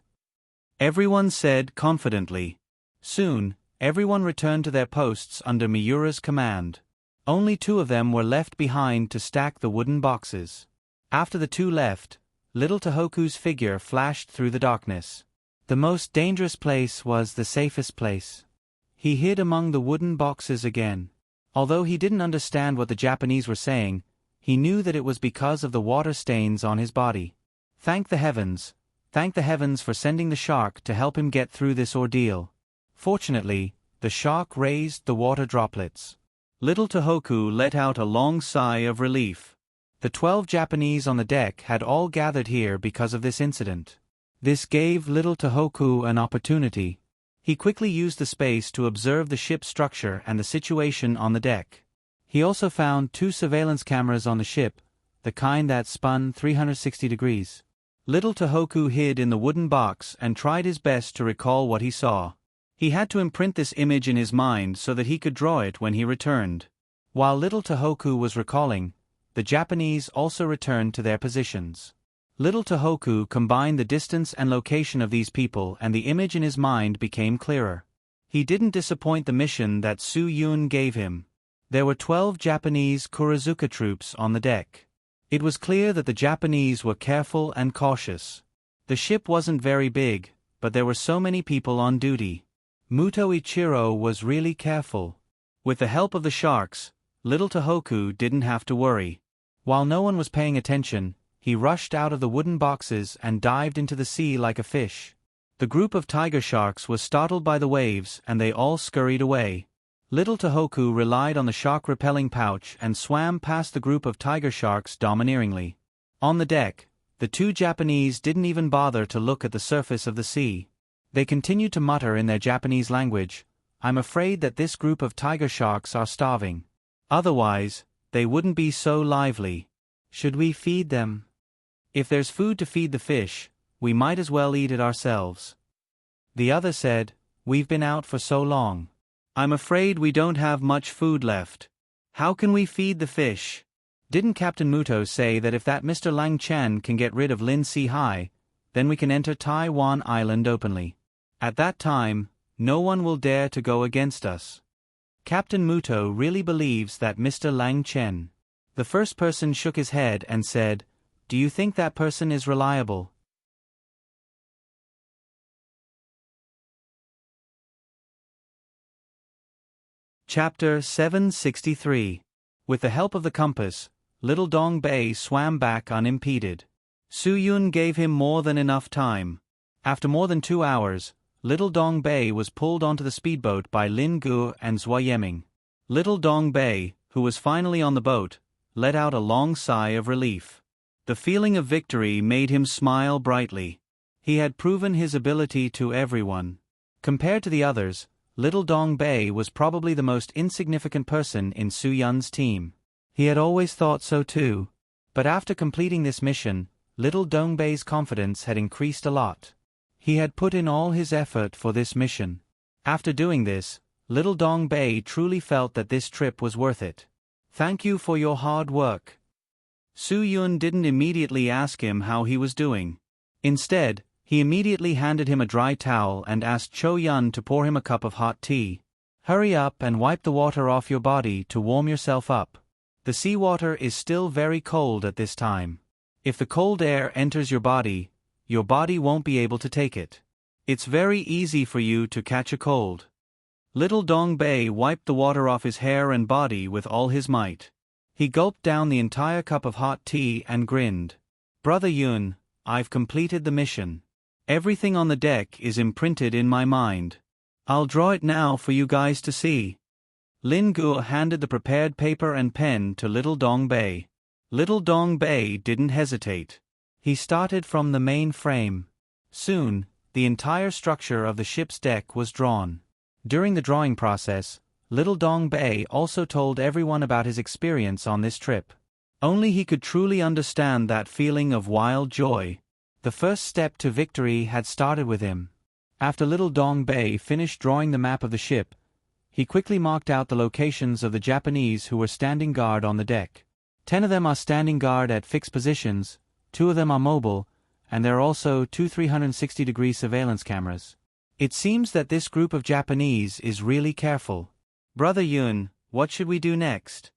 Everyone said confidently. Soon, everyone returned to their posts under Miura's command. Only 2 of them were left behind to stack the wooden boxes. After the 2 left, little Tohoku's figure flashed through the darkness. The most dangerous place was the safest place. He hid among the wooden boxes again. Although he didn't understand what the Japanese were saying, he knew that it was because of the water stains on his body. Thank the heavens for sending the shark to help him get through this ordeal. Fortunately, the shark raised the water droplets. Little Tohoku let out a long sigh of relief. The 12 Japanese on the deck had all gathered here because of this incident. This gave little Tohoku an opportunity. He quickly used the space to observe the ship's structure and the situation on the deck. He also found 2 surveillance cameras on the ship, the kind that spun 360 degrees. Little Tohoku hid in the wooden box and tried his best to recall what he saw. He had to imprint this image in his mind so that he could draw it when he returned. While little Tohoku was recalling, the Japanese also returned to their positions. Little Tohoku combined the distance and location of these people, and the image in his mind became clearer. He didn't disappoint the mission that Su Yun gave him. There were 12 Japanese Kurizuka troops on the deck. It was clear that the Japanese were careful and cautious. The ship wasn't very big, but there were so many people on duty. Muto Ichiro was really careful. With the help of the sharks, little Tohoku didn't have to worry. While no one was paying attention, he rushed out of the wooden boxes and dived into the sea like a fish. The group of tiger sharks was startled by the waves, and they all scurried away. Little Tohoku relied on the shark-repelling pouch and swam past the group of tiger sharks domineeringly. On the deck, the 2 Japanese didn't even bother to look at the surface of the sea. They continued to mutter in their Japanese language, "I'm afraid that this group of tiger sharks are starving. Otherwise, they wouldn't be so lively. Should we feed them? If there's food to feed the fish, we might as well eat it ourselves." The other said, "We've been out for so long. I'm afraid we don't have much food left. How can we feed the fish? Didn't Captain Muto say that if that Mr. Lang Chen can get rid of Lin Si Hai, then we can enter Taiwan Island openly? At that time, no one will dare to go against us." Captain Muto really believes that Mr. Lang Chen. The first person shook his head and said, "Do you think that person is reliable?" Chapter 763. With the help of the compass, little Dong Bei swam back unimpeded. Su Yun gave him more than enough time. After more than 2 hours, little Dong Bei was pulled onto the speedboat by Lin Gu and Zhua Yeming. Little Dong Bei, who was finally on the boat, let out a long sigh of relief. The feeling of victory made him smile brightly. He had proven his ability to everyone. Compared to the others, little Dong Bei was probably the most insignificant person in Su Yun's team. He had always thought so too. But after completing this mission, little Dong Bei's confidence had increased a lot. He had put in all his effort for this mission. After doing this, little Dong Bei truly felt that this trip was worth it. "Thank you for your hard work." Su Yun didn't immediately ask him how he was doing. Instead, he immediately handed him a dry towel and asked Cho Yun to pour him a cup of hot tea. "Hurry up and wipe the water off your body to warm yourself up. The seawater is still very cold at this time. If the cold air enters your body won't be able to take it. It's very easy for you to catch a cold." Little Dong Bei wiped the water off his hair and body with all his might. He gulped down the entire cup of hot tea and grinned. "Brother Yun, I've completed the mission. Everything on the deck is imprinted in my mind. I'll draw it now for you guys to see." Lin Gu handed the prepared paper and pen to little Dong Bei. Little Dong Bei didn't hesitate. He started from the main frame. Soon, the entire structure of the ship's deck was drawn. During the drawing process, little Dong Bei also told everyone about his experience on this trip. Only he could truly understand that feeling of wild joy. The first step to victory had started with him. After little Dong Bei finished drawing the map of the ship, he quickly marked out the locations of the Japanese who were standing guard on the deck. 10 of them are standing guard at fixed positions, 2 of them are mobile, and there are also 2 360-degree surveillance cameras. It seems that this group of Japanese is really careful. "Brother Yun, what should we do next?"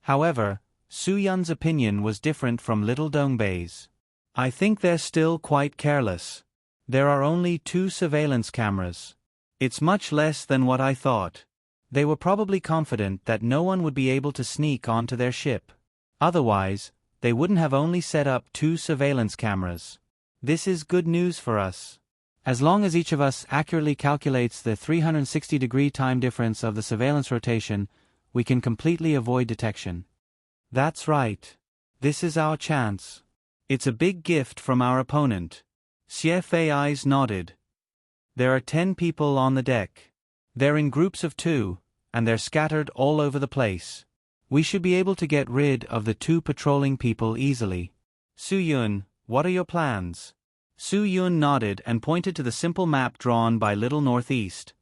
However, Su Yun's opinion was different from little Dong Bei's. "I think they're still quite careless. There are only 2 surveillance cameras. It's much less than what I thought. They were probably confident that no one would be able to sneak onto their ship. Otherwise, they wouldn't have only set up 2 surveillance cameras. This is good news for us. As long as each of us accurately calculates the 360-degree time difference of the surveillance rotation, we can completely avoid detection." "That's right. This is our chance. It's a big gift from our opponent." Xie Fei eyes nodded. "There are 10 people on the deck. They're in groups of 2, and they're scattered all over the place. We should be able to get rid of the 2 patrolling people easily. Su Yun, what are your plans?" Su Yun nodded and pointed to the simple map drawn by Little Northeast.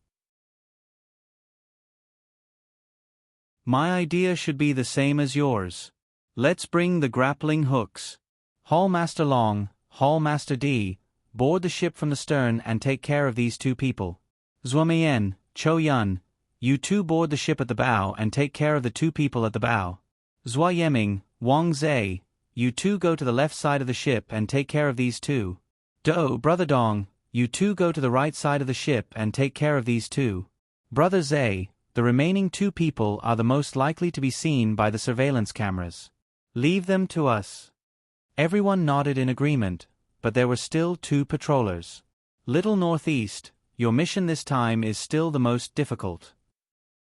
"My idea should be the same as yours. Let's bring the grappling hooks. Hall Master Long, Hall Master D, board the ship from the stern and take care of these two people. Zuomian, Cho Yun, you two board the ship at the bow and take care of the two people at the bow. Zhua Yeming, Wang Zhe, you two go to the left side of the ship and take care of these two. Do, Brother Dong, you two go to the right side of the ship and take care of these two. Brother Zhe, the remaining two people are the most likely to be seen by the surveillance cameras. Leave them to us. Everyone nodded in agreement, but there were still two patrollers. Little Northeast, your mission this time is still the most difficult.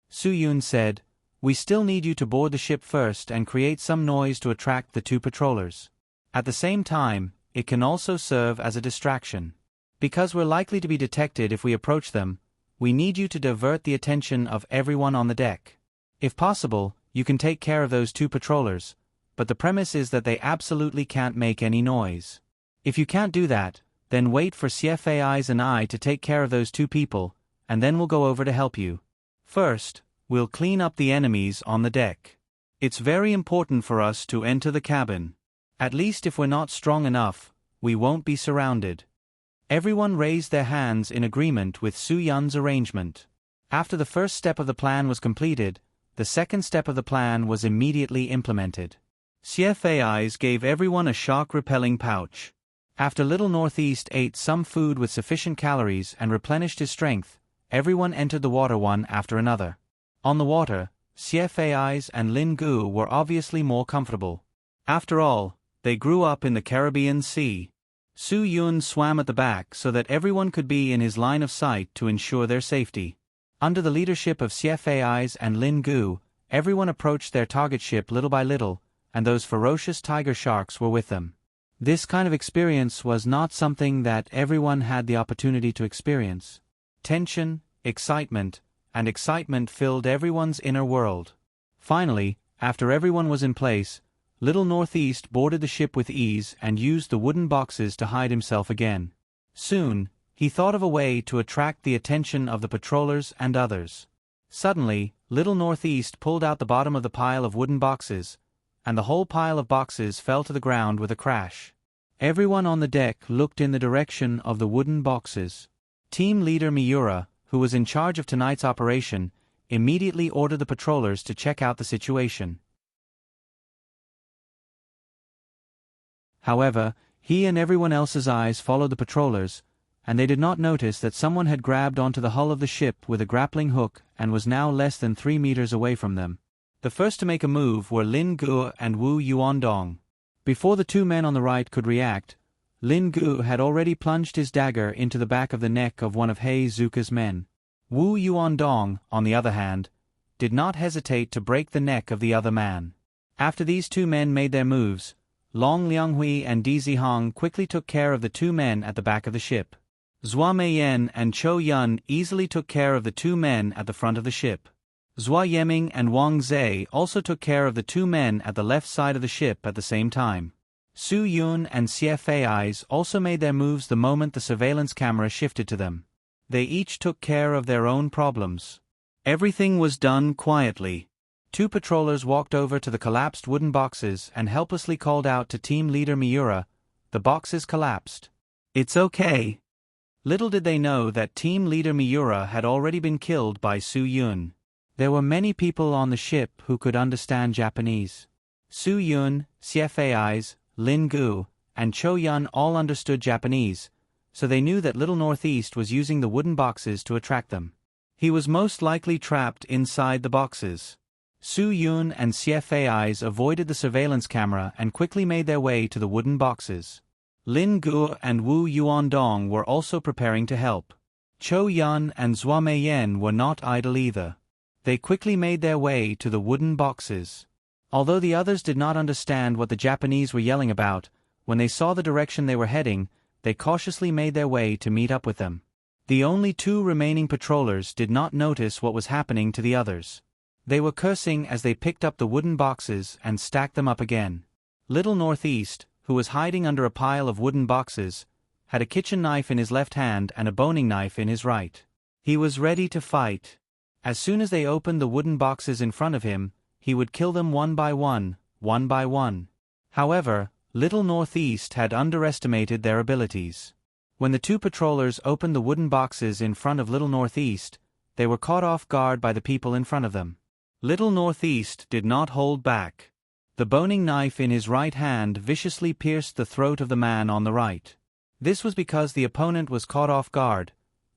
Su Yun said, we still need you to board the ship first and create some noise to attract the two patrollers. At the same time, it can also serve as a distraction. Because we're likely to be detected if we approach them, we need you to divert the attention of everyone on the deck. If possible, you can take care of those two patrollers, but the premise is that they absolutely can't make any noise. If you can't do that, then wait for CFAIs and I to take care of those two people, and then we'll go over to help you. First, we'll clean up the enemies on the deck. It's very important for us to enter the cabin. At least if we're not strong enough, we won't be surrounded. Everyone raised their hands in agreement with Su Yun's arrangement. After the first step of the plan was completed, the second step of the plan was immediately implemented. CFAIs gave everyone a shock-repelling pouch. After Little Northeast ate some food with sufficient calories and replenished his strength, everyone entered the water one after another. On the water, CFAIs and Lin Gu were obviously more comfortable. After all, they grew up in the Caribbean Sea. Su Yun swam at the back so that everyone could be in his line of sight to ensure their safety. Under the leadership of CFAIs and Lin Gu, everyone approached their target ship little by little, and those ferocious tiger sharks were with them. This kind of experience was not something that everyone had the opportunity to experience. Tension, excitement filled everyone's inner world. Finally, after everyone was in place, Little Northeast boarded the ship with ease and used the wooden boxes to hide himself again. Soon, he thought of a way to attract the attention of the patrollers and others. Suddenly, Little Northeast pulled out the bottom of the pile of wooden boxes, and the whole pile of boxes fell to the ground with a crash. Everyone on the deck looked in the direction of the wooden boxes. Team leader Miura, who was in charge of tonight's operation, immediately ordered the patrollers to check out the situation. However, he and everyone else's eyes followed the patrollers, and they did not notice that someone had grabbed onto the hull of the ship with a grappling hook and was now less than 3 meters away from them. The first to make a move were Lin Gu and Wu Yuandong. Before the two men on the right could react, Lin Gu had already plunged his dagger into the back of the neck of one of Hei Zuka's men. Wu Yuandong, on the other hand, did not hesitate to break the neck of the other man. After these two men made their moves, Long Lianghui and Di Zihong quickly took care of the two men at the back of the ship. Zhua Meiyan and Cho Yun easily took care of the two men at the front of the ship. Zhua Yeming and Wang Zhe also took care of the two men at the left side of the ship at the same time. Su Yun and CFAIs also made their moves the moment the surveillance camera shifted to them. They each took care of their own problems. Everything was done quietly. Two patrollers walked over to the collapsed wooden boxes and helplessly called out to team leader Miura, "The boxes collapsed. It's okay." Little did they know that team leader Miura had already been killed by Su Yun. There were many people on the ship who could understand Japanese. Su Yun, CFAIs, Lin Gu, and Cho Yun all understood Japanese, so they knew that Little Northeast was using the wooden boxes to attract them. He was most likely trapped inside the boxes. Su Yun and CFAIs avoided the surveillance camera and quickly made their way to the wooden boxes. Lin Gu and Wu Yuandong were also preparing to help. Cho Yun and Zhua Meiyan were not idle either. They quickly made their way to the wooden boxes. Although the others did not understand what the Japanese were yelling about, when they saw the direction they were heading, they cautiously made their way to meet up with them. The only two remaining patrollers did not notice what was happening to the others. They were cursing as they picked up the wooden boxes and stacked them up again. Little Northeast, who was hiding under a pile of wooden boxes, had a kitchen knife in his left hand and a boning knife in his right. He was ready to fight. As soon as they opened the wooden boxes in front of him, he would kill them one by one, one by one. However, Little Northeast had underestimated their abilities. When the two patrollers opened the wooden boxes in front of Little Northeast, they were caught off guard by the people in front of them. Little Northeast did not hold back. The boning knife in his right hand viciously pierced the throat of the man on the right. This was because the opponent was caught off guard,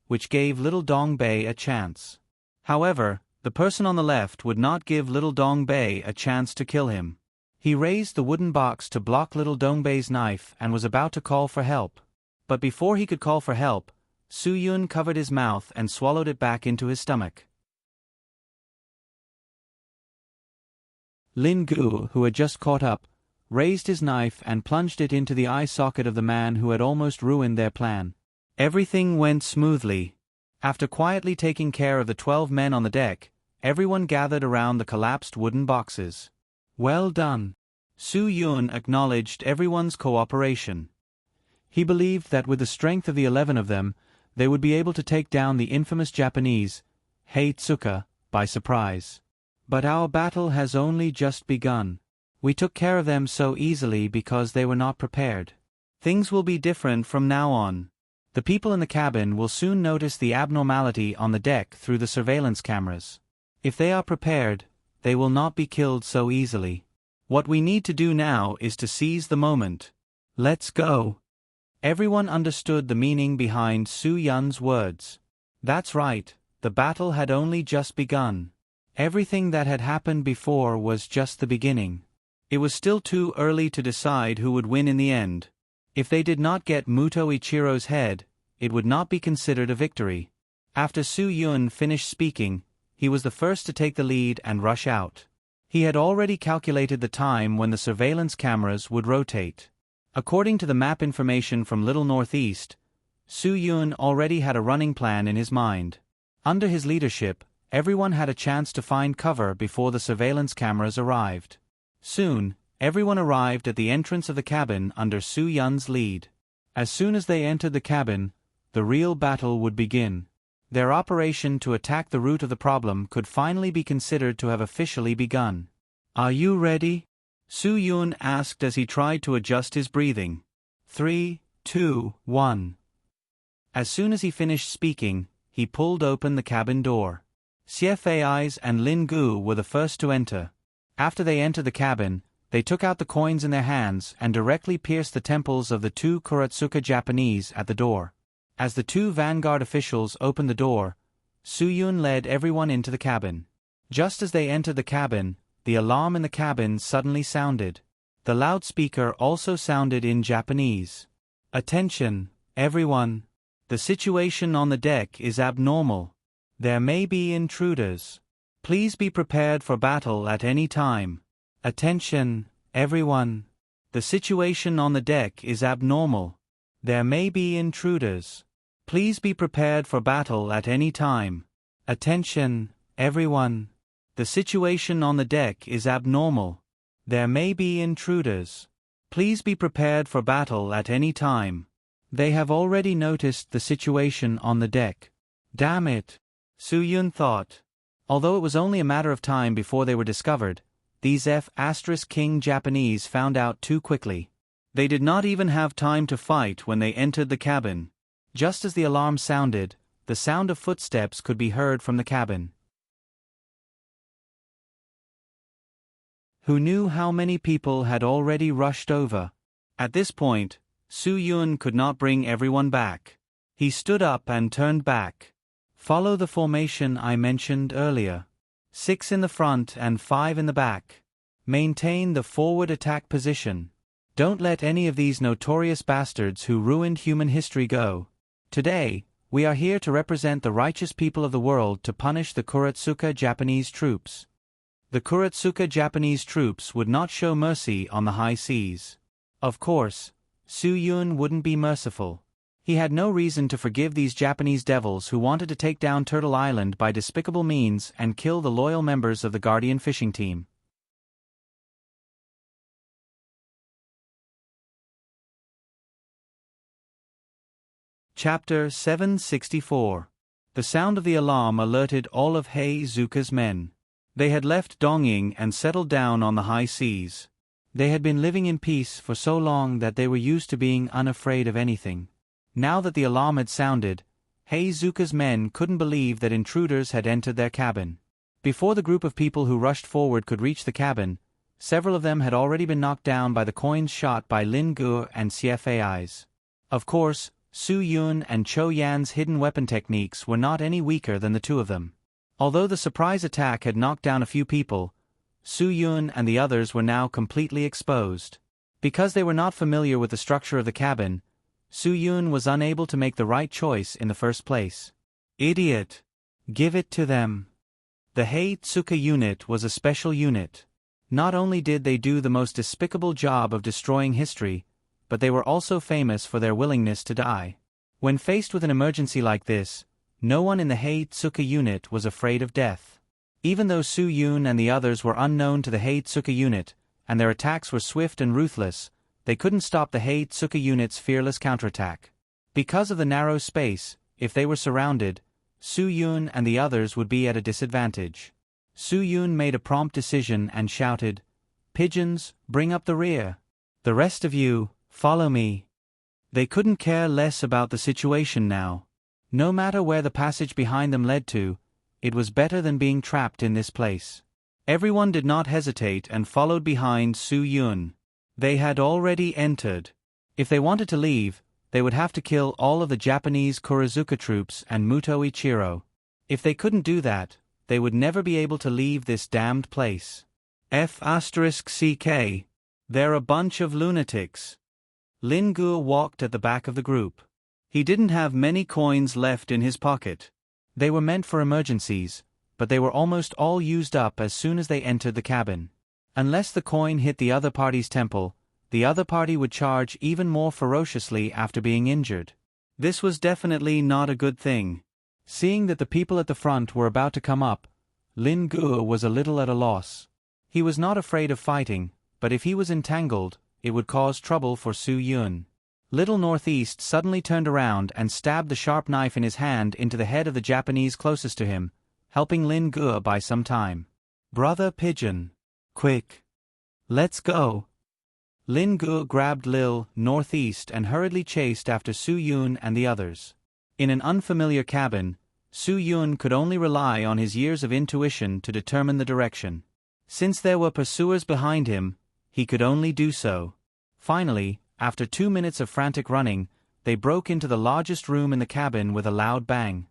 which gave Little Dong Bei a chance. However, the person on the left would not give Little Dong Bei a chance to kill him. He raised the wooden box to block Little Dong Bei's knife and was about to call for help. But before he could call for help, Su Yun covered his mouth and swallowed it back into his stomach. Lin Gu, who had just caught up, raised his knife and plunged it into the eye socket of the man who had almost ruined their plan. Everything went smoothly. After quietly taking care of the 12 men on the deck, everyone gathered around the collapsed wooden boxes. Well done. Su Yun acknowledged everyone's cooperation. He believed that with the strength of the 11 of them, they would be able to take down the infamous Japanese, Heitsuka, by surprise. But our battle has only just begun. We took care of them so easily because they were not prepared. Things will be different from now on. The people in the cabin will soon notice the abnormality on the deck through the surveillance cameras. If they are prepared, they will not be killed so easily. What we need to do now is to seize the moment. Let's go. Everyone understood the meaning behind Su Yun's words. That's right, the battle had only just begun. Everything that had happened before was just the beginning. It was still too early to decide who would win in the end. If they did not get Muto Ichiro's head, it would not be considered a victory. After Su Yun finished speaking, he was the first to take the lead and rush out. He had already calculated the time when the surveillance cameras would rotate. According to the map information from Little Northeast, Su Yun already had a running plan in his mind. Under his leadership, everyone had a chance to find cover before the surveillance cameras arrived. Soon, everyone arrived at the entrance of the cabin under Su Yun's lead. As soon as they entered the cabin, the real battle would begin. Their operation to attack the root of the problem could finally be considered to have officially begun. Are you ready? Su Yun asked as he tried to adjust his breathing. 3, 2, 1. As soon as he finished speaking, he pulled open the cabin door. Xie Fei's and Lin Gu were the first to enter. After they entered the cabin, they took out the coins in their hands and directly pierced the temples of the two Kuratsuka Japanese at the door. As the two vanguard officials opened the door, Su Yun led everyone into the cabin. Just as they entered the cabin, the alarm in the cabin suddenly sounded. The loudspeaker also sounded in Japanese. Attention, everyone. The situation on the deck is abnormal. There may be intruders. Please be prepared for battle at any time. Attention, everyone. The situation on the deck is abnormal. There may be intruders. Please be prepared for battle at any time. Attention, everyone. The situation on the deck is abnormal. There may be intruders. Please be prepared for battle at any time. They have already noticed the situation on the deck. Damn it, Su Yun thought. Although it was only a matter of time before they were discovered, these F*King Japanese found out too quickly. They did not even have time to fight when they entered the cabin. Just as the alarm sounded, the sound of footsteps could be heard from the cabin. Who knew how many people had already rushed over? At this point, Su Yun could not bring everyone back. He stood up and turned back. Follow the formation I mentioned earlier. 6 in the front and 5 in the back. Maintain the forward attack position. Don't let any of these notorious bastards who ruined human history go. Today, we are here to represent the righteous people of the world to punish the Kuratsuka Japanese troops. The Kuratsuka Japanese troops would not show mercy on the high seas. Of course, Su Yun wouldn't be merciful. He had no reason to forgive these Japanese devils who wanted to take down Turtle Island by despicable means and kill the loyal members of the Guardian fishing team. Chapter 764. The sound of the alarm alerted all of Heizuka's men. They had left Dongying and settled down on the high seas. They had been living in peace for so long that they were used to being unafraid of anything. Now that the alarm had sounded, Heizuka's men couldn't believe that intruders had entered their cabin. Before the group of people who rushed forward could reach the cabin, several of them had already been knocked down by the coins shot by Lin Ge and CFAI's. Of course, Su Yun and Cho Yan's hidden weapon techniques were not any weaker than the two of them. Although the surprise attack had knocked down a few people, Su Yun and the others were now completely exposed. Because they were not familiar with the structure of the cabin, Su Yun was unable to make the right choice in the first place. Idiot! Give it to them. The Heitsuka unit was a special unit. Not only did they do the most despicable job of destroying history, but they were also famous for their willingness to die. When faced with an emergency like this, no one in the Heitsuka unit was afraid of death. Even though Su Yun and the others were unknown to the Heitsuka unit, and their attacks were swift and ruthless, they couldn't stop the Heitsuka unit's fearless counterattack. Because of the narrow space, if they were surrounded, Su Yun and the others would be at a disadvantage. Su Yun made a prompt decision and shouted, "Pigeons, bring up the rear. The rest of you, follow me." They couldn't care less about the situation now. No matter where the passage behind them led to, it was better than being trapped in this place. Everyone did not hesitate and followed behind Su Yun. They had already entered. If they wanted to leave, they would have to kill all of the Japanese Kurizuka troops and Muto Ichiro. If they couldn't do that, they would never be able to leave this damned place. F***CK. They're a bunch of lunatics. Lin Ge walked at the back of the group. He didn't have many coins left in his pocket. They were meant for emergencies, but they were almost all used up as soon as they entered the cabin. Unless the coin hit the other party's temple, the other party would charge even more ferociously after being injured. This was definitely not a good thing. Seeing that the people at the front were about to come up, Lin Ge was a little at a loss. He was not afraid of fighting, but if he was entangled, it would cause trouble for Su Yun. Little Northeast suddenly turned around and stabbed the sharp knife in his hand into the head of the Japanese closest to him, helping Lin Ge by some time. "Brother Pigeon. Quick. Let's go." Lin Ge grabbed Lil Northeast and hurriedly chased after Su Yun and the others. In an unfamiliar cabin, Su Yun could only rely on his years of intuition to determine the direction. Since there were pursuers behind him, he could only do so. Finally, after 2 minutes of frantic running, they broke into the largest room in the cabin with a loud bang.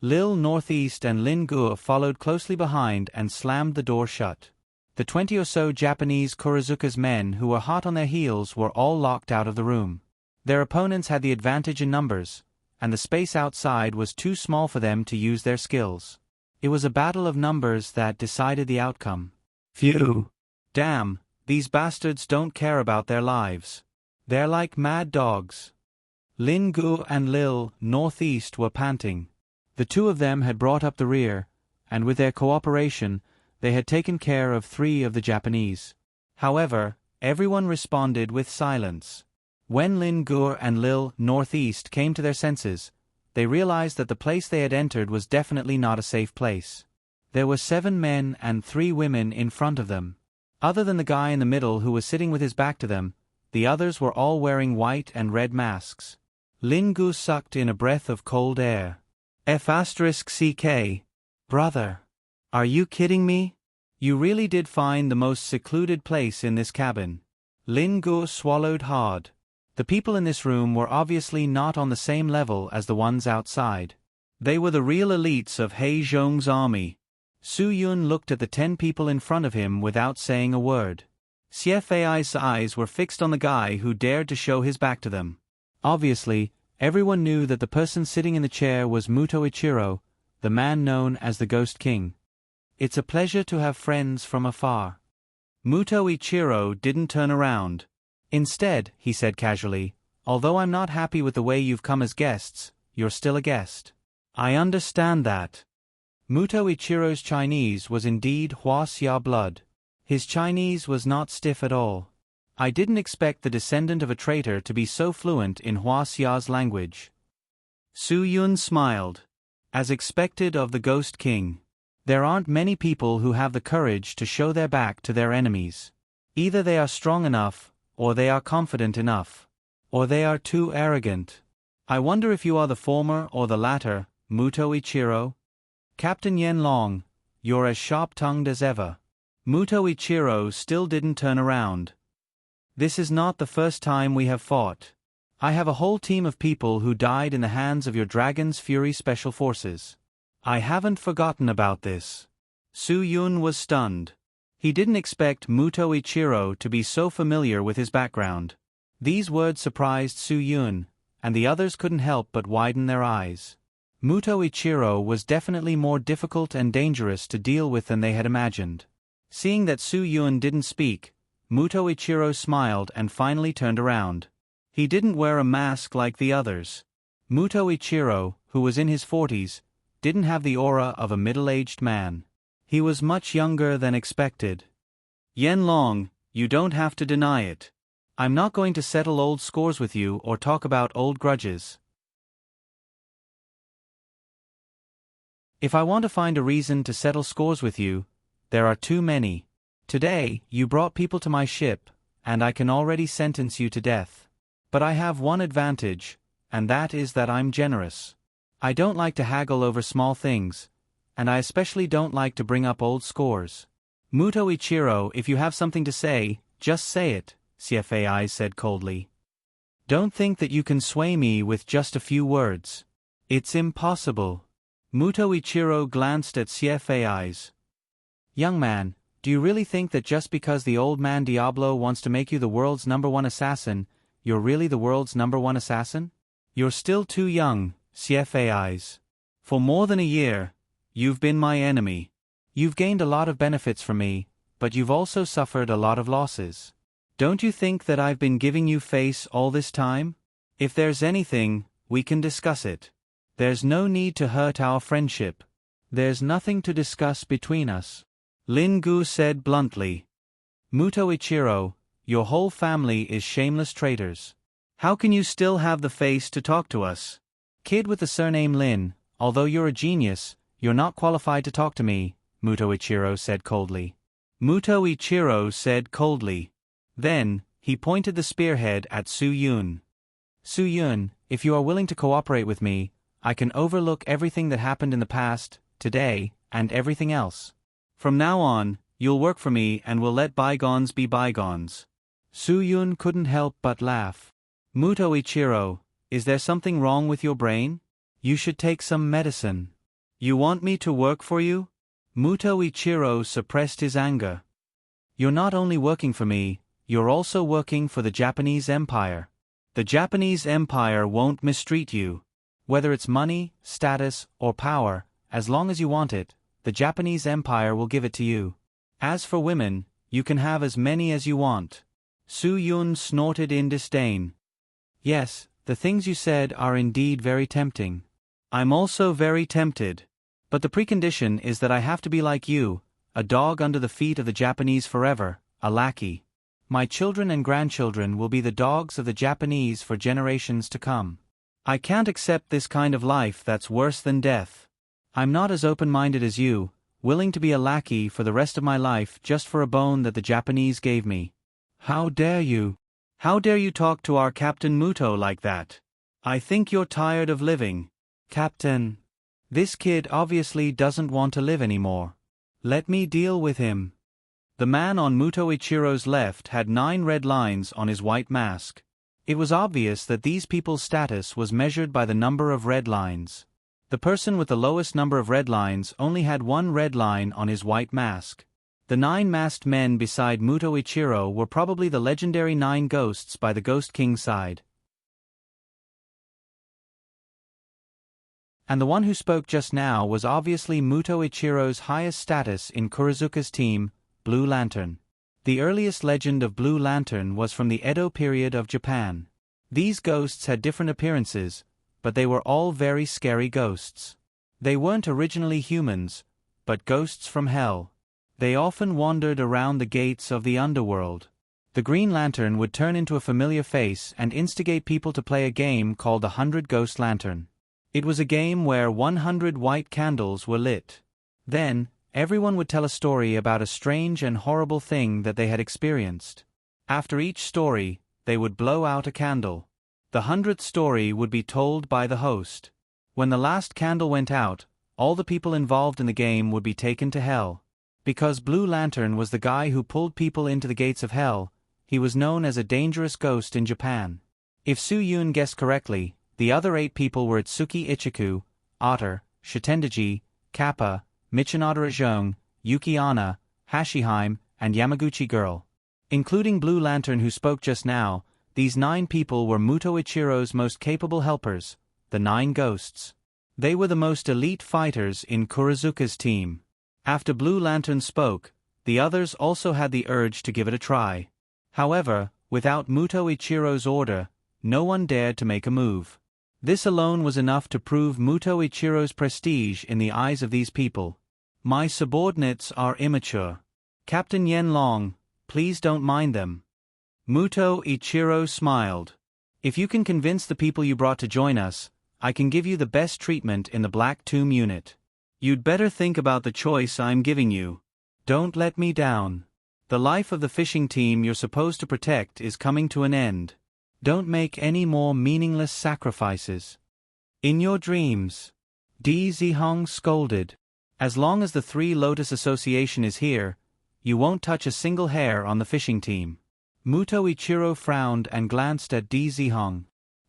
Lil Northeast and Lin Ge followed closely behind and slammed the door shut. The 20 or so Japanese Kurizuka's men who were hot on their heels were all locked out of the room. Their opponents had the advantage in numbers, and the space outside was too small for them to use their skills. It was a battle of numbers that decided the outcome. Phew! Damn, these bastards don't care about their lives. They're like mad dogs. Lin Ge and Lil Northeast were panting. The two of them had brought up the rear, and with their cooperation, they had taken care of 3 of the Japanese. However, everyone responded with silence. When Lin Ge and Lil Northeast came to their senses, they realized that the place they had entered was definitely not a safe place. There were 7 men and 3 women in front of them. Other than the guy in the middle who was sitting with his back to them, the others were all wearing white and red masks. Lin Ge sucked in a breath of cold air. F***CK. Brother. Are you kidding me? You really did find the most secluded place in this cabin. Lin Ge swallowed hard. The people in this room were obviously not on the same level as the ones outside. They were the real elites of He Zhong's army. Su Yun looked at the 10 people in front of him without saying a word. CFAI's eyes were fixed on the guy who dared to show his back to them. Obviously, everyone knew that the person sitting in the chair was Muto Ichiro, the man known as the Ghost King. "It's a pleasure to have friends from afar." Muto Ichiro didn't turn around. Instead, he said casually, "Although I'm not happy with the way you've come as guests, you're still a guest." "I understand that." Muto Ichiro's Chinese was indeed Huaxia blood. His Chinese was not stiff at all. "I didn't expect the descendant of a traitor to be so fluent in Huaxia's language." Su Yun smiled. As expected of the Ghost King. There aren't many people who have the courage to show their back to their enemies. Either they are strong enough, or they are confident enough, or they are too arrogant. I wonder if you are the former or the latter, Muto Ichiro? Captain Yen Long, you're as sharp-tongued as ever. Muto Ichiro still didn't turn around. This is not the first time we have fought. I have a whole team of people who died in the hands of your Dragon's Fury Special Forces. I haven't forgotten about this. Su Yun was stunned. He didn't expect Muto Ichiro to be so familiar with his background. These words surprised Su Yun, and the others couldn't help but widen their eyes. Muto Ichiro was definitely more difficult and dangerous to deal with than they had imagined. Seeing that Su Yun didn't speak, Muto Ichiro smiled and finally turned around. He didn't wear a mask like the others. Muto Ichiro, who was in his 40s, didn't have the aura of a middle-aged man. He was much younger than expected. Yen Long, you don't have to deny it. I'm not going to settle old scores with you or talk about old grudges. If I want to find a reason to settle scores with you, there are too many. Today, you brought people to my ship, and I can already sentence you to death. But I have one advantage, and that is that I'm generous. I don't like to haggle over small things, and I especially don't like to bring up old scores. Muto Ichiro, if you have something to say, just say it, CFAI said coldly. Don't think that you can sway me with just a few words. It's impossible. Muto Ichiro glanced at CFAI's. Young man, do you really think that just because the old man Diablo wants to make you the world's #1 assassin, you're really the world's #1 assassin? You're still too young, CFAI's. For more than a year, you've been my enemy. You've gained a lot of benefits from me, but you've also suffered a lot of losses. Don't you think that I've been giving you face all this time? If there's anything, we can discuss it. There's no need to hurt our friendship. There's nothing to discuss between us. Lin Gu said bluntly. Muto Ichiro, your whole family is shameless traitors. How can you still have the face to talk to us? Kid with the surname Lin, although you're a genius, you're not qualified to talk to me, Muto Ichiro said coldly. Muto Ichiro said coldly. Then, he pointed the spearhead at Su Yun. Su Yun, if you are willing to cooperate with me, I can overlook everything that happened in the past, today, and everything else. From now on, you'll work for me and we'll let bygones be bygones. Su Yun couldn't help but laugh. Muto Ichiro, is there something wrong with your brain? You should take some medicine. You want me to work for you? Muto Ichiro suppressed his anger. You're not only working for me, you're also working for the Japanese Empire. The Japanese Empire won't mistreat you. Whether it's money, status, or power, as long as you want it, the Japanese Empire will give it to you. As for women, you can have as many as you want. Su Yun snorted in disdain. Yes, the things you said are indeed very tempting. I'm also very tempted. But the precondition is that I have to be like you, a dog under the feet of the Japanese forever, a lackey. My children and grandchildren will be the dogs of the Japanese for generations to come. I can't accept this kind of life that's worse than death. I'm not as open-minded as you, willing to be a lackey for the rest of my life just for a bone that the Japanese gave me. How dare you? How dare you talk to our Captain Muto like that? I think you're tired of living. Captain. This kid obviously doesn't want to live anymore. Let me deal with him. The man on Muto Ichiro's left had 9 red lines on his white mask. It was obvious that these people's status was measured by the number of red lines. The person with the lowest number of red lines only had 1 red line on his white mask. The 9 masked men beside Muto Ichiro were probably the legendary 9 ghosts by the Ghost King's side. And the one who spoke just now was obviously Muto Ichiro's highest status in Kurizuka's team, Blue Lantern. The earliest legend of Blue Lantern was from the Edo period of Japan. These ghosts had different appearances, but they were all very scary ghosts. They weren't originally humans, but ghosts from hell. They often wandered around the gates of the underworld. The Green Lantern would turn into a familiar face and instigate people to play a game called the 100 Ghost Lantern. It was a game where 100 white candles were lit. Then, everyone would tell a story about a strange and horrible thing that they had experienced. After each story, they would blow out a candle. The 100th story would be told by the host. When the last candle went out, all the people involved in the game would be taken to hell. Because Blue Lantern was the guy who pulled people into the gates of hell, he was known as a dangerous ghost in Japan. If Su-Yun guessed correctly, the other 8 people were Itsuki Ichiku, Otter, Shitendaji, Kappa, Michinadara Zhong, Yuki Anna, Hashiheim, and Yamaguchi Girl. Including Blue Lantern who spoke just now, these 9 people were Muto Ichiro's most capable helpers, the 9 ghosts. They were the most elite fighters in Kurizuka's team. After Blue Lantern spoke, the others also had the urge to give it a try. However, without Muto Ichiro's order, no one dared to make a move. This alone was enough to prove Muto Ichiro's prestige in the eyes of these people. My subordinates are immature. Captain Yen Long, please don't mind them. Muto Ichiro smiled. If you can convince the people you brought to join us, I can give you the best treatment in the Black Tomb unit. You'd better think about the choice I'm giving you. Don't let me down. The life of the fishing team you're supposed to protect is coming to an end. Don't make any more meaningless sacrifices. In your dreams. Di Zihong scolded. As long as the Three Lotus Association is here, you won't touch a single hair on the fishing team. Muto Ichiro frowned and glanced at Di Zihong.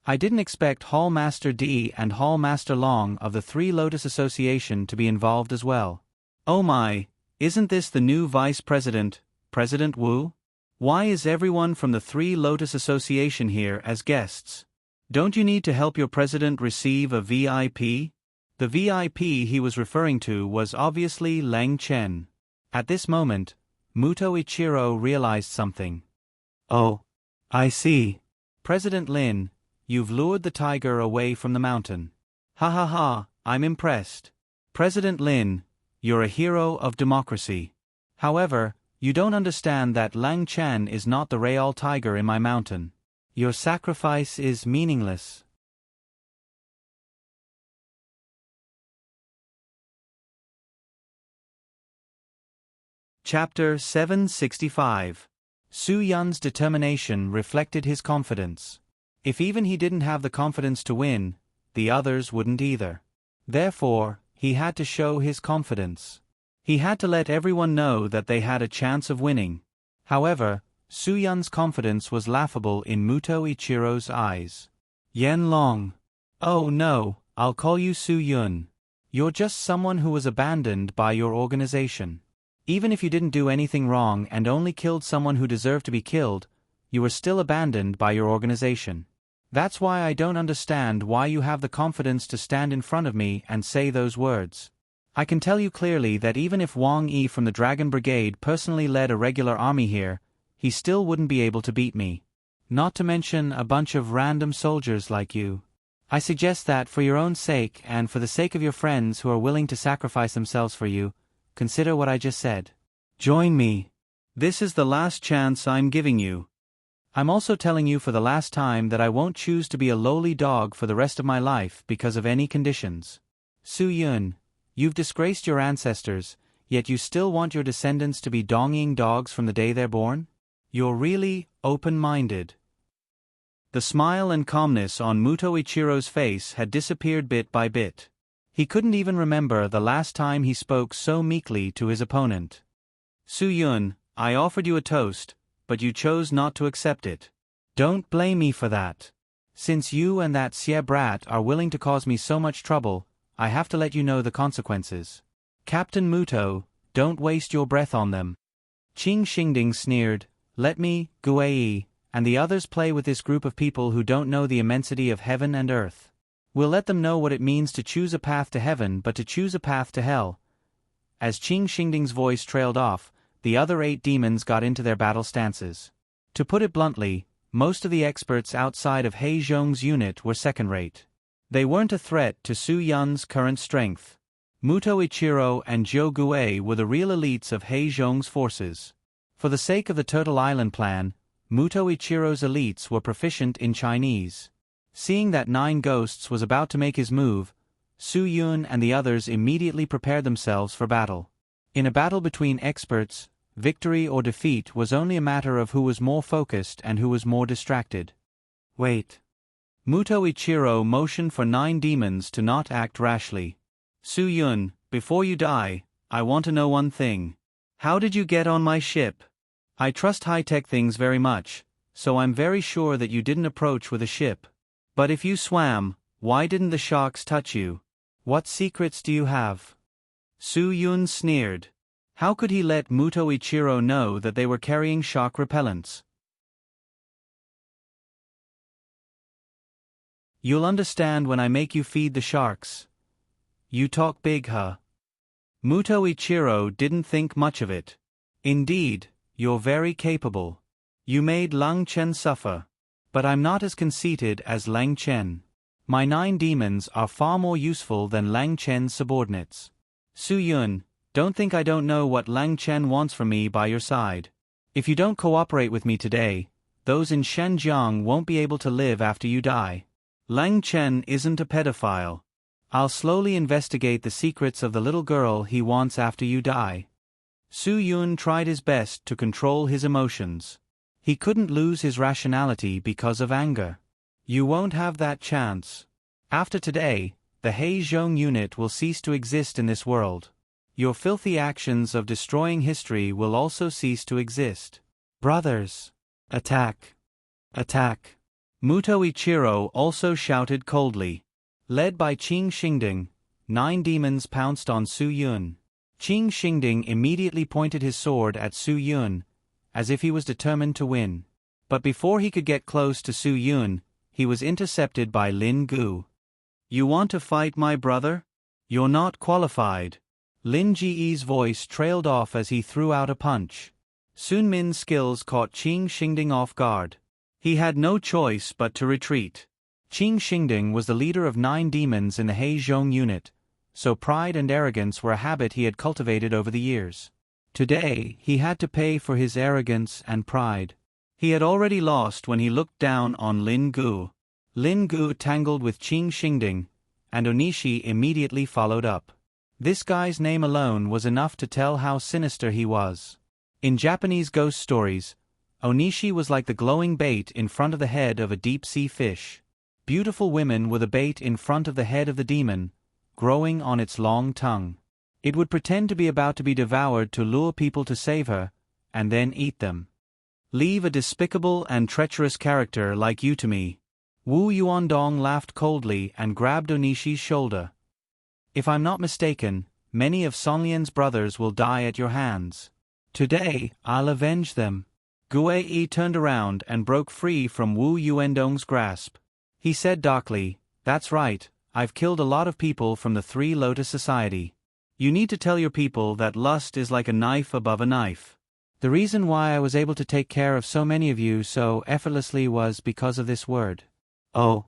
I didn't expect Hall Master Di and Hall Master Long of the Three Lotus Association to be involved as well. Oh my, isn't this the new Vice President, President Wu? Why is everyone from the Three Lotus Association here as guests? Don't you need to help your president receive a VIP? The VIP he was referring to was obviously Lang Chen. At this moment, Muto Ichiro realized something. Oh, I see. President Lin, you've lured the tiger away from the mountain. Ha ha ha, I'm impressed. President Lin, you're a hero of democracy. However, you don't understand that Lang Chen is not the real tiger in my mountain. Your sacrifice is meaningless. Chapter 765. Su-Yun's determination reflected his confidence. If even he didn't have the confidence to win, the others wouldn't either. Therefore, he had to show his confidence. He had to let everyone know that they had a chance of winning. However, Su-Yun's confidence was laughable in Muto Ichiro's eyes. Yen Long. Oh no, I'll call you Su-Yun. You're just someone who was abandoned by your organization. Even if you didn't do anything wrong and only killed someone who deserved to be killed, you were still abandoned by your organization. That's why I don't understand why you have the confidence to stand in front of me and say those words. I can tell you clearly that even if Wang Yi from the Dragon Brigade personally led a regular army here, he still wouldn't be able to beat me. Not to mention a bunch of random soldiers like you. I suggest that for your own sake and for the sake of your friends who are willing to sacrifice themselves for you, consider what I just said. Join me. This is the last chance I'm giving you. I'm also telling you for the last time that I won't choose to be a lowly dog for the rest of my life because of any conditions. Su-Yun, you've disgraced your ancestors, yet you still want your descendants to be dong-eating dogs from the day they're born? You're really open-minded. The smile and calmness on Muto Ichiro's face had disappeared bit by bit. He couldn't even remember the last time he spoke so meekly to his opponent. Su-Yun, I offered you a toast, but you chose not to accept it. Don't blame me for that. Since you and that Xie brat are willing to cause me so much trouble, I have to let you know the consequences. Captain Muto, don't waste your breath on them. Qing Xingding sneered, let me, Guei, and the others play with this group of people who don't know the immensity of heaven and earth. We'll let them know what it means to choose a path to heaven but to choose a path to hell. As Qing Xingding's voice trailed off, the other 8 demons got into their battle stances. To put it bluntly, most of the experts outside of He Zhong's unit were second-rate. They weren't a threat to Su-Yun's current strength. Muto Ichiro and Zhou Guei were the real elites of He Zhong's forces. For the sake of the Turtle Island plan, Muto Ichiro's elites were proficient in Chinese. Seeing that 9 Ghosts was about to make his move, Su-Yun and the others immediately prepared themselves for battle. In a battle between experts, victory or defeat was only a matter of who was more focused and who was more distracted. Wait. Muto Ichiro motioned for 9 demons to not act rashly. Su-yun, before you die, I want to know one thing. How did you get on my ship? I trust high-tech things very much, so I'm very sure that you didn't approach with a ship. But if you swam, why didn't the sharks touch you? What secrets do you have? Su-yun sneered. How could he let Muto Ichiro know that they were carrying shark repellents? You'll understand when I make you feed the sharks. You talk big, huh? Muto Ichiro didn't think much of it. Indeed, you're very capable. You made Lang Chen suffer. But I'm not as conceited as Lang Chen. My 9 demons are far more useful than Lang Chen's subordinates. Su-yun, don't think I don't know what Lang Chen wants from me by your side. If you don't cooperate with me today, those in Shenzhen won't be able to live after you die. Lang Chen isn't a pedophile. I'll slowly investigate the secrets of the little girl he wants after you die. Su-yun tried his best to control his emotions. He couldn't lose his rationality because of anger. You won't have that chance. After today, the Heizhong unit will cease to exist in this world. Your filthy actions of destroying history will also cease to exist. Brothers! Attack! Attack! Muto Ichiro also shouted coldly. Led by Qing Xingding, 9 demons pounced on Su-yun. Qing Xingding immediately pointed his sword at Su-yun, as if he was determined to win. But before he could get close to Su-yun, he was intercepted by Lin Gu. You want to fight my brother? You're not qualified. Lin Ji's voice trailed off as he threw out a punch. Sun Min's skills caught Qing Xingding off guard. He had no choice but to retreat. Qing Xingding was the leader of 9 demons in the Heizhong unit, so pride and arrogance were a habit he had cultivated over the years. Today, he had to pay for his arrogance and pride. He had already lost when he looked down on Lin Gu. Lin Gu tangled with Qing Xingding, and Onishi immediately followed up. This guy's name alone was enough to tell how sinister he was. In Japanese ghost stories, Onishi was like the glowing bait in front of the head of a deep-sea fish. Beautiful women were the bait in front of the head of the demon, growing on its long tongue. It would pretend to be about to be devoured to lure people to save her, and then eat them. Leave a despicable and treacherous character like you to me. Wu Yuandong laughed coldly and grabbed Onishi's shoulder. If I'm not mistaken, many of Sonlian's brothers will die at your hands. Today, I'll avenge them. Guei turned around and broke free from Wu Yuandong's grasp. He said darkly, That's right, I've killed a lot of people from the 3 Lotus Society. You need to tell your people that lust is like a knife above a knife. The reason why I was able to take care of so many of you so effortlessly was because of this word. Oh.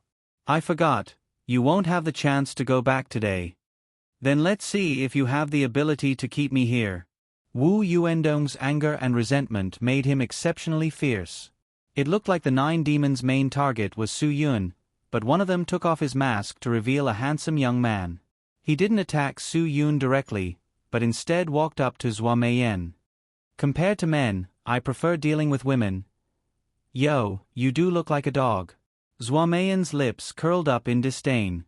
I forgot, you won't have the chance to go back today. Then let's see if you have the ability to keep me here. Wu Yuandong's anger and resentment made him exceptionally fierce. It looked like the 9 demons' main target was Su-yun, but one of them took off his mask to reveal a handsome young man. He didn't attack Su-yun directly, but instead walked up to Zhua Meiyan. Compared to men, I prefer dealing with women. Yo, you do look like a dog. Zhua Meiyan's lips curled up in disdain.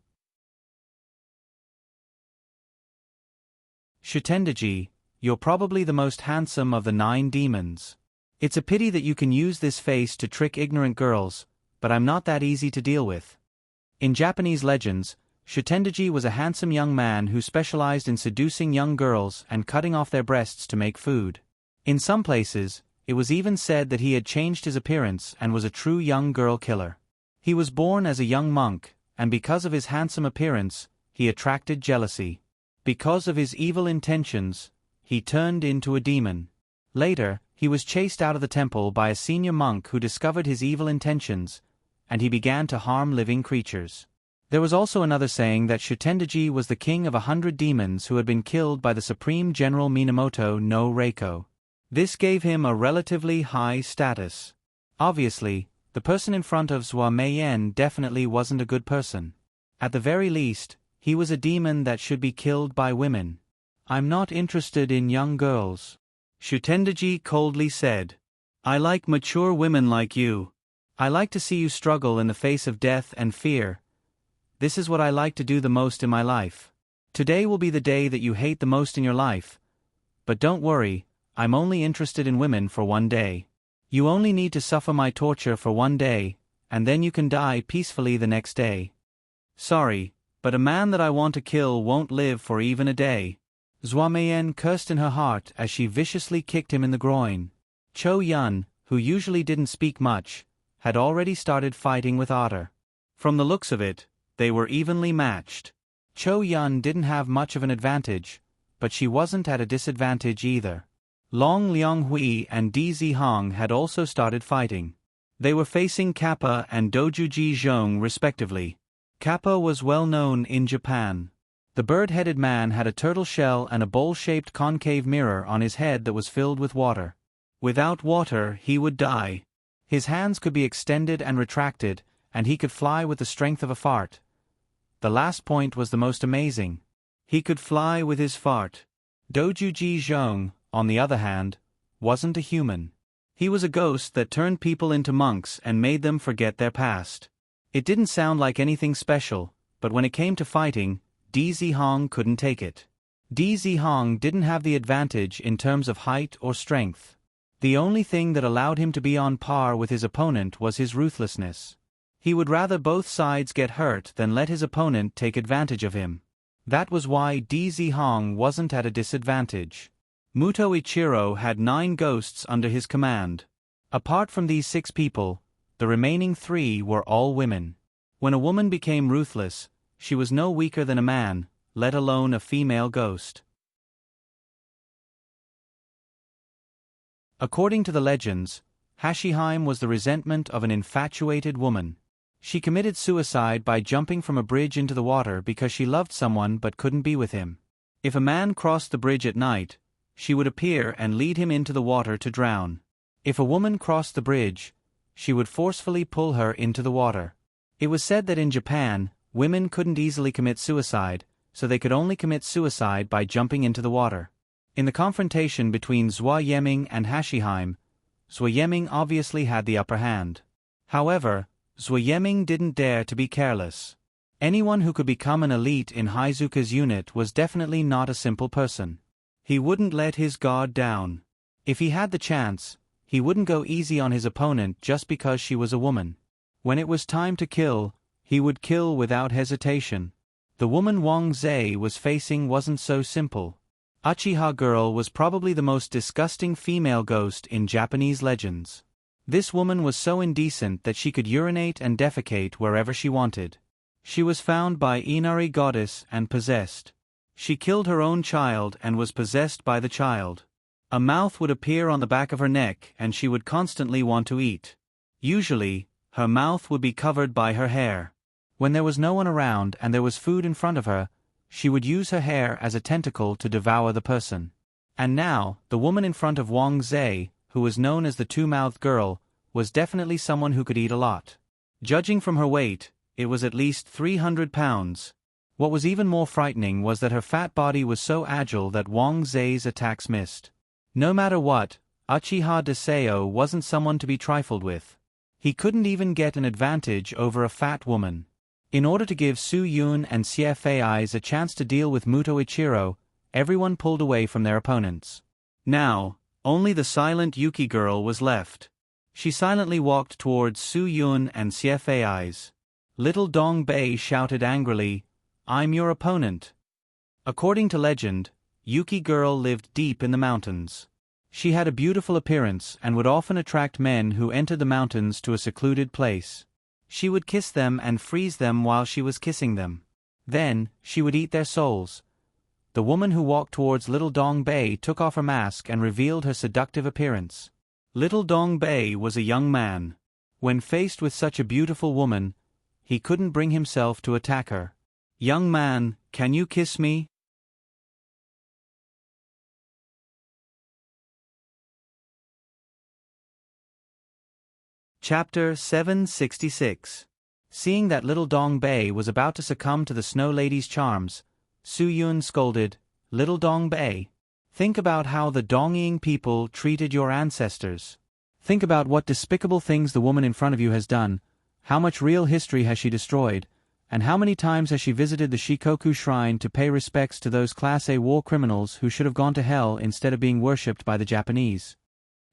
Shitendaji, you're probably the most handsome of the 9 demons. It's a pity that you can use this face to trick ignorant girls, but I'm not that easy to deal with. In Japanese legends, Shitendaji was a handsome young man who specialized in seducing young girls and cutting off their breasts to make food. In some places, it was even said that he had changed his appearance and was a true young girl killer. He was born as a young monk, and because of his handsome appearance, he attracted jealousy. Because of his evil intentions, he turned into a demon. Later, he was chased out of the temple by a senior monk who discovered his evil intentions, and he began to harm living creatures. There was also another saying that Shitendaji was the king of 100 demons who had been killed by the Supreme General Minamoto no Reiko. This gave him a relatively high status. Obviously, the person in front of Zhua Meiyan definitely wasn't a good person. At the very least, he was a demon that should be killed by women. I'm not interested in young girls. Shutendaji coldly said. I like mature women like you. I like to see you struggle in the face of death and fear. This is what I like to do the most in my life. Today will be the day that you hate the most in your life. But don't worry, I'm only interested in women for one day. You only need to suffer my torture for one day, and then you can die peacefully the next day. Sorry, but a man that I want to kill won't live for even a day. Zhua Meiyan cursed in her heart as she viciously kicked him in the groin. Chou Yun, who usually didn't speak much, had already started fighting with Otter. From the looks of it, they were evenly matched. Chou Yun didn't have much of an advantage, but she wasn't at a disadvantage either. Long Lianghui and Di Zihong had also started fighting. They were facing Kappa and Dojuji Zhong respectively. Kappa was well known in Japan. The bird-headed man had a turtle shell and a bowl-shaped concave mirror on his head that was filled with water. Without water, he would die. His hands could be extended and retracted, and he could fly with the strength of a fart. The last point was the most amazing. He could fly with his fart. Dojuji Zhong, on the other hand, wasn't a human. He was a ghost that turned people into monks and made them forget their past. It didn't sound like anything special, but when it came to fighting, Di Zihong couldn't take it. Di Zihong didn't have the advantage in terms of height or strength. The only thing that allowed him to be on par with his opponent was his ruthlessness. He would rather both sides get hurt than let his opponent take advantage of him. That was why Di Zihong wasn't at a disadvantage. Muto Ichiro had 9 ghosts under his command. Apart from these 6 people, the remaining 3 were all women. When a woman became ruthless, she was no weaker than a man, let alone a female ghost. According to the legends, Hashiheim was the resentment of an infatuated woman. She committed suicide by jumping from a bridge into the water because she loved someone but couldn't be with him. If a man crossed the bridge at night, she would appear and lead him into the water to drown. If a woman crossed the bridge, she would forcefully pull her into the water. It was said that in Japan, women couldn't easily commit suicide, so they could only commit suicide by jumping into the water. In the confrontation between Zhua Yeming and Hashiheim, Zhua Yeming obviously had the upper hand. However, Zhua Yeming didn't dare to be careless. Anyone who could become an elite in Haizuka's unit was definitely not a simple person. He wouldn't let his guard down. If he had the chance, he wouldn't go easy on his opponent just because she was a woman. When it was time to kill, he would kill without hesitation. The woman Wang Zhe was facing wasn't so simple. Uchiha Girl was probably the most disgusting female ghost in Japanese legends. This woman was so indecent that she could urinate and defecate wherever she wanted. She was found by Inari Goddess and possessed. She killed her own child and was possessed by the child. A mouth would appear on the back of her neck and she would constantly want to eat. Usually, her mouth would be covered by her hair. When there was no one around and there was food in front of her, she would use her hair as a tentacle to devour the person. And now, the woman in front of Wang Zhe, who was known as the two-mouthed girl, was definitely someone who could eat a lot. Judging from her weight, it was at least 300 pounds. What was even more frightening was that her fat body was so agile that Wang Zhe's attacks missed. No matter what, Uchiha Deseo wasn't someone to be trifled with. He couldn't even get an advantage over a fat woman. In order to give Su Yun and Xie Fei's a chance to deal with Muto Ichiro, everyone pulled away from their opponents. Now, only the silent Yuki girl was left. She silently walked towards Su Yun and Xie Fei's. Little Dong Bei shouted angrily, "I'm your opponent." According to legend, Yuki girl lived deep in the mountains. She had a beautiful appearance and would often attract men who entered the mountains to a secluded place. She would kiss them and freeze them while she was kissing them. Then, she would eat their souls. The woman who walked towards Little Dong Bei took off her mask and revealed her seductive appearance. Little Dong Bei was a young man. When faced with such a beautiful woman, he couldn't bring himself to attack her. "Young man, can you kiss me?" Chapter 766. Seeing that Little Dong Bei was about to succumb to the Snow Lady's charms, Su Yun scolded, Little Dong Bei. Think about how the Dongying people treated your ancestors. Think about what despicable things the woman in front of you has done, how much real history has she destroyed, and how many times has she visited the Shikoku Shrine to pay respects to those Class A war criminals who should have gone to hell instead of being worshipped by the Japanese.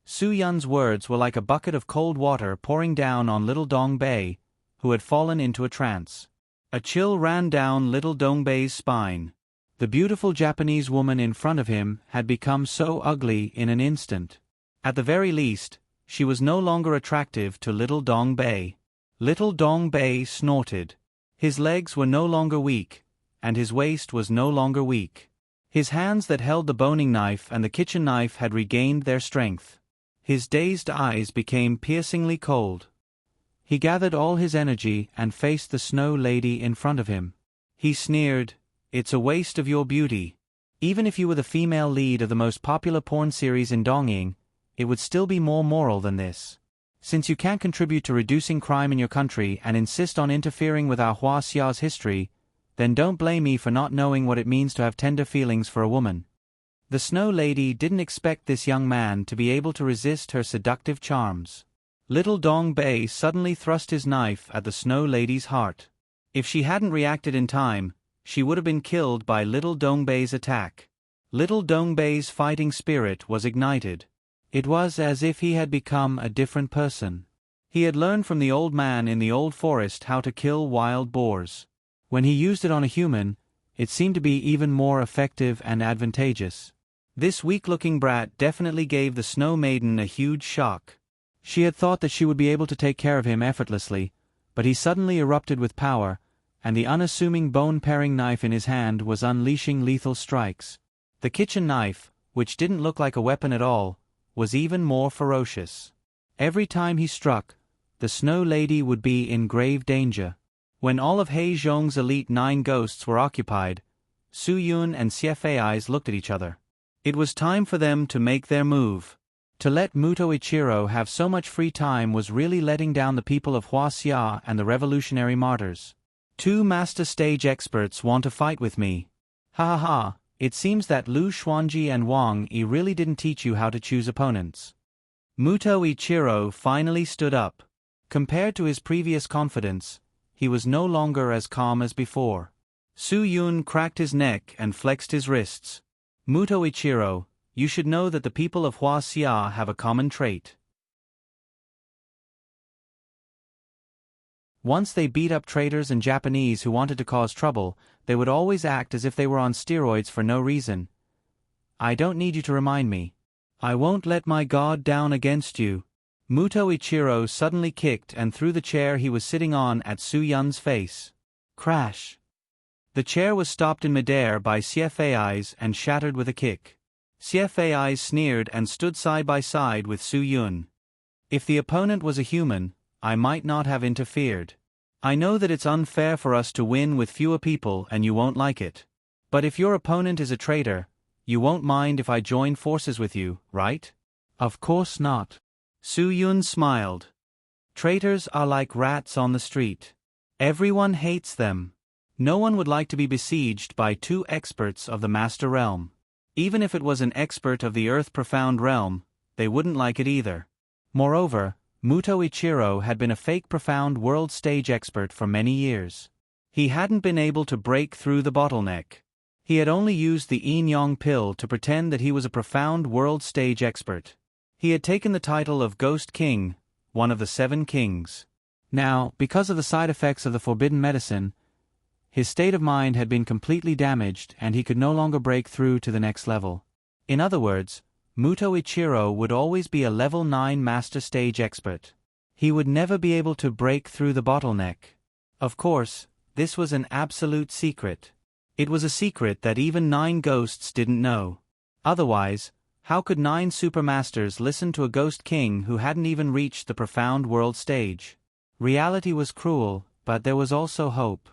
Su Yun's words were like a bucket of cold water pouring down on little Dong Bei, who had fallen into a trance. A chill ran down little Dong Bei's spine. The beautiful Japanese woman in front of him had become so ugly in an instant. At the very least, she was no longer attractive to little Dong Bei. Little Dong Bei snorted. His legs were no longer weak, and his waist was no longer weak. His hands that held the boning knife and the kitchen knife had regained their strength. His dazed eyes became piercingly cold. He gathered all his energy and faced the Snow Lady in front of him. He sneered, "It's a waste of your beauty. Even if you were the female lead of the most popular porn series in Dongying, it would still be more moral than this. Since you can't contribute to reducing crime in your country and insist on interfering with our Hua Xia's history, then don't blame me for not knowing what it means to have tender feelings for a woman." The Snow Lady didn't expect this young man to be able to resist her seductive charms. Little Dong Bei suddenly thrust his knife at the Snow Lady's heart. If she hadn't reacted in time, she would have been killed by little Dong Bei's attack. Little Dong Bei's fighting spirit was ignited. It was as if he had become a different person. He had learned from the old man in the old forest how to kill wild boars. When he used it on a human, it seemed to be even more effective and advantageous. This weak-looking brat definitely gave the Snow Maiden a huge shock. She had thought that she would be able to take care of him effortlessly, but he suddenly erupted with power, and the unassuming bone-paring knife in his hand was unleashing lethal strikes. The kitchen knife, which didn't look like a weapon at all, was even more ferocious. Every time he struck, the Snow Lady would be in grave danger. When all of He Zhong's elite 9 ghosts were occupied, Su Yun and Xie Fei's looked at each other. It was time for them to make their move. To let Muto Ichiro have so much free time was really letting down the people of Hua Xia and the revolutionary martyrs. 2 master stage experts want to fight with me. Ha ha ha, it seems that Lu Xuanji and Wang Yi really didn't teach you how to choose opponents. Muto Ichiro finally stood up. Compared to his previous confidence, he was no longer as calm as before. Su Yun cracked his neck and flexed his wrists. Muto Ichiro, you should know that the people of Hua Xia have a common trait. Once they beat up traitors and Japanese who wanted to cause trouble, they would always act as if they were on steroids for no reason. I don't need you to remind me. I won't let my guard down against you. Muto Ichiro suddenly kicked and threw the chair he was sitting on at Su Yun's face. Crash! The chair was stopped in midair by Xie Fei's and shattered with a kick. Xie Fei sneered and stood side by side with Su Yun. If the opponent was a human, I might not have interfered. I know that it's unfair for us to win with fewer people and you won't like it. But if your opponent is a traitor, you won't mind if I join forces with you, right? Of course not. Su Yun smiled. Traitors are like rats on the street. Everyone hates them. No one would like to be besieged by 2 experts of the Master Realm. Even if it was an expert of the Earth Profound Realm, they wouldn't like it either. Moreover, Muto Ichiro had been a fake Profound World Stage expert for many years. He hadn't been able to break through the bottleneck. He had only used the Yin Yang pill to pretend that he was a Profound World Stage expert. He had taken the title of Ghost King, one of the 7 kings. Now, because of the side effects of the forbidden medicine, his state of mind had been completely damaged and he could no longer break through to the next level. In other words, Muto Ichiro would always be a level 9 master stage expert. He would never be able to break through the bottleneck. Of course, this was an absolute secret. It was a secret that even 9 ghosts didn't know. Otherwise, how could 9 supermasters listen to a ghost king who hadn't even reached the Profound World Stage? Reality was cruel, but there was also hope.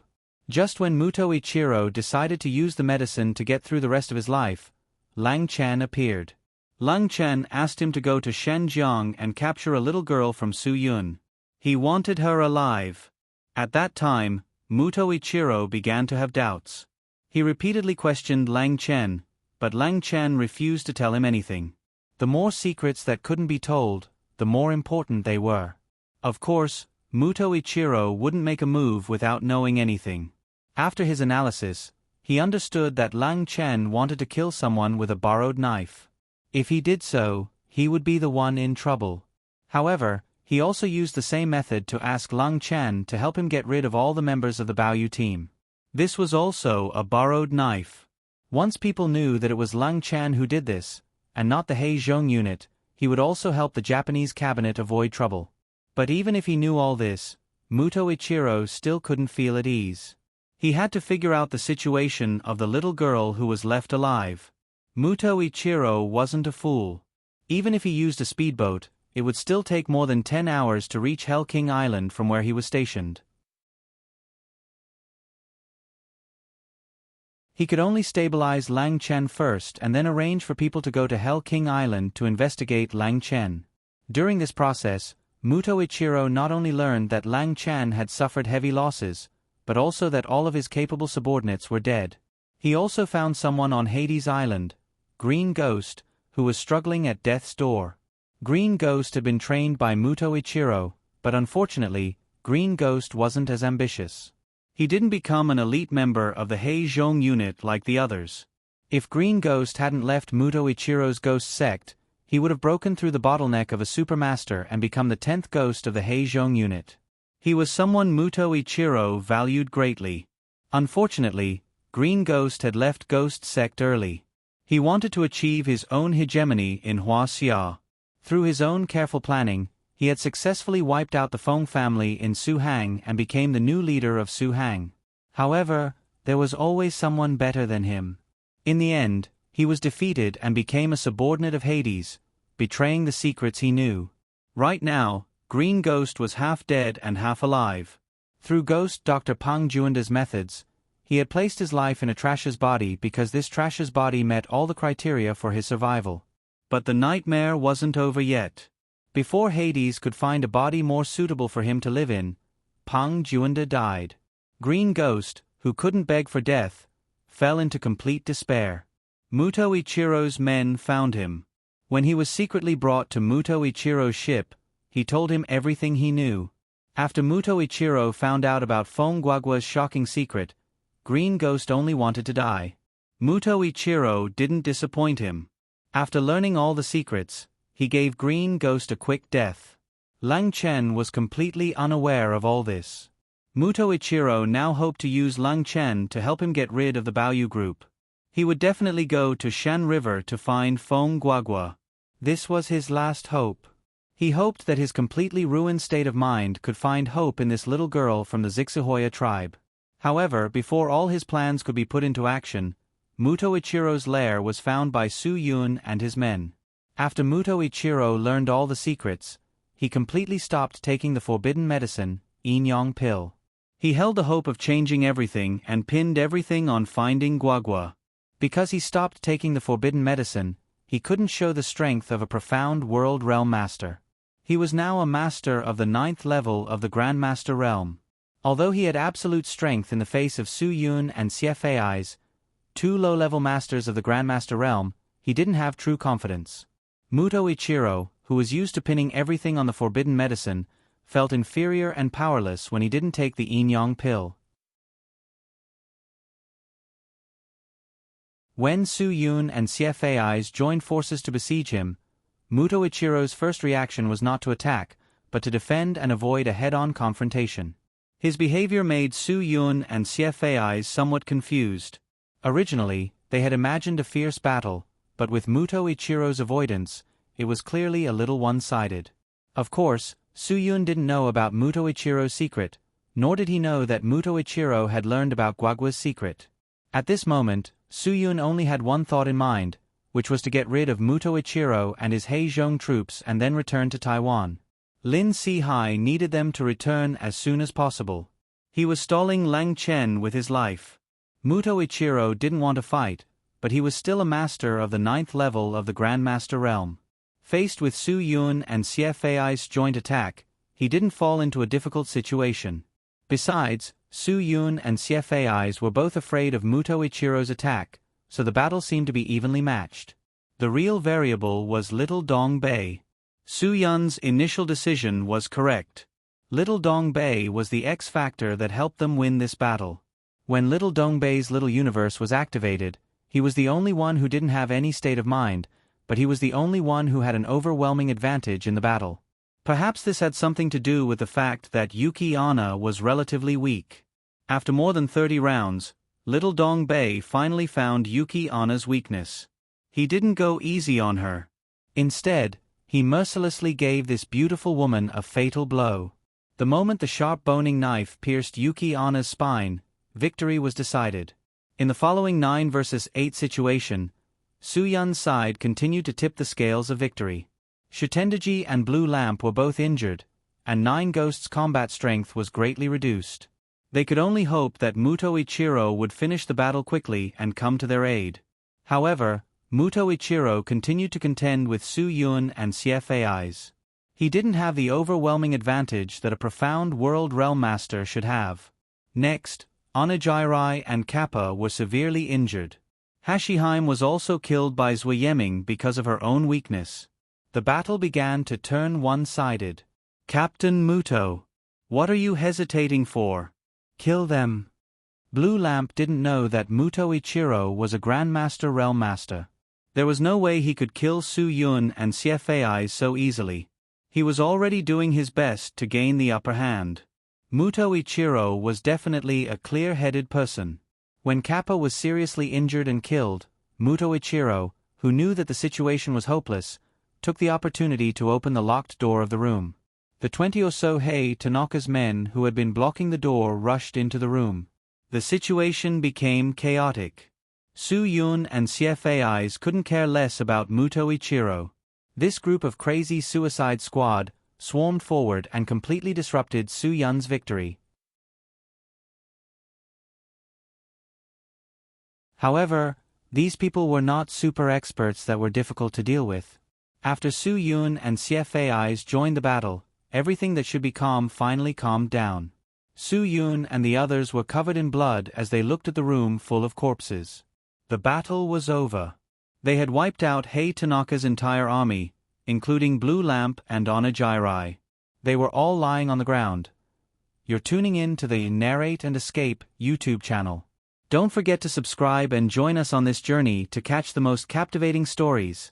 Just when Muto Ichiro decided to use the medicine to get through the rest of his life, Lang Chen appeared. Lang Chen asked him to go to Shenzhen and capture a little girl from Su Yun. He wanted her alive. At that time, Muto Ichiro began to have doubts. He repeatedly questioned Lang Chen, but Lang Chen refused to tell him anything. The more secrets that couldn't be told, the more important they were. Of course, Muto Ichiro wouldn't make a move without knowing anything. After his analysis, he understood that Lang Chen wanted to kill someone with a borrowed knife. If he did so, he would be the one in trouble. However, he also used the same method to ask Lang Chen to help him get rid of all the members of the Baoyu team. This was also a borrowed knife. Once people knew that it was Lang Chen who did this, and not the Heizhong unit, he would also help the Japanese cabinet avoid trouble. But even if he knew all this, Muto Ichiro still couldn't feel at ease. He had to figure out the situation of the little girl who was left alive. Muto Ichiro wasn't a fool. Even if he used a speedboat, it would still take more than 10 hours to reach Hell King Island from where he was stationed. He could only stabilize Lang Chen first and then arrange for people to go to Hell King Island to investigate Lang Chen. During this process, Muto Ichiro not only learned that Lang Chen had suffered heavy losses, but also that all of his capable subordinates were dead. He also found someone on Hades Island, Green Ghost, who was struggling at death's door. Green Ghost had been trained by Muto Ichiro, but unfortunately, Green Ghost wasn't as ambitious. He didn't become an elite member of the Heizhong unit like the others. If Green Ghost hadn't left Muto Ichiro's ghost sect, he would have broken through the bottleneck of a supermaster and become the 10th ghost of the Heizhong unit. He was someone Muto Ichiro valued greatly. Unfortunately, Green Ghost had left ghost sect early. He wanted to achieve his own hegemony in Huaxia. Through his own careful planning, he had successfully wiped out the Feng family in Suhang and became the new leader of Suhang. However, there was always someone better than him. In the end, he was defeated and became a subordinate of Hades, betraying the secrets he knew. Right now, Green Ghost was half dead and half alive. Through Ghost Dr. Pang Juanda's methods, he had placed his life in a trash's body because this trash's body met all the criteria for his survival. But the nightmare wasn't over yet. Before Hades could find a body more suitable for him to live in, Pang Juanda died. Green Ghost, who couldn't beg for death, fell into complete despair. Muto Ichiro's men found him. When he was secretly brought to Muto Ichiro's ship, he told him everything he knew. After Muto Ichiro found out about Feng Guagua's shocking secret, Green Ghost only wanted to die. Muto Ichiro didn't disappoint him. After learning all the secrets, he gave Green Ghost a quick death. Lang Chen was completely unaware of all this. Muto Ichiro now hoped to use Lang Chen to help him get rid of the Baoyu group. He would definitely go to Shan River to find Feng Guagua. This was his last hope. He hoped that his completely ruined state of mind could find hope in this little girl from the Zixuhoya tribe. However, before all his plans could be put into action, Muto Ichiro's lair was found by Su Yun and his men. After Muto Ichiro learned all the secrets, he completely stopped taking the forbidden medicine, Yin Yang pill. He held the hope of changing everything and pinned everything on finding Guagua. Because he stopped taking the forbidden medicine, he couldn't show the strength of a profound world realm master. He was now a master of the 9th level of the Grandmaster realm. Although he had absolute strength in the face of Su Yun and Xiefei's, 2 low-level masters of the Grandmaster realm, he didn't have true confidence. Muto Ichiro, who was used to pinning everything on the forbidden medicine, felt inferior and powerless when he didn't take the Yin Yang pill. When Su Yun and Xiefei's joined forces to besiege him, Muto Ichiro's first reaction was not to attack, but to defend and avoid a head-on confrontation. His behavior made Su Yun and Xiefei's somewhat confused. Originally, they had imagined a fierce battle, but with Muto Ichiro's avoidance, it was clearly a little one-sided. Of course, Su Yun didn't know about Muto Ichiro's secret, nor did he know that Muto Ichiro had learned about Guagua's secret. At this moment, Su Yun only had one thought in mind, which was to get rid of Muto Ichiro and his Heizhong troops and then return to Taiwan. Lin Sihai needed them to return as soon as possible. He was stalling Lang Chen with his life. Muto Ichiro didn't want to fight, but he was still a master of the 9th level of the Grandmaster realm. Faced with Su Yun and Xiefei's joint attack, he didn't fall into a difficult situation. Besides, Su Yun and Xiefei's were both afraid of Muto Ichiro's attack, so the battle seemed to be evenly matched. The real variable was Little Dong Bei. Su Yun's initial decision was correct. Little Dong Bei was the X factor that helped them win this battle. When Little Dong Bei's little universe was activated, he was the only one who didn't have any state of mind, but he was the only one who had an overwhelming advantage in the battle. Perhaps this had something to do with the fact that Yuki Onna was relatively weak. After more than 30 rounds, Little Dong Bei finally found Yuki Onna's weakness. He didn't go easy on her. Instead, he mercilessly gave this beautiful woman a fatal blow. The moment the sharp boning knife pierced Yuki Onna's spine, victory was decided. In the following 9 versus 8 situation, Su Yun's side continued to tip the scales of victory. Shutendaji and Blue Lamp were both injured, and Nine Ghosts' combat strength was greatly reduced. They could only hope that Muto Ichiro would finish the battle quickly and come to their aid. However, Muto Ichiro continued to contend with Su Yun and CFAIs. He didn't have the overwhelming advantage that a profound World Realm Master should have. Next, Onajairai and Kappa were severely injured. Hashiheim was also killed by Zwayeming because of her own weakness. The battle began to turn one-sided. Captain Muto, what are you hesitating for? Kill them. Blue Lamp didn't know that Muto Ichiro was a Grandmaster Realm Master. There was no way he could kill Su Yun and CFAI so easily. He was already doing his best to gain the upper hand. Muto Ichiro was definitely a clear-headed person. When Kappa was seriously injured and killed, Muto Ichiro, who knew that the situation was hopeless, took the opportunity to open the locked door of the room. The 20 or so Hei Tanaka's men who had been blocking the door rushed into the room. The situation became chaotic. Su Yun and CFAIs couldn't care less about Muto Ichiro. This group of crazy suicide squad swarmed forward and completely disrupted Su Yun's victory. However, these people were not super experts that were difficult to deal with. After Su Yun and CFAIs joined the battle, everything that should be calm finally calmed down. Su Yun and the others were covered in blood as they looked at the room full of corpses. The battle was over. They had wiped out Hei Tanaka's entire army, including Blue Lamp and Onajairai. They were all lying on the ground. You're tuning in to the Narrate and Escape YouTube channel. Don't forget to subscribe and join us on this journey to catch the most captivating stories.